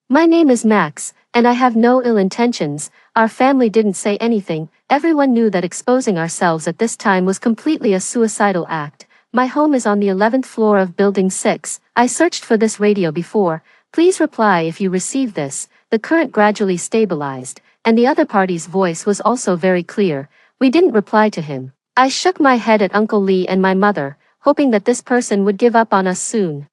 "My name is Max, and I have no ill intentions." Our family didn't say anything. Everyone knew that exposing ourselves at this time was completely a suicidal act. "My home is on the 11th floor of Building 6. I searched for this radio before. Please reply if you receive this." The current gradually stabilized, and the other party's voice was also very clear. We didn't reply to him. I shook my head at Uncle Lee and my mother, hoping that this person would give up on us soon.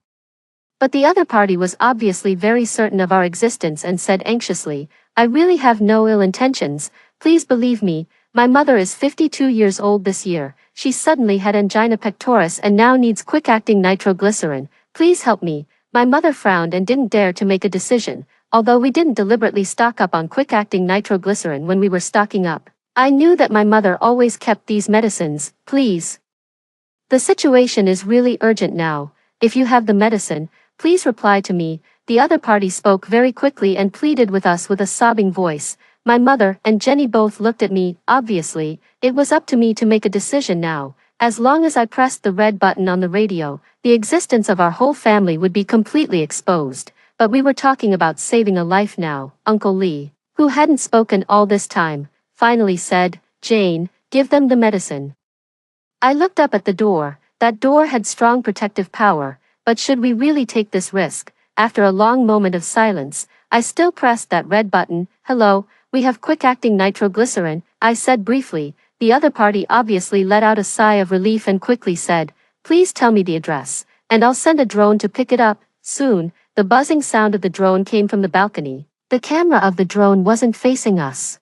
But the other party was obviously very certain of our existence and said anxiously, "I really have no ill intentions. Please believe me. My mother is 52 years old this year. She suddenly had angina pectoris and now needs quick-acting nitroglycerin. Please help me." My mother frowned and didn't dare to make a decision. Although we didn't deliberately stock up on quick-acting nitroglycerin when we were stocking up, I knew that my mother always kept these medicines. "Please. The situation is really urgent now. If you have the medicine, please reply to me." The other party spoke very quickly and pleaded with us with a sobbing voice. My mother and Jenny both looked at me. Obviously, it was up to me to make a decision now. As long as I pressed the red button on the radio, the existence of our whole family would be completely exposed. But we were talking about saving a life now. Uncle Lee, who hadn't spoken all this time, finally said, "Jane, give them the medicine." I looked up at the door. That door had strong protective power, but should we really take this risk? After a long moment of silence, I still pressed that red button. "Hello, we have quick-acting nitroglycerin," I said briefly. The other party obviously let out a sigh of relief and quickly said, "Please tell me the address, and I'll send a drone to pick it up." Soon, the buzzing sound of the drone came from the balcony. The camera of the drone wasn't facing us,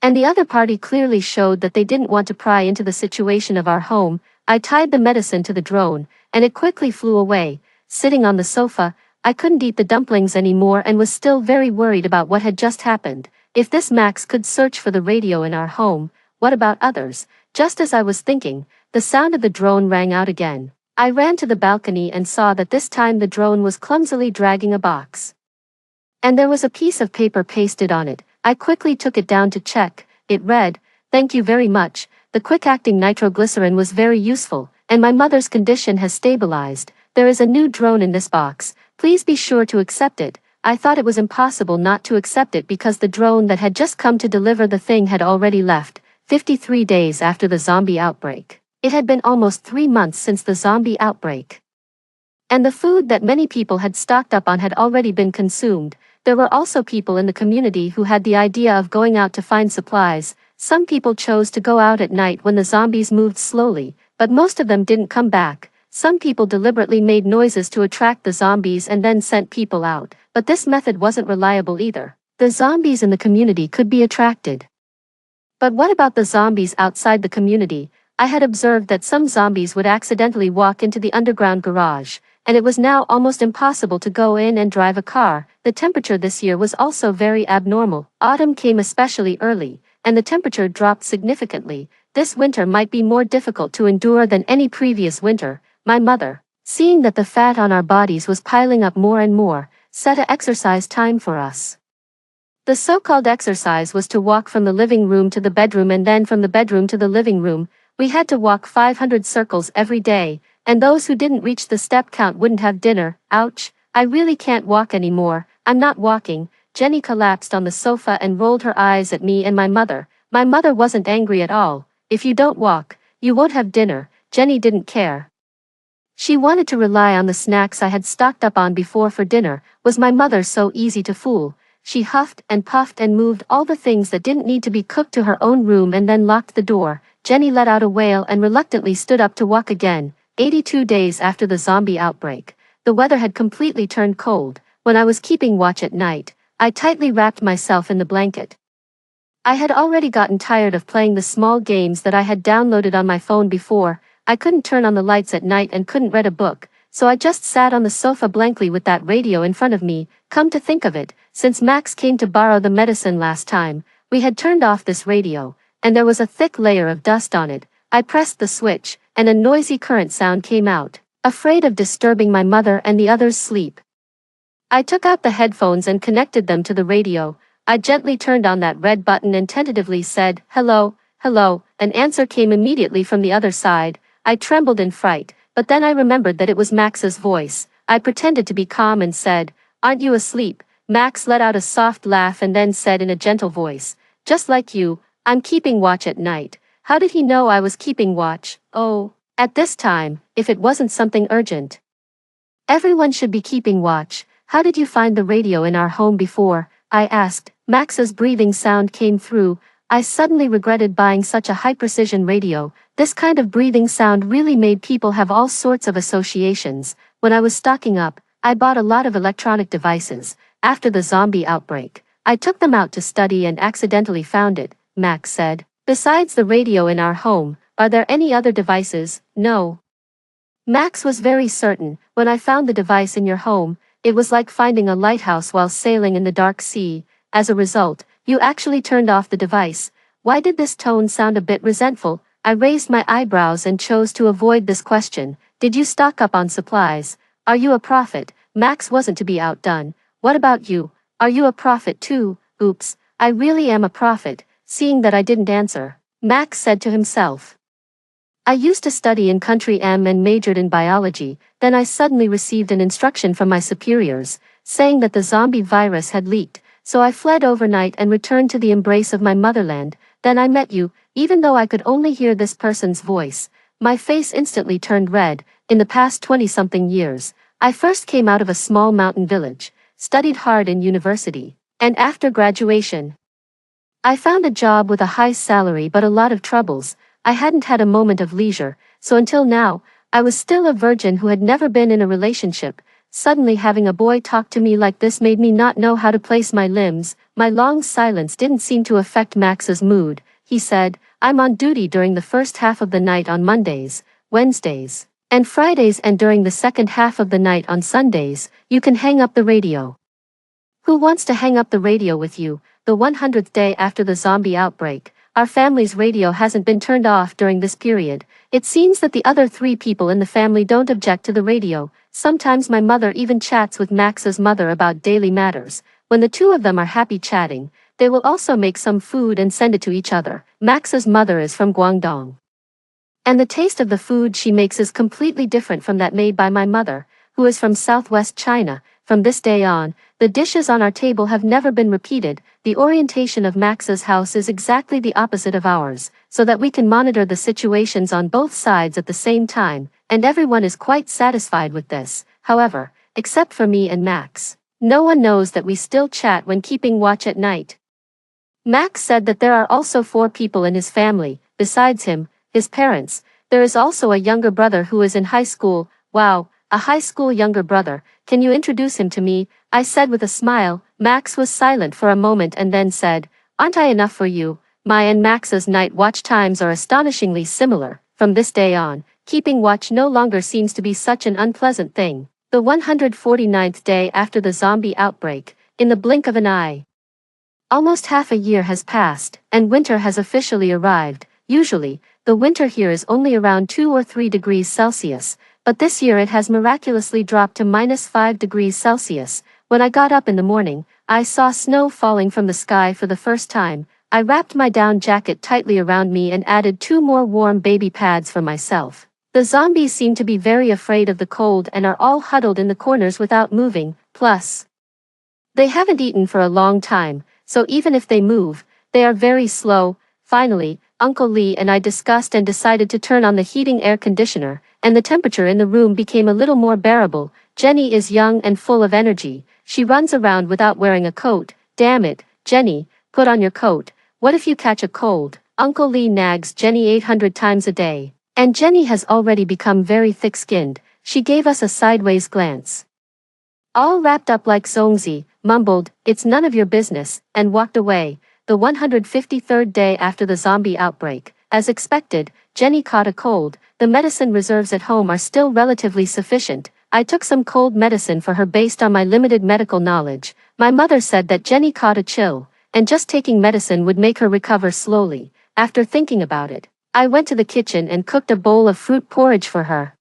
and the other party clearly showed that they didn't want to pry into the situation of our home. I tied the medicine to the drone, and it quickly flew away. Sitting on the sofa, I couldn't eat the dumplings anymore and was still very worried about what had just happened. If this Max could search for the radio in our home, what about others? Just as I was thinking, the sound of the drone rang out again. I ran to the balcony and saw that this time the drone was clumsily dragging a box, and there was a piece of paper pasted on it. I quickly took it down to check. It read, "Thank you very much. The quick-acting nitroglycerin was very useful, and my mother's condition has stabilized. There is a new drone in this box. Please be sure to accept it." I thought it was impossible not to accept it because the drone that had just come to deliver the thing had already left. 53 days after the zombie outbreak. It had been almost 3 months since the zombie outbreak, and the food that many people had stocked up on had already been consumed. There were also people in the community who had the idea of going out to find supplies. Some people chose to go out at night when the zombies moved slowly, but most of them didn't come back. Some people deliberately made noises to attract the zombies and then sent people out, but this method wasn't reliable either. The zombies in the community could be attracted. But what about the zombies outside the community? I had observed that some zombies would accidentally walk into the underground garage, and it was now almost impossible to go in and drive a car. The temperature this year was also very abnormal. Autumn came especially early, and the temperature dropped significantly. This winter might be more difficult to endure than any previous winter. My mother, seeing that the fat on our bodies was piling up more and more, set a exercise time for us. The so-called exercise was to walk from the living room to the bedroom and then from the bedroom to the living room. We had to walk 500 circles every day, and those who didn't reach the step count wouldn't have dinner. Ouch, I really can't walk anymore. I'm not walking. Jenny collapsed on the sofa and rolled her eyes at me and my mother. My mother wasn't angry at all. If you don't walk, you won't have dinner. Jenny didn't care. She wanted to rely on the snacks I had stocked up on before for dinner. Was my mother so easy to fool? She huffed and puffed and moved all the things that didn't need to be cooked to her own room and then locked the door. Jenny let out a wail and reluctantly stood up to walk again. 82 days after the zombie outbreak, the weather had completely turned cold. When I was keeping watch at night, I tightly wrapped myself in the blanket. I had already gotten tired of playing the small games that I had downloaded on my phone before. I couldn't turn on the lights at night and couldn't read a book, so I just sat on the sofa blankly with that radio in front of me. Come to think of it, since Max came to borrow the medicine last time, we had turned off this radio, and there was a thick layer of dust on it. I pressed the switch, and a noisy current sound came out. Afraid of disturbing my mother and the others' sleep, I took out the headphones and connected them to the radio. I gently turned on that red button and tentatively said, "Hello, hello." An answer came immediately from the other side. I trembled in fright, but then I remembered that it was Max's voice. I pretended to be calm and said, "Aren't you asleep?" Max let out a soft laugh and then said in a gentle voice, "Just like you, I'm keeping watch at night." How did he know I was keeping watch? Oh, at this time, if it wasn't something urgent. Everyone should be keeping watch. How did you find the radio in our home before? I asked. Max's breathing sound came through. I suddenly regretted buying such a high-precision radio. This kind of breathing sound really made people have all sorts of associations. When I was stocking up, I bought a lot of electronic devices. After the zombie outbreak, I took them out to study and accidentally found it, Max said. Besides the radio in our home, are there any other devices? No. Max was very certain. When I found the device in your home, it was like finding a lighthouse while sailing in the dark sea. As a result, you actually turned off the device. Why did this tone sound a bit resentful? I raised my eyebrows and chose to avoid this question. Did you stock up on supplies? Are you a prophet? Max wasn't to be outdone. What about you? Are you a prophet too? Oops, I really am a prophet. Seeing that I didn't answer, Max said to himself. I used to study in Country M and majored in biology. Then I suddenly received an instruction from my superiors, saying that the zombie virus had leaked, so I fled overnight and returned to the embrace of my motherland. Then I met you. Even though I could only hear this person's voice, my face instantly turned red. In the past 20-something years, I first came out of a small mountain village, studied hard in university, and after graduation, I found a job with a high salary but a lot of troubles. I hadn't had a moment of leisure, so until now, I was still a virgin who had never been in a relationship. Suddenly having a boy talk to me like this made me not know how to place my limbs. My long silence didn't seem to affect Max's mood. He said, "I'm on duty during the first half of the night on Mondays, Wednesdays, and Fridays, and during the second half of the night on Sundays. You can hang up the radio." Who wants to hang up the radio with you? The 100th day after the zombie outbreak, our family's radio hasn't been turned off during this period. It seems that the other 3 people in the family don't object to the radio. Sometimes my mother even chats with Max's mother about daily matters. When the 2 of them are happy chatting, they will also make some food and send it to each other. Max's mother is from Guangdong, and the taste of the food she makes is completely different from that made by my mother, who is from Southwest China. From this day on, the dishes on our table have never been repeated. The orientation of Max's house is exactly the opposite of ours, so that we can monitor the situations on both sides at the same time, and everyone is quite satisfied with this. However, except for me and Max, no one knows that we still chat when keeping watch at night. Max said that there are also 4 people in his family, besides him, his parents. There is also a younger brother who is in high school. Wow, a high school younger brother. Can you introduce him to me? I said with a smile. Max was silent for a moment and then said, aren't I enough for you? My and Max's night watch times are astonishingly similar. From this day on, keeping watch no longer seems to be such an unpleasant thing. The 149th day after the zombie outbreak, in the blink of an eye. Almost half a year has passed, and winter has officially arrived. Usually, the winter here is only around 2 or 3 degrees Celsius, but this year it has miraculously dropped to -5 degrees Celsius. When I got up in the morning, I saw snow falling from the sky for the first time. I wrapped my down jacket tightly around me and added 2 more warm baby pads for myself. The zombies seem to be very afraid of the cold and are all huddled in the corners without moving, plus they haven't eaten for a long time, so even if they move, they are very slow. Finally, Uncle Lee and I discussed and decided to turn on the heating air conditioner, and the temperature in the room became a little more bearable. Jenny is young and full of energy. She runs around without wearing a coat. Damn it, Jenny, put on your coat. What if you catch a cold? Uncle Lee nags Jenny 800 times a day. And Jenny has already become very thick-skinned. She gave us a sideways glance. All wrapped up like Zongzi, mumbled, it's none of your business, and walked away. The 153rd day after the zombie outbreak. As expected, Jenny caught a cold. The medicine reserves at home are still relatively sufficient. I took some cold medicine for her based on my limited medical knowledge. My mother said that Jenny caught a chill, and just taking medicine would make her recover slowly. After thinking about it, I went to the kitchen and cooked a bowl of fruit porridge for her.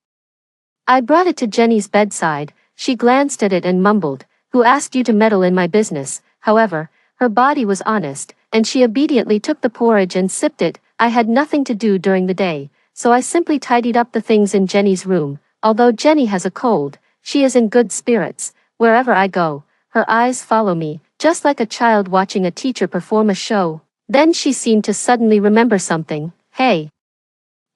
I brought it to Jenny's bedside. She glanced at it and mumbled, who asked you to meddle in my business? However, her body was honest, and she obediently took the porridge and sipped it. I had nothing to do during the day, so I simply tidied up the things in Jenny's room. Although Jenny has a cold, she is in good spirits. Wherever I go, her eyes follow me, just like a child watching a teacher perform a show. Then she seemed to suddenly remember something. Hey,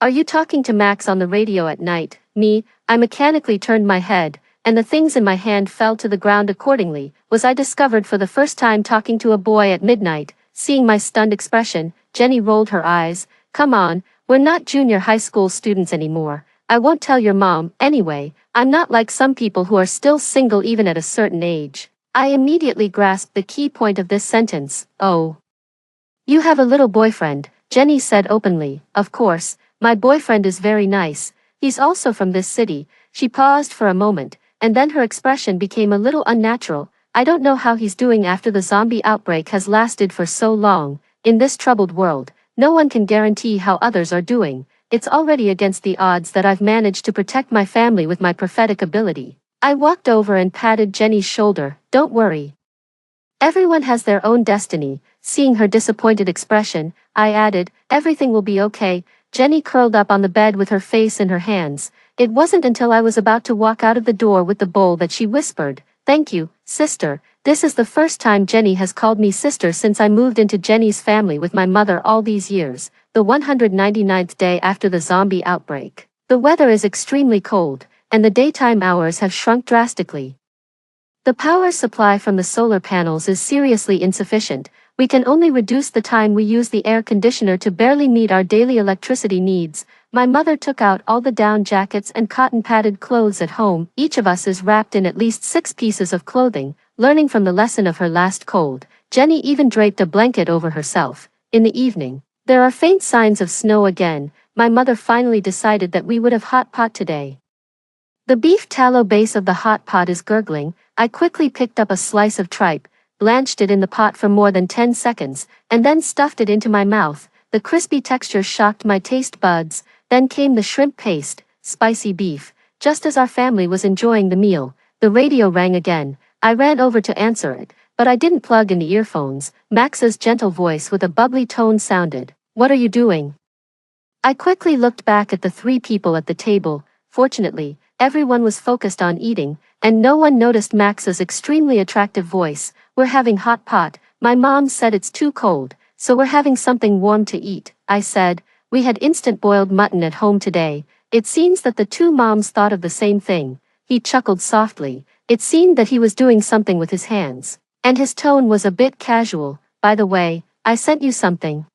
are you talking to Max on the radio at night? Me, I mechanically turned my head, and the things in my hand fell to the ground accordingly. Was I discovered for the first time talking to a boy at midnight? Seeing my stunned expression, Jenny rolled her eyes. Come on, we're not junior high school students anymore. I won't tell your mom. Anyway, I'm not like some people who are still single even at a certain age. I immediately grasped the key point of this sentence. Oh. You have a little boyfriend, Jenny said openly. Of course, my boyfriend is very nice. He's also from this city. She paused for a moment, and then her expression became a little unnatural. I don't know how he's doing after the zombie outbreak has lasted for so long. In this troubled world, no one can guarantee how others are doing. It's already against the odds that I've managed to protect my family with my prophetic ability. I walked over and patted Jenny's shoulder. Don't worry. Everyone has their own destiny. Seeing her disappointed expression, I added, everything will be okay. Jenny curled up on the bed with her face in her hands. It wasn't until I was about to walk out of the door with the bowl that she whispered, thank you, sister. This is the first time Jenny has called me sister since I moved into Jenny's family with my mother all these years. The 199th day after the zombie outbreak. The weather is extremely cold, and the daytime hours have shrunk drastically. The power supply from the solar panels is seriously insufficient. We can only reduce the time we use the air conditioner to barely meet our daily electricity needs. My mother took out all the down jackets and cotton padded clothes at home. Each of us is wrapped in at least 6 pieces of clothing. Learning from the lesson of her last cold, Jenny even draped a blanket over herself. In the evening, there are faint signs of snow again. My mother finally decided that we would have hot pot today. The beef tallow base of the hot pot is gurgling. I quickly picked up a slice of tripe, blanched it in the pot for more than 10 seconds, and then stuffed it into my mouth. The crispy texture shocked my taste buds. Then came the shrimp paste, spicy beef. Just as our family was enjoying the meal, the radio rang again. I ran over to answer it, but I didn't plug in the earphones. Max's gentle voice with a bubbly tone sounded. What are you doing? I quickly looked back at the 3 people at the table. Fortunately, everyone was focused on eating, and no one noticed Max's extremely attractive voice. We're having hot pot. My mom said it's too cold, so we're having something warm to eat, I said. We had instant boiled mutton at home today. It seems that the 2 moms thought of the same thing. He chuckled softly. It seemed that he was doing something with his hands, and his tone was a bit casual. By the way, I sent you something.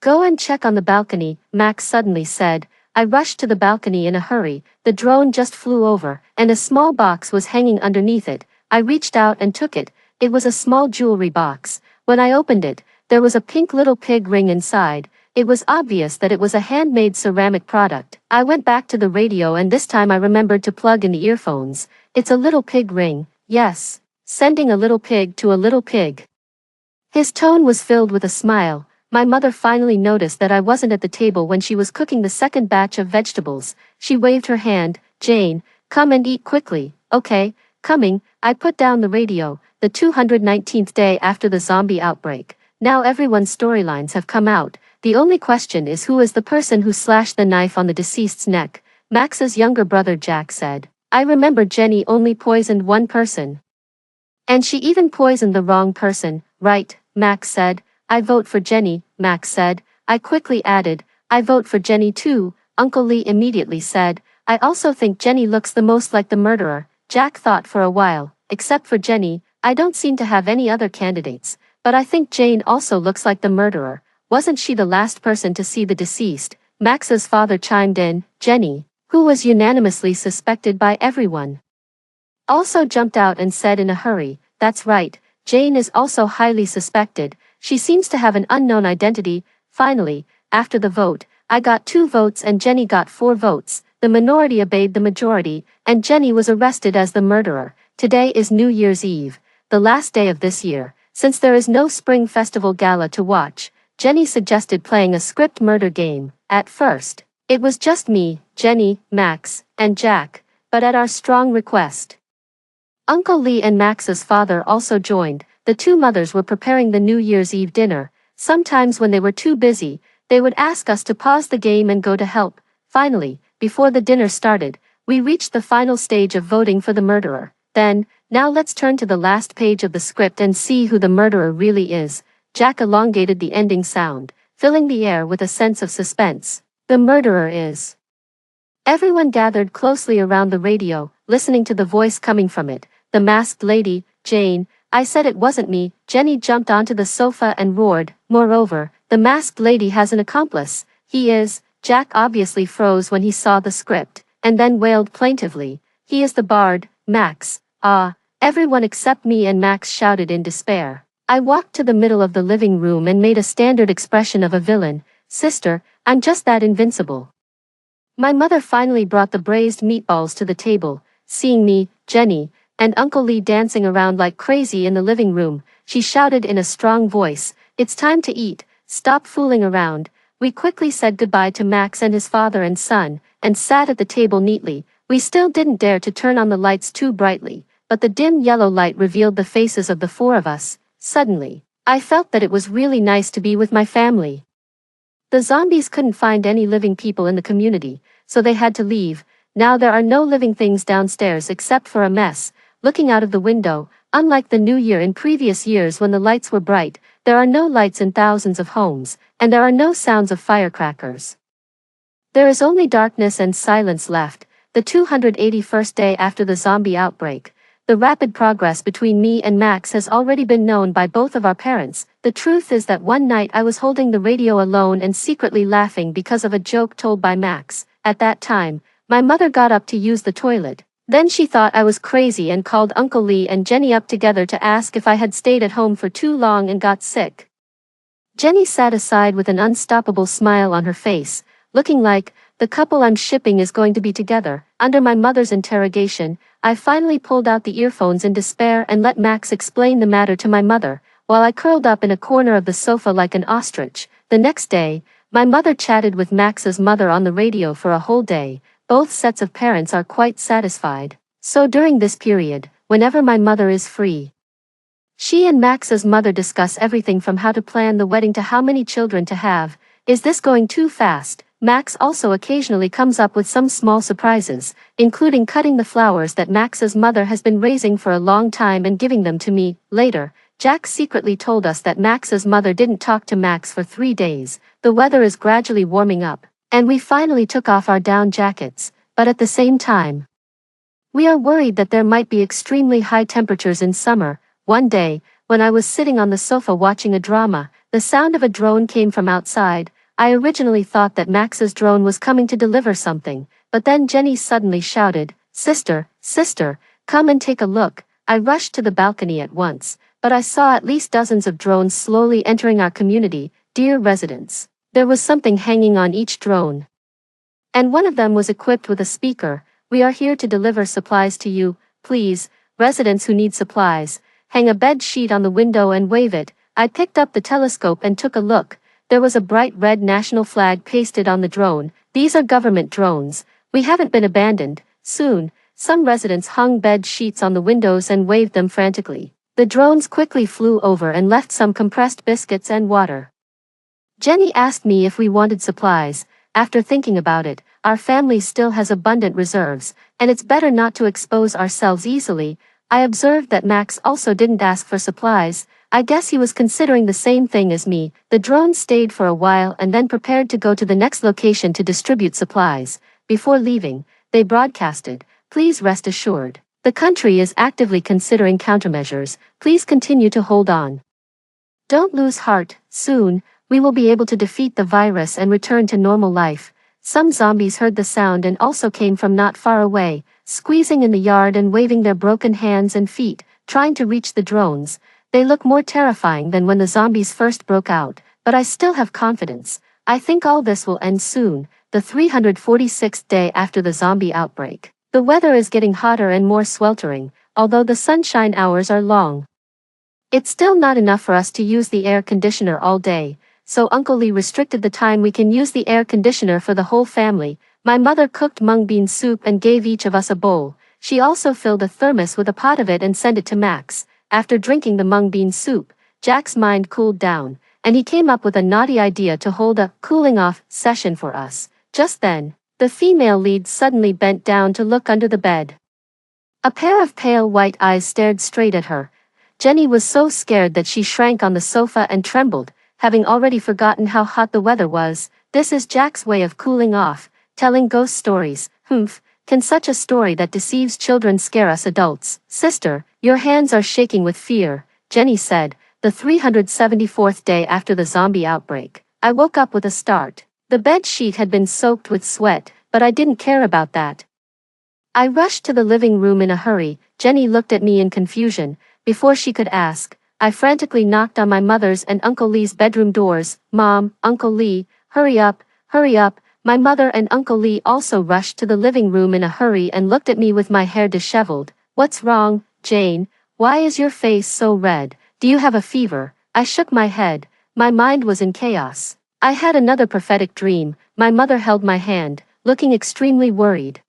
Go and check on the balcony, Max suddenly said. I rushed to the balcony in a hurry. The drone just flew over, and a small box was hanging underneath it. I reached out and took it. It was a small jewelry box. When I opened it, there was a pink little pig ring inside. It was obvious that it was a handmade ceramic product. I went back to the radio and this time I remembered to plug in the earphones. It's a little pig ring, yes. Sending a little pig to a little pig. His tone was filled with a smile. My mother finally noticed that I wasn't at the table when she was cooking the second batch of vegetables. She waved her hand. Jane, come and eat quickly. Okay, coming. I put down the radio. The 219th day after the zombie outbreak. Now everyone's storylines have come out. The only question is who is the person who slashed the knife on the deceased's neck. Max's younger brother Jack said. I remember Jenny only poisoned one person. And she even poisoned the wrong person, right? Max said. I vote for Jenny, Max said. I quickly added, I vote for Jenny too. Uncle Lee immediately said, I also think Jenny looks the most like the murderer. Jack thought for a while. Except for Jenny, I don't seem to have any other candidates. But I think Jane also looks like the murderer. Wasn't she the last person to see the deceased? Max's father chimed in. Jenny, who was unanimously suspected by everyone, also jumped out and said in a hurry, that's right, Jane is also highly suspected. She seems to have an unknown identity. Finally, after the vote, I got 2 votes and Jenny got 4 votes. The minority obeyed the majority, and Jenny was arrested as the murderer. Today is New Year's Eve, the last day of this year. Since there is no Spring Festival gala to watch, Jenny suggested playing a script murder game. At first, it was just me, Jenny, Max, and Jack, but at our strong request, Uncle Lee and Max's father also joined. The 2 mothers were preparing the New Year's Eve dinner. Sometimes when they were too busy, they would ask us to pause the game and go to help. Finally, before the dinner started, we reached the final stage of voting for the murderer. Then, now let's turn to the last page of the script and see who the murderer really is. Jack elongated the ending sound, filling the air with a sense of suspense. The murderer is. Everyone gathered closely around the radio, listening to the voice coming from it. The masked lady, Jane. I said it wasn't me. Jenny jumped onto the sofa and roared. Moreover, the masked lady has an accomplice. He is. Jack obviously froze when he saw the script, and then wailed plaintively. He is the bard, Max. Ah, everyone except me and Max shouted in despair. I walked to the middle of the living room and made a standard expression of a villain. Sister, I'm just that invincible. My mother finally brought the braised meatballs to the table. Seeing me, Jenny, and Uncle Lee dancing around like crazy in the living room, she shouted in a strong voice, it's time to eat, stop fooling around. We quickly said goodbye to Max and his father and son, and sat at the table neatly. We still didn't dare to turn on the lights too brightly, but the dim yellow light revealed the faces of the 4 of us. Suddenly, I felt that it was really nice to be with my family. The zombies couldn't find any living people in the community, so they had to leave. Now there are no living things downstairs except for a mess. Looking out of the window, unlike the New Year in previous years when the lights were bright, there are no lights in thousands of homes, and there are no sounds of firecrackers. There is only darkness and silence left. The 281st day after the zombie outbreak. The rapid progress between me and Max has already been known by both of our parents. The truth is that one night I was holding the radio alone and secretly laughing because of a joke told by Max. At that time, my mother got up to use the toilet. Then she thought I was crazy and called Uncle Lee and Jenny up together to ask if I had stayed at home for too long and got sick. Jenny sat aside with an unstoppable smile on her face, looking like, the couple I'm shipping is going to be together. Under my mother's interrogation, I finally pulled out the earphones in despair and let Max explain the matter to my mother, while I curled up in a corner of the sofa like an ostrich. The next day, my mother chatted with Max's mother on the radio for a whole day. Both sets of parents are quite satisfied. So during this period, whenever my mother is free, she and Max's mother discuss everything from how to plan the wedding to how many children to have. Is this going too fast? Max also occasionally comes up with some small surprises, including cutting the flowers that Max's mother has been raising for a long time and giving them to me. Later, Jack secretly told us that Max's mother didn't talk to Max for 3 days. The weather is gradually warming up, and we finally took off our down jackets, but at the same time, we are worried that there might be extremely high temperatures in summer. One day, when I was sitting on the sofa watching a drama, the sound of a drone came from outside. I originally thought that Max's drone was coming to deliver something, but then Jenny suddenly shouted, "Sister, sister, come and take a look." I rushed to the balcony at once, but I saw at least dozens of drones slowly entering our community, dear residents. There was something hanging on each drone. And one of them was equipped with a speaker. "We are here to deliver supplies to you, please, residents who need supplies. Hang a bed sheet on the window and wave it." I picked up the telescope and took a look. There was a bright red national flag pasted on the drone. These are government drones. We haven't been abandoned. Soon, some residents hung bed sheets on the windows and waved them frantically. The drones quickly flew over and left some compressed biscuits and water. Jenny asked me if we wanted supplies. After thinking about it, our family still has abundant reserves, and it's better not to expose ourselves easily. I observed that Max also didn't ask for supplies. I guess he was considering the same thing as me. The drone stayed for a while and then prepared to go to the next location to distribute supplies. Before leaving, they broadcasted, "Please rest assured, the country is actively considering countermeasures. Please continue to hold on. Don't lose heart. Soon, we will be able to defeat the virus and return to normal life." Some zombies heard the sound and also came from not far away, squeezing in the yard and waving their broken hands and feet, trying to reach the drones. They look more terrifying than when the zombies first broke out, but I still have confidence. I think all this will end soon, the 346th day after the zombie outbreak. The weather is getting hotter and more sweltering, although the sunshine hours are long. It's still not enough for us to use the air conditioner all day, so Uncle Lee restricted the time we can use the air conditioner for the whole family. My mother cooked mung bean soup and gave each of us a bowl. She also filled a thermos with a pot of it and sent it to Max. After drinking the mung bean soup, Jack's mind cooled down, and he came up with a naughty idea to hold a cooling-off session for us. Just then, the female lead suddenly bent down to look under the bed. A pair of pale white eyes stared straight at her. Jenny was so scared that she shrank on the sofa and trembled, having already forgotten how hot the weather was. This is Jack's way of cooling off, telling ghost stories. Humph, can such a story that deceives children scare us adults? "Sister, your hands are shaking with fear," Jenny said, the 374th day after the zombie outbreak. I woke up with a start. The bed sheet had been soaked with sweat, but I didn't care about that. I rushed to the living room in a hurry. Jenny looked at me in confusion. Before she could ask, I frantically knocked on my mother's and Uncle Lee's bedroom doors. "Mom, Uncle Lee, hurry up, hurry up." My mother and Uncle Lee also rushed to the living room in a hurry and looked at me with my hair disheveled. "What's wrong, Jane? Why is your face so red? Do you have a fever?" I shook my head. My mind was in chaos. I had another prophetic dream. My mother held my hand, looking extremely worried.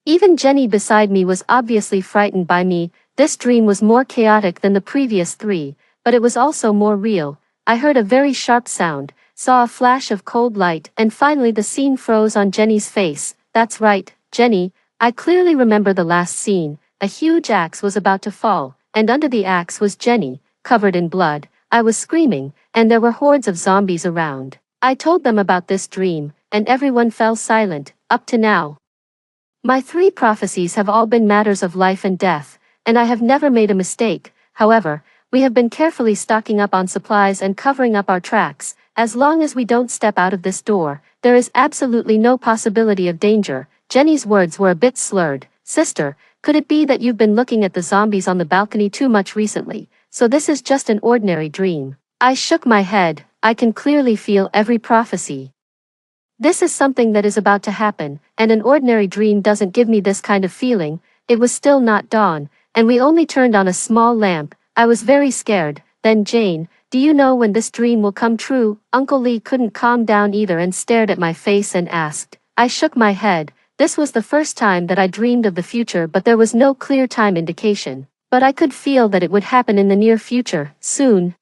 Even Jenny beside me was obviously frightened by me. This dream was more chaotic than the previous three, but it was also more real. I heard a very sharp sound, saw a flash of cold light, and finally the scene froze on Jenny's face. "That's right, Jenny, I clearly remember the last scene. A huge axe was about to fall, and under the axe was Jenny, covered in blood. I was screaming, and there were hordes of zombies around. I told them about this dream, and everyone fell silent, up to now. My 3 prophecies have all been matters of life and death, and I have never made a mistake. However, we have been carefully stocking up on supplies and covering up our tracks. As long as we don't step out of this door, there is absolutely no possibility of danger." Jenny's words were a bit slurred. "Sister, could it be that you've been looking at the zombies on the balcony too much recently, so this is just an ordinary dream?" I shook my head. I can clearly feel every prophecy. This is something that is about to happen, and an ordinary dream doesn't give me this kind of feeling. It was still not dawn, and we only turned on a small lamp. I was very scared. Then Jane, do you know when this dream will come true? Uncle Lee couldn't calm down either and stared at my face and asked. I shook my head. This was the first time that I dreamed of the future, but there was no clear time indication. But I could feel that it would happen in the near future, soon.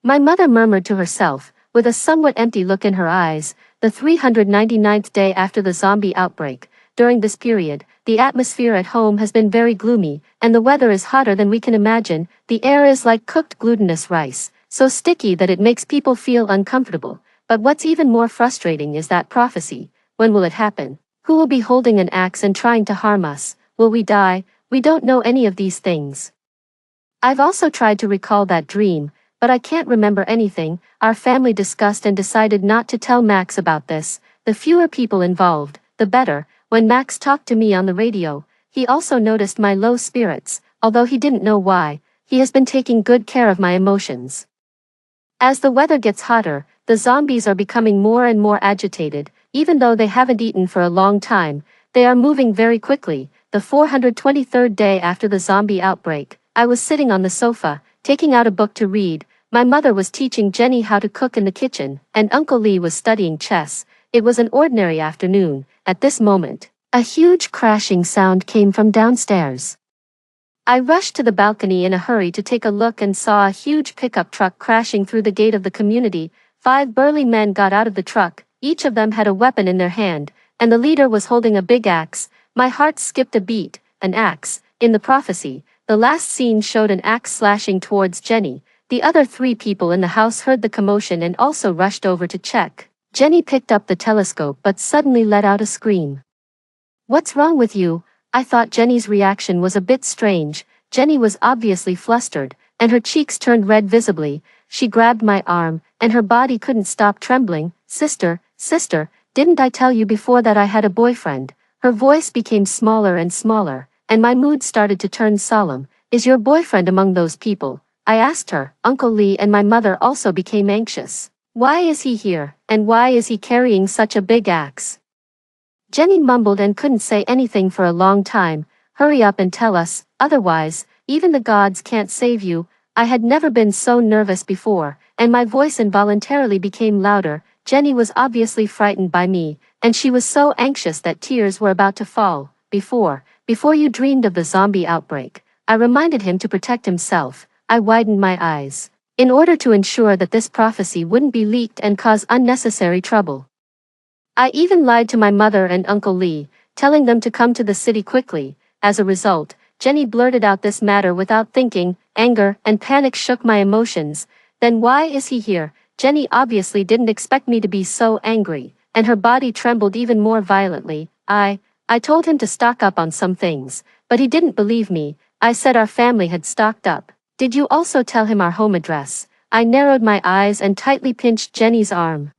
My mother murmured to herself, with a somewhat empty look in her eyes, the 399th day after the zombie outbreak. During this period, the atmosphere at home has been very gloomy, and the weather is hotter than we can imagine. The air is like cooked glutinous rice, so sticky that it makes people feel uncomfortable. But what's even more frustrating is that prophecy. When will it happen? Who will be holding an axe and trying to harm us? Will we die? We don't know any of these things. I've also tried to recall that dream, but I can't remember anything. Our family discussed and decided not to tell Max about this. The fewer people involved, the better. When Max talked to me on the radio, he also noticed my low spirits, although he didn't know why. He has been taking good care of my emotions. As the weather gets hotter, the zombies are becoming more and more agitated. Even though they haven't eaten for a long time, they are moving very quickly. The 423rd day after the zombie outbreak, I was sitting on the sofa, taking out a book to read. My mother was teaching Jenny how to cook in the kitchen, and Uncle Lee was studying chess. It was an ordinary afternoon. At this moment, a huge crashing sound came from downstairs. I rushed to the balcony in a hurry to take a look and saw a huge pickup truck crashing through the gate of the community. 5 burly men got out of the truck, each of them had a weapon in their hand, and the leader was holding a big axe. My heart skipped a beat. An axe. In the prophecy, the last scene showed an axe slashing towards Jenny. The other 3 people in the house heard the commotion and also rushed over to check. Jenny picked up the telescope but suddenly let out a scream. "What's wrong with you?" I thought Jenny's reaction was a bit strange. Jenny was obviously flustered, and her cheeks turned red visibly. She grabbed my arm, and her body couldn't stop trembling. Sister, didn't I tell you before that I had a boyfriend?" Her voice became smaller and smaller, and my mood started to turn solemn. "Is your boyfriend among those people?" I asked her. Uncle Lee and my mother also became anxious. "Why is he here, and why is he carrying such a big axe?" Jenny mumbled and couldn't say anything for a long time. "Hurry up and tell us, otherwise, even the gods can't save you." I had never been so nervous before, and my voice involuntarily became louder. Jenny was obviously frightened by me, and she was so anxious that tears were about to fall. Before you dreamed of the zombie outbreak, I reminded him to protect himself. I widened my eyes, in order to ensure that this prophecy wouldn't be leaked and cause unnecessary trouble. I even lied to my mother and Uncle Lee, telling them to come to the city quickly. As a result, Jenny blurted out this matter without thinking. Anger and panic shook my emotions. "Then why is he here?" Jenny obviously didn't expect me to be so angry, and her body trembled even more violently. I told him to stock up on some things, but he didn't believe me. I said our family had stocked up. "Did you also tell him our home address?" I narrowed my eyes and tightly pinched Jenny's arm.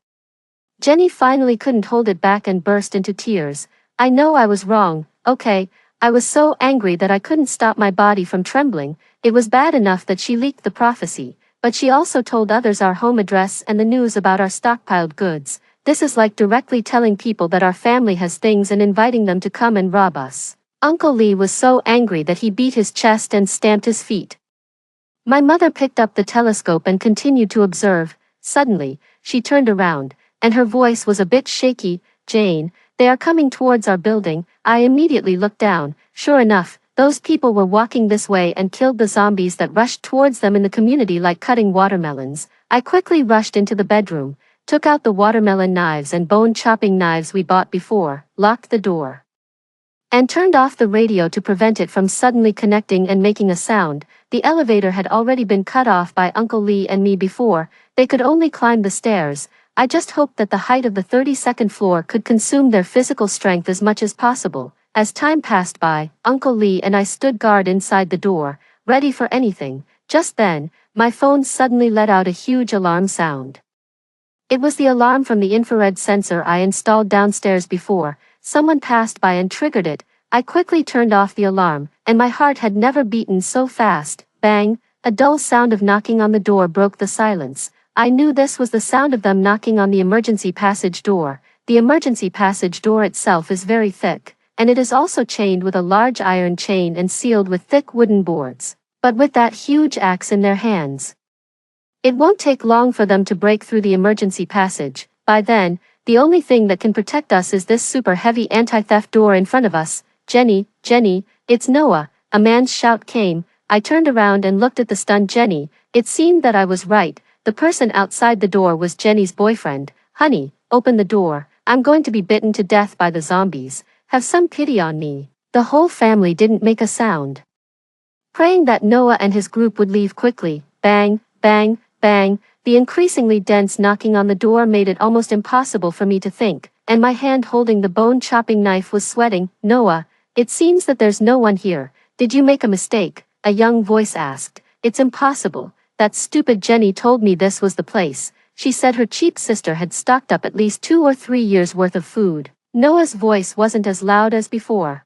Jenny finally couldn't hold it back and burst into tears. "I know I was wrong, okay?" I was so angry that I couldn't stop my body from trembling. It was bad enough that she leaked the prophecy, but she also told others our home address and the news about our stockpiled goods. This is like directly telling people that our family has things and inviting them to come and rob us. Uncle Lee was so angry that he beat his chest and stamped his feet. My mother picked up the telescope and continued to observe. Suddenly, she turned around, and her voice was a bit shaky. "Jane, they are coming towards our building." I immediately looked down. Sure enough, those people were walking this way and killed the zombies that rushed towards them in the community like cutting watermelons. I quickly rushed into the bedroom, took out the watermelon knives and bone chopping knives we bought before, locked the door, and turned off the radio to prevent it from suddenly connecting and making a sound. The elevator had already been cut off by Uncle Lee and me before. They could only climb the stairs. I just hoped that the height of the 32nd floor could consume their physical strength as much as possible. As time passed by, Uncle Lee and I stood guard inside the door, ready for anything. Just then, my phone suddenly let out a huge alarm sound. It was the alarm from the infrared sensor I installed downstairs before. Someone passed by and triggered it. I quickly turned off the alarm, and my heart had never beaten so fast. Bang! A dull sound of knocking on the door broke the silence. I knew this was the sound of them knocking on the emergency passage door. The emergency passage door itself is very thick, and it is also chained with a large iron chain and sealed with thick wooden boards. But with that huge axe in their hands, it won't take long for them to break through the emergency passage. By then, the only thing that can protect us is this super heavy anti-theft door in front of us. Jenny, it's Noah." A man's shout came. I turned around and looked at the stunned Jenny. It seemed that I was right. The person outside the door was Jenny's boyfriend. "Honey, open the door. I'm going to be bitten to death by the zombies. Have some pity on me." The whole family didn't make a sound, praying that Noah and his group would leave quickly. Bang, bang, bang. The increasingly dense knocking on the door made it almost impossible for me to think, and my hand holding the bone-chopping knife was sweating. "Noah, it seems that there's no one here. Did you make a mistake?" a young voice asked. "It's impossible. that stupid Jenny told me this was the place. She said her cheap sister had stocked up at least 2 or 3 years worth of food. Noah's voice wasn't as loud as before,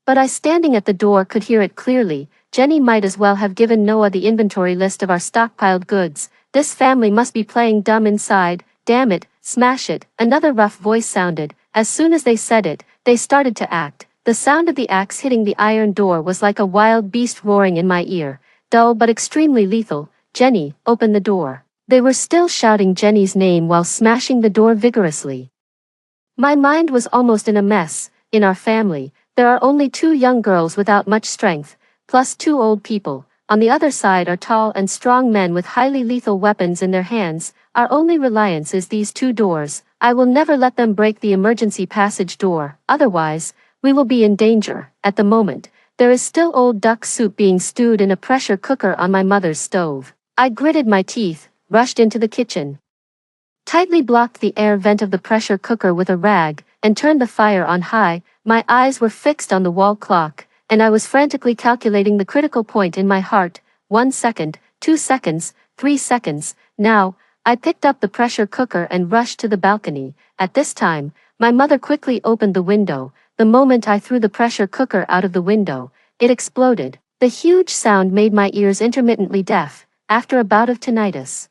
but I standing at the door could hear it clearly. Jenny might as well have given Noah the inventory list of our stockpiled goods. This family must be playing dumb inside. Damn it, smash it. Another rough voice sounded. As soon as they said it, they started to act. The sound of the axe hitting the iron door was like a wild beast roaring in my ear. Dull but extremely lethal. Jenny, open the door. They were still shouting Jenny's name while smashing the door vigorously. My mind was almost in a mess. In our family, there are only 2 young girls without much strength, plus 2 old people. On the other side are tall and strong men with highly lethal weapons in their hands. Our only reliance is these 2 doors. I will never let them break the emergency passage door, otherwise, we will be in danger. At the moment, there is still old duck soup being stewed in a pressure cooker on my mother's stove. I gritted my teeth, rushed into the kitchen, tightly blocked the air vent of the pressure cooker with a rag, and turned the fire on high. My eyes were fixed on the wall clock, and I was frantically calculating the critical point in my heart. 1 second, 2 seconds, 3 seconds. Now, I picked up the pressure cooker and rushed to the balcony. At this time, my mother quickly opened the window. The moment I threw the pressure cooker out of the window, it exploded. The huge sound made my ears intermittently deaf, after a bout of tinnitus.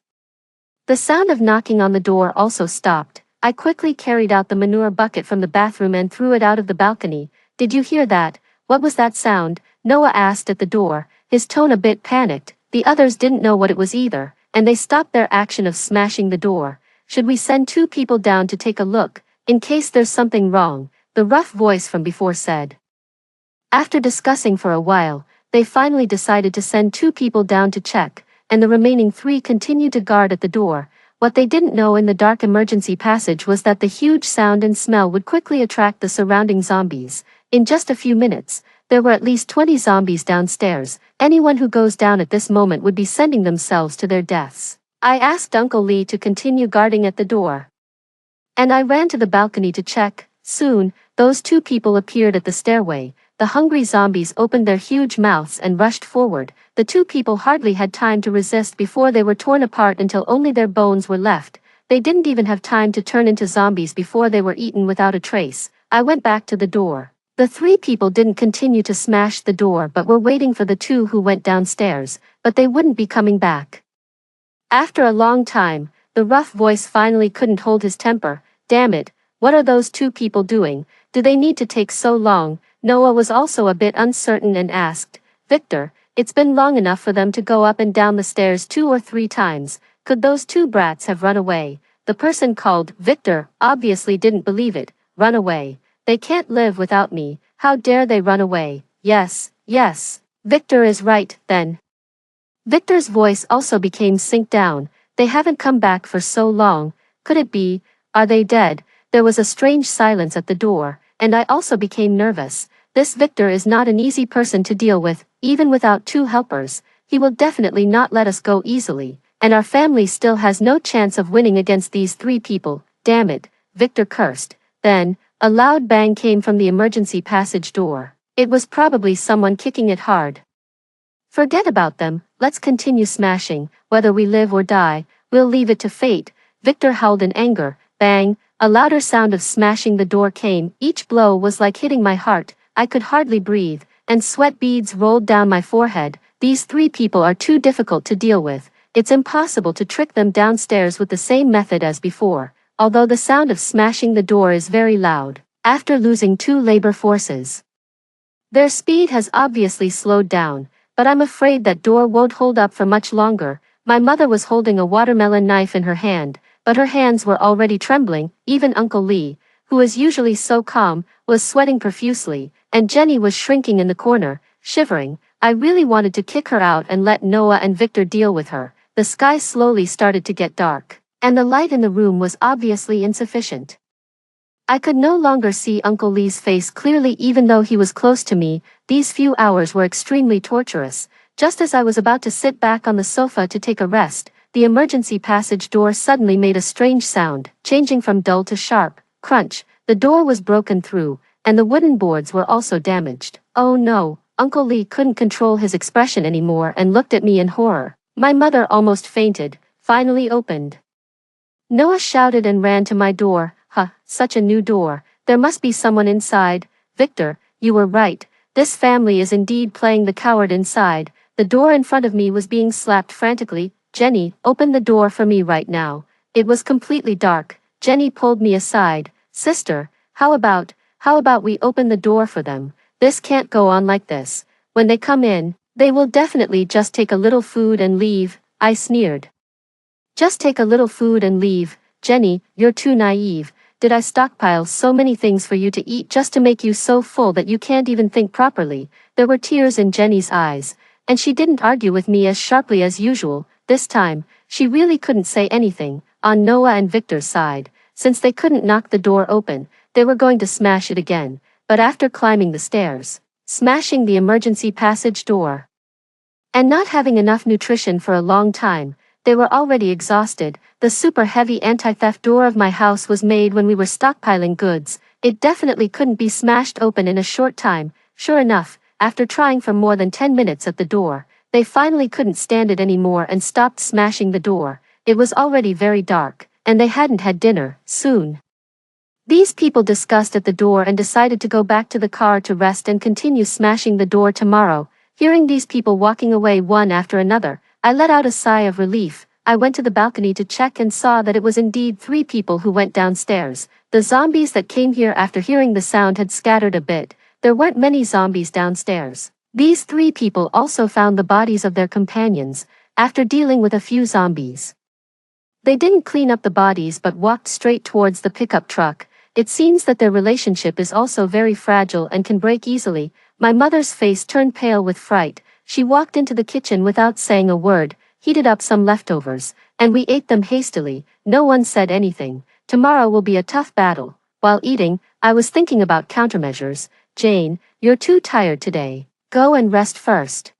The sound of knocking on the door also stopped. I quickly carried out the manure bucket from the bathroom and threw it out of the balcony. Did you hear that? What was that sound? Noah asked at the door, his tone a bit panicked. The others didn't know what it was either, and they stopped their action of smashing the door. Should we send 2 people down to take a look, in case there's something wrong? The rough voice from before said. After discussing for a while, they finally decided to send 2 people down to check, and the remaining 3 continued to guard at the door. What they didn't know in the dark emergency passage was that the huge sound and smell would quickly attract the surrounding zombies. In just a few minutes, there were at least 20 zombies downstairs. Anyone who goes down at this moment would be sending themselves to their deaths. I asked Uncle Lee to continue guarding at the door, and I ran to the balcony to check. Soon, those 2 people appeared at the stairway. The hungry zombies opened their huge mouths and rushed forward. The 2 people hardly had time to resist before they were torn apart until only their bones were left. They didn't even have time to turn into zombies before they were eaten without a trace. I went back to the door. The 3 people didn't continue to smash the door but were waiting for the 2 who went downstairs, but they wouldn't be coming back. After a long time, the rough voice finally couldn't hold his temper. Damn it, what are those 2 people doing? Do they need to take so long? Noah was also a bit uncertain and asked, Victor, it's been long enough for them to go up and down the stairs 2 or 3 times. Could those 2 brats have run away? The person called Victor obviously didn't believe it. Run away. They can't live without me. How dare they run away? Yes, yes. Victor is right, then. Victor's voice also became synced down. They haven't come back for so long. Could it be? Are they dead? There was a strange silence at the door, and I also became nervous. This Victor is not an easy person to deal with, even without 2 helpers. He will definitely not let us go easily, and our family still has no chance of winning against these 3 people. Damn it, Victor cursed. Then, a loud bang came from the emergency passage door. It was probably someone kicking it hard. Forget about them, let's continue smashing. Whether we live or die, we'll leave it to fate. Victor howled in anger. Bang! A louder sound of smashing the door came. Each blow was like hitting my heart. I could hardly breathe, and sweat beads rolled down my forehead. These 3 people are too difficult to deal with. It's impossible to trick them downstairs with the same method as before, although the sound of smashing the door is very loud. After losing 2 labor forces, their speed has obviously slowed down, but I'm afraid that door won't hold up for much longer. My mother was holding a watermelon knife in her hand, but her hands were already trembling. Even Uncle Lee, who is usually so calm, was sweating profusely, and Jenny was shrinking in the corner, shivering. I really wanted to kick her out and let Noah and Victor deal with her. The sky slowly started to get dark, and the light in the room was obviously insufficient. I could no longer see Uncle Lee's face clearly even though he was close to me. These few hours were extremely torturous. Just as I was about to sit back on the sofa to take a rest, the emergency passage door suddenly made a strange sound, changing from dull to sharp. Crunch! The door was broken through, and the wooden boards were also damaged. Oh no! Uncle Lee couldn't control his expression anymore and looked at me in horror. My mother almost fainted, finally opened. Noah shouted and ran to my door. Huh, such a new door. There must be someone inside. Victor, you were right. This family is indeed playing the coward inside. The door in front of me was being slapped frantically. Jenny, open the door for me right now. It was completely dark. Jenny pulled me aside. Sister, how about we open the door for them? This can't go on like this. When they come in, they will definitely just take a little food and leave, I sneered. Just take a little food and leave. Jenny, you're too naive. Did I stockpile so many things for you to eat just to make you so full that you can't even think properly? There were tears in Jenny's eyes, and she didn't argue with me as sharply as usual. This time, she really couldn't say anything. On Noah and Victor's side, since they couldn't knock the door open, they were going to smash it again, but after climbing the stairs, smashing the emergency passage door, and not having enough nutrition for a long time, they were already exhausted. The super heavy anti-theft door of my house was made when we were stockpiling goods. It definitely couldn't be smashed open in a short time. Sure enough, after trying for more than 10 minutes at the door, they finally couldn't stand it anymore and stopped smashing the door. It was already very dark, and they hadn't had dinner. Soon, these people discussed at the door and decided to go back to the car to rest and continue smashing the door tomorrow. Hearing these people walking away one after another, I let out a sigh of relief. I went to the balcony to check and saw that it was indeed 3 people who went downstairs. The zombies that came here after hearing the sound had scattered a bit. There weren't many zombies downstairs. These 3 people also found the bodies of their companions, after dealing with a few zombies. They didn't clean up the bodies but walked straight towards the pickup truck. It seems that their relationship is also very fragile and can break easily. My mother's face turned pale with fright. She walked into the kitchen without saying a word, heated up some leftovers, and we ate them hastily. No one said anything. Tomorrow will be a tough battle. While eating, I was thinking about countermeasures. Jane, you're too tired today. Go and rest first.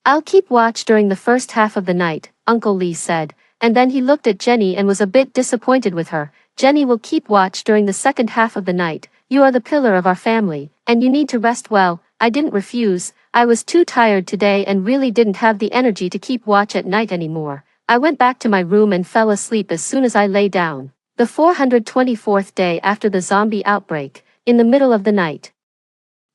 I'll keep watch during the first half of the night, Uncle Lee said, and then he looked at Jenny and was a bit disappointed with her. Jenny will keep watch during the second half of the night. You are the pillar of our family, and you need to rest well. I didn't refuse. I was too tired today and really didn't have the energy to keep watch at night anymore. I went back to my room and fell asleep as soon as I lay down. The 424th day after the zombie outbreak, in the middle of the night,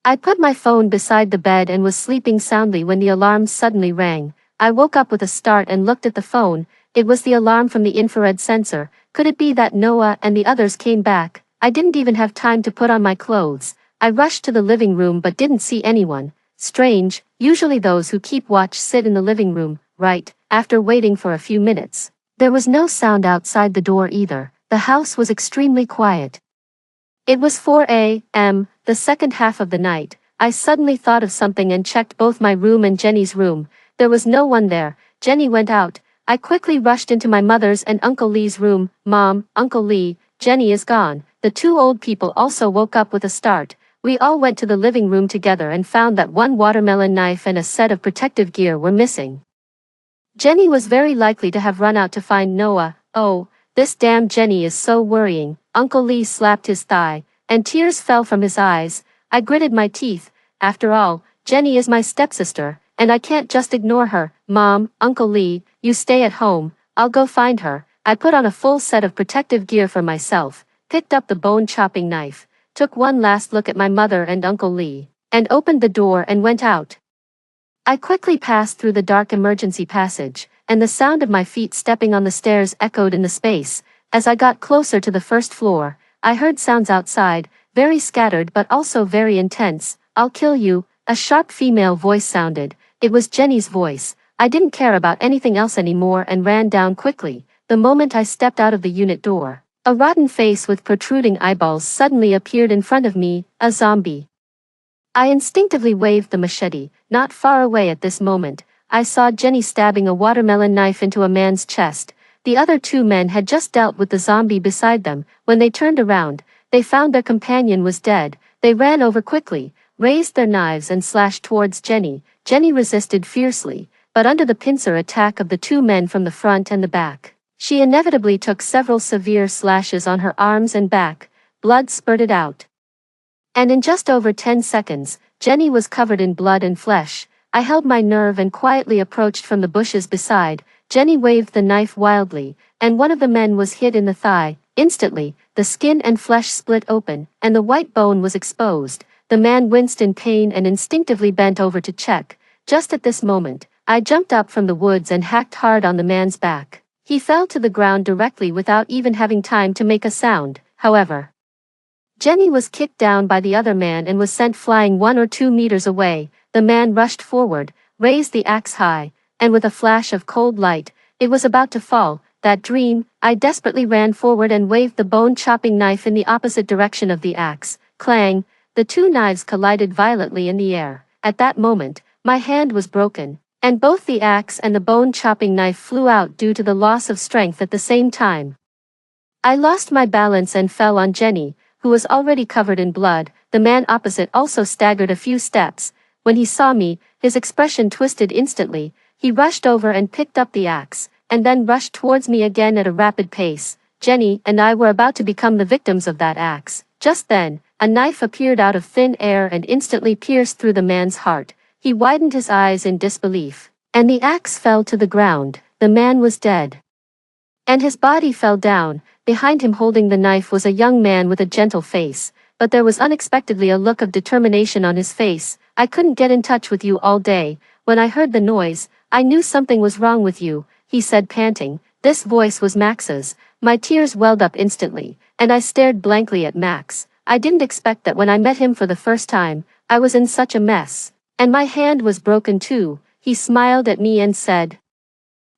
I put my phone beside the bed and was sleeping soundly when the alarm suddenly rang. I woke up with a start and looked at the phone. It was the alarm from the infrared sensor. Could it be that Noah and the others came back? I didn't even have time to put on my clothes. I rushed to the living room but didn't see anyone. Strange, usually those who keep watch sit in the living room, right? After waiting for a few minutes, there was no sound outside the door either. The house was extremely quiet. It was 4 a.m., the second half of the night. I suddenly thought of something and checked both my room and Jenny's room. There was no one there. Jenny went out. I quickly rushed into my mother's and Uncle Lee's room. Mom, Uncle Lee, Jenny is gone. The 2 old people also woke up with a start. We all went to the living room together and found that 1 watermelon knife and a set of protective gear were missing. Jenny was very likely to have run out to find Noah. Oh, this damn Jenny is so worrying. Uncle Lee slapped his thigh, and tears fell from his eyes. I gritted my teeth. After all, Jenny is my stepsister, and I can't just ignore her. Mom, Uncle Lee, you stay at home. I'll go find her. I put on a full set of protective gear for myself, picked up the bone-chopping knife, took one last look at my mother and Uncle Lee, and opened the door and went out. I quickly passed through the dark emergency passage, and the sound of my feet stepping on the stairs echoed in the space. As I got closer to the first floor, I heard sounds outside, very scattered but also very intense. I'll kill you, a sharp female voice sounded. It was Jenny's voice. I didn't care about anything else anymore and ran down quickly. The moment I stepped out of the unit door, a rotten face with protruding eyeballs suddenly appeared in front of me, a zombie. I instinctively waved the machete. Not far away at this moment, I saw Jenny stabbing a watermelon knife into a man's chest. The other 2 men had just dealt with the zombie beside them. When they turned around, they found their companion was dead. They ran over quickly, raised their knives and slashed towards Jenny. Jenny resisted fiercely, but under the pincer attack of the 2 men from the front and the back, she inevitably took several severe slashes on her arms and back. Blood spurted out. And in just over 10 seconds, Jenny was covered in blood and flesh. I held my nerve and quietly approached from the bushes beside. Jenny waved the knife wildly, and one of the men was hit in the thigh. Instantly, the skin and flesh split open, and the white bone was exposed. The man winced in pain and instinctively bent over to check. Just at this moment, I jumped up from the woods and hacked hard on the man's back. He fell to the ground directly without even having time to make a sound, however. Jenny was kicked down by the other man and was sent flying 1 or 2 meters away. The man rushed forward, raised the axe high, and with a flash of cold light, it was about to fall. That dream, I desperately ran forward and waved the bone-chopping knife in the opposite direction of the axe. Clang! The 2 knives collided violently in the air. At that moment, my hand was broken, and both the axe and the bone-chopping knife flew out due to the loss of strength at the same time. I lost my balance and fell on Jenny, who was already covered in blood. The man opposite also staggered a few steps. When he saw me, his expression twisted instantly. He rushed over and picked up the axe, and then rushed towards me again at a rapid pace. Jenny and I were about to become the victims of that axe. Just then, a knife appeared out of thin air and instantly pierced through the man's heart. He widened his eyes in disbelief, and the axe fell to the ground. The man was dead. And his body fell down. Behind him holding the knife was a young man with a gentle face, but there was unexpectedly a look of determination on his face. I couldn't get in touch with you all day. When I heard the noise, I knew something was wrong with you, he said panting. This voice was Max's. My tears welled up instantly, and I stared blankly at Max. I didn't expect that when I met him for the first time, I was in such a mess. And my hand was broken too. He smiled at me and said,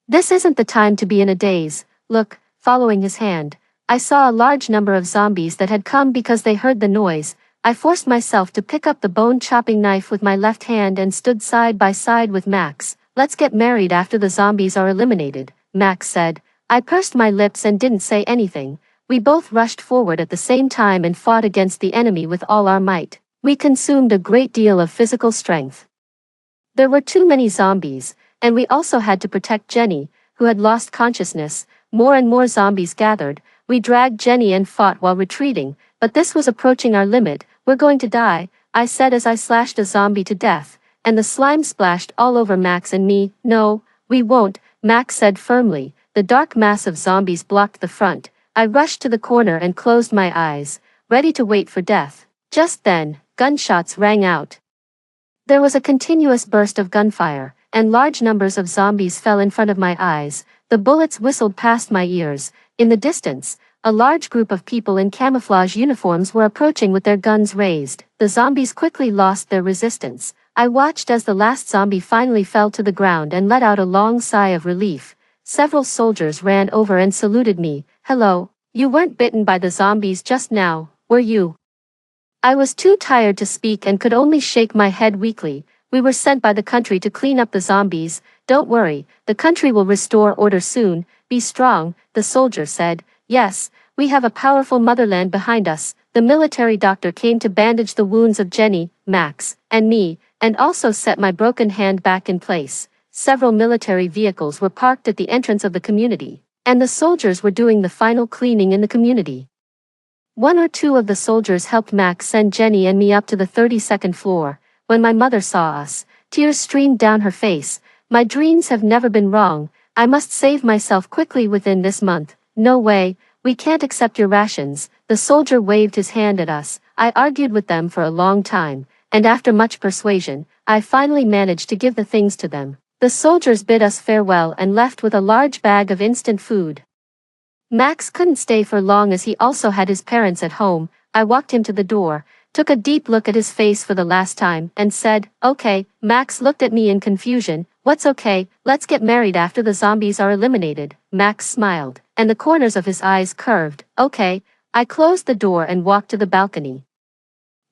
"This isn't the time to be in a daze. Look." Following his hand, I saw a large number of zombies that had come because they heard the noise. I forced myself to pick up the bone-chopping knife with my left hand and stood side by side with Max. "Let's get married after the zombies are eliminated," Max said. I pursed my lips and didn't say anything. We both rushed forward at the same time and fought against the enemy with all our might. We consumed a great deal of physical strength. There were too many zombies, and we also had to protect Jenny, who had lost consciousness. More and more zombies gathered. We dragged Jenny and fought while retreating, but this was approaching our limit. "We're going to die," I said as I slashed a zombie to death, and the slime splashed all over Max and me. "No, we won't," Max said firmly. The dark mass of zombies blocked the front. I rushed to the corner and closed my eyes, ready to wait for death. Just then, gunshots rang out. There was a continuous burst of gunfire, and large numbers of zombies fell in front of my eyes. The bullets whistled past my ears. In the distance, a large group of people in camouflage uniforms were approaching with their guns raised. The zombies quickly lost their resistance. I watched as the last zombie finally fell to the ground and let out a long sigh of relief. Several soldiers ran over and saluted me. "Hello, you weren't bitten by the zombies just now, were you?" I was too tired to speak and could only shake my head weakly. "We were sent by the country to clean up the zombies. Don't worry, the country will restore order soon. Be strong," the soldier said. "Yes, we have a powerful motherland behind us." The military doctor came to bandage the wounds of Jenny, Max, and me, and also set my broken hand back in place. Several military vehicles were parked at the entrance of the community, and the soldiers were doing the final cleaning in the community. 1 or 2 of the soldiers helped Max send Jenny and me up to the 32nd floor. When my mother saw us, tears streamed down her face. "My dreams have never been wrong. I must save myself quickly within this month." "No way, we can't accept your rations." The soldier waved his hand at us. I argued with them for a long time, and after much persuasion, I finally managed to give the things to them. The soldiers bid us farewell and left with a large bag of instant food. Max couldn't stay for long as he also had his parents at home. I walked him to the door, took a deep look at his face for the last time, and said, "Okay." Max looked at me in confusion. "What's okay? Let's get married after the zombies are eliminated." Max smiled, and the corners of his eyes curved. "Okay." I closed the door and walked to the balcony.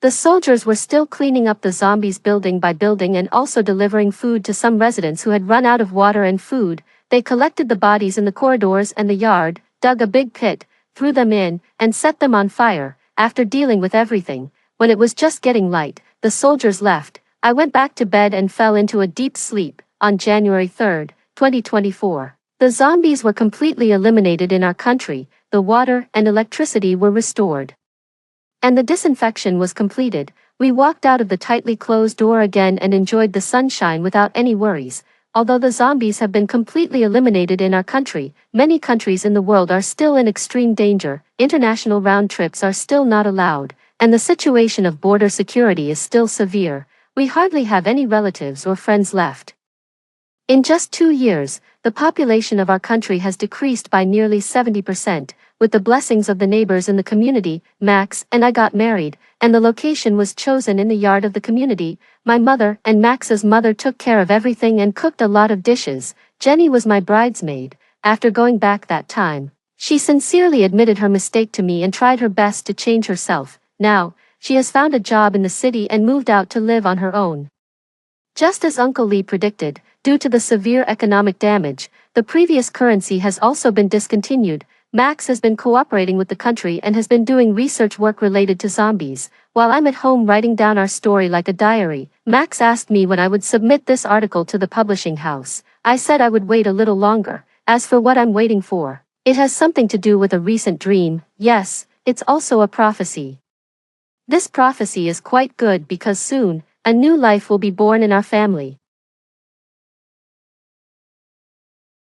The soldiers were still cleaning up the zombies building by building and also delivering food to some residents who had run out of water and food. They collected the bodies in the corridors and the yard, dug a big pit, threw them in, and set them on fire. After dealing with everything, when it was just getting light, the soldiers left. I went back to bed and fell into a deep sleep. On January 3, 2024, the zombies were completely eliminated in our country, the water and electricity were restored, and the disinfection was completed. We walked out of the tightly closed door again and enjoyed the sunshine without any worries. Although the zombies have been completely eliminated in our country, many countries in the world are still in extreme danger, international round trips are still not allowed, and the situation of border security is still severe. We hardly have any relatives or friends left. In just 2 years, the population of our country has decreased by nearly 70%. With the blessings of the neighbors in the community, Max and I got married, and the location was chosen in the yard of the community. My mother and Max's mother took care of everything and cooked a lot of dishes. Jenny was my bridesmaid. After going back that time, she sincerely admitted her mistake to me and tried her best to change herself. Now, she has found a job in the city and moved out to live on her own. Just as Uncle Lee predicted, due to the severe economic damage, the previous currency has also been discontinued. Max has been cooperating with the country and has been doing research work related to zombies. While I'm at home writing down our story like a diary, Max asked me when I would submit this article to the publishing house. I said I would wait a little longer. As for what I'm waiting for, it has something to do with a recent dream. Yes, it's also a prophecy. This prophecy is quite good because soon, a new life will be born in our family.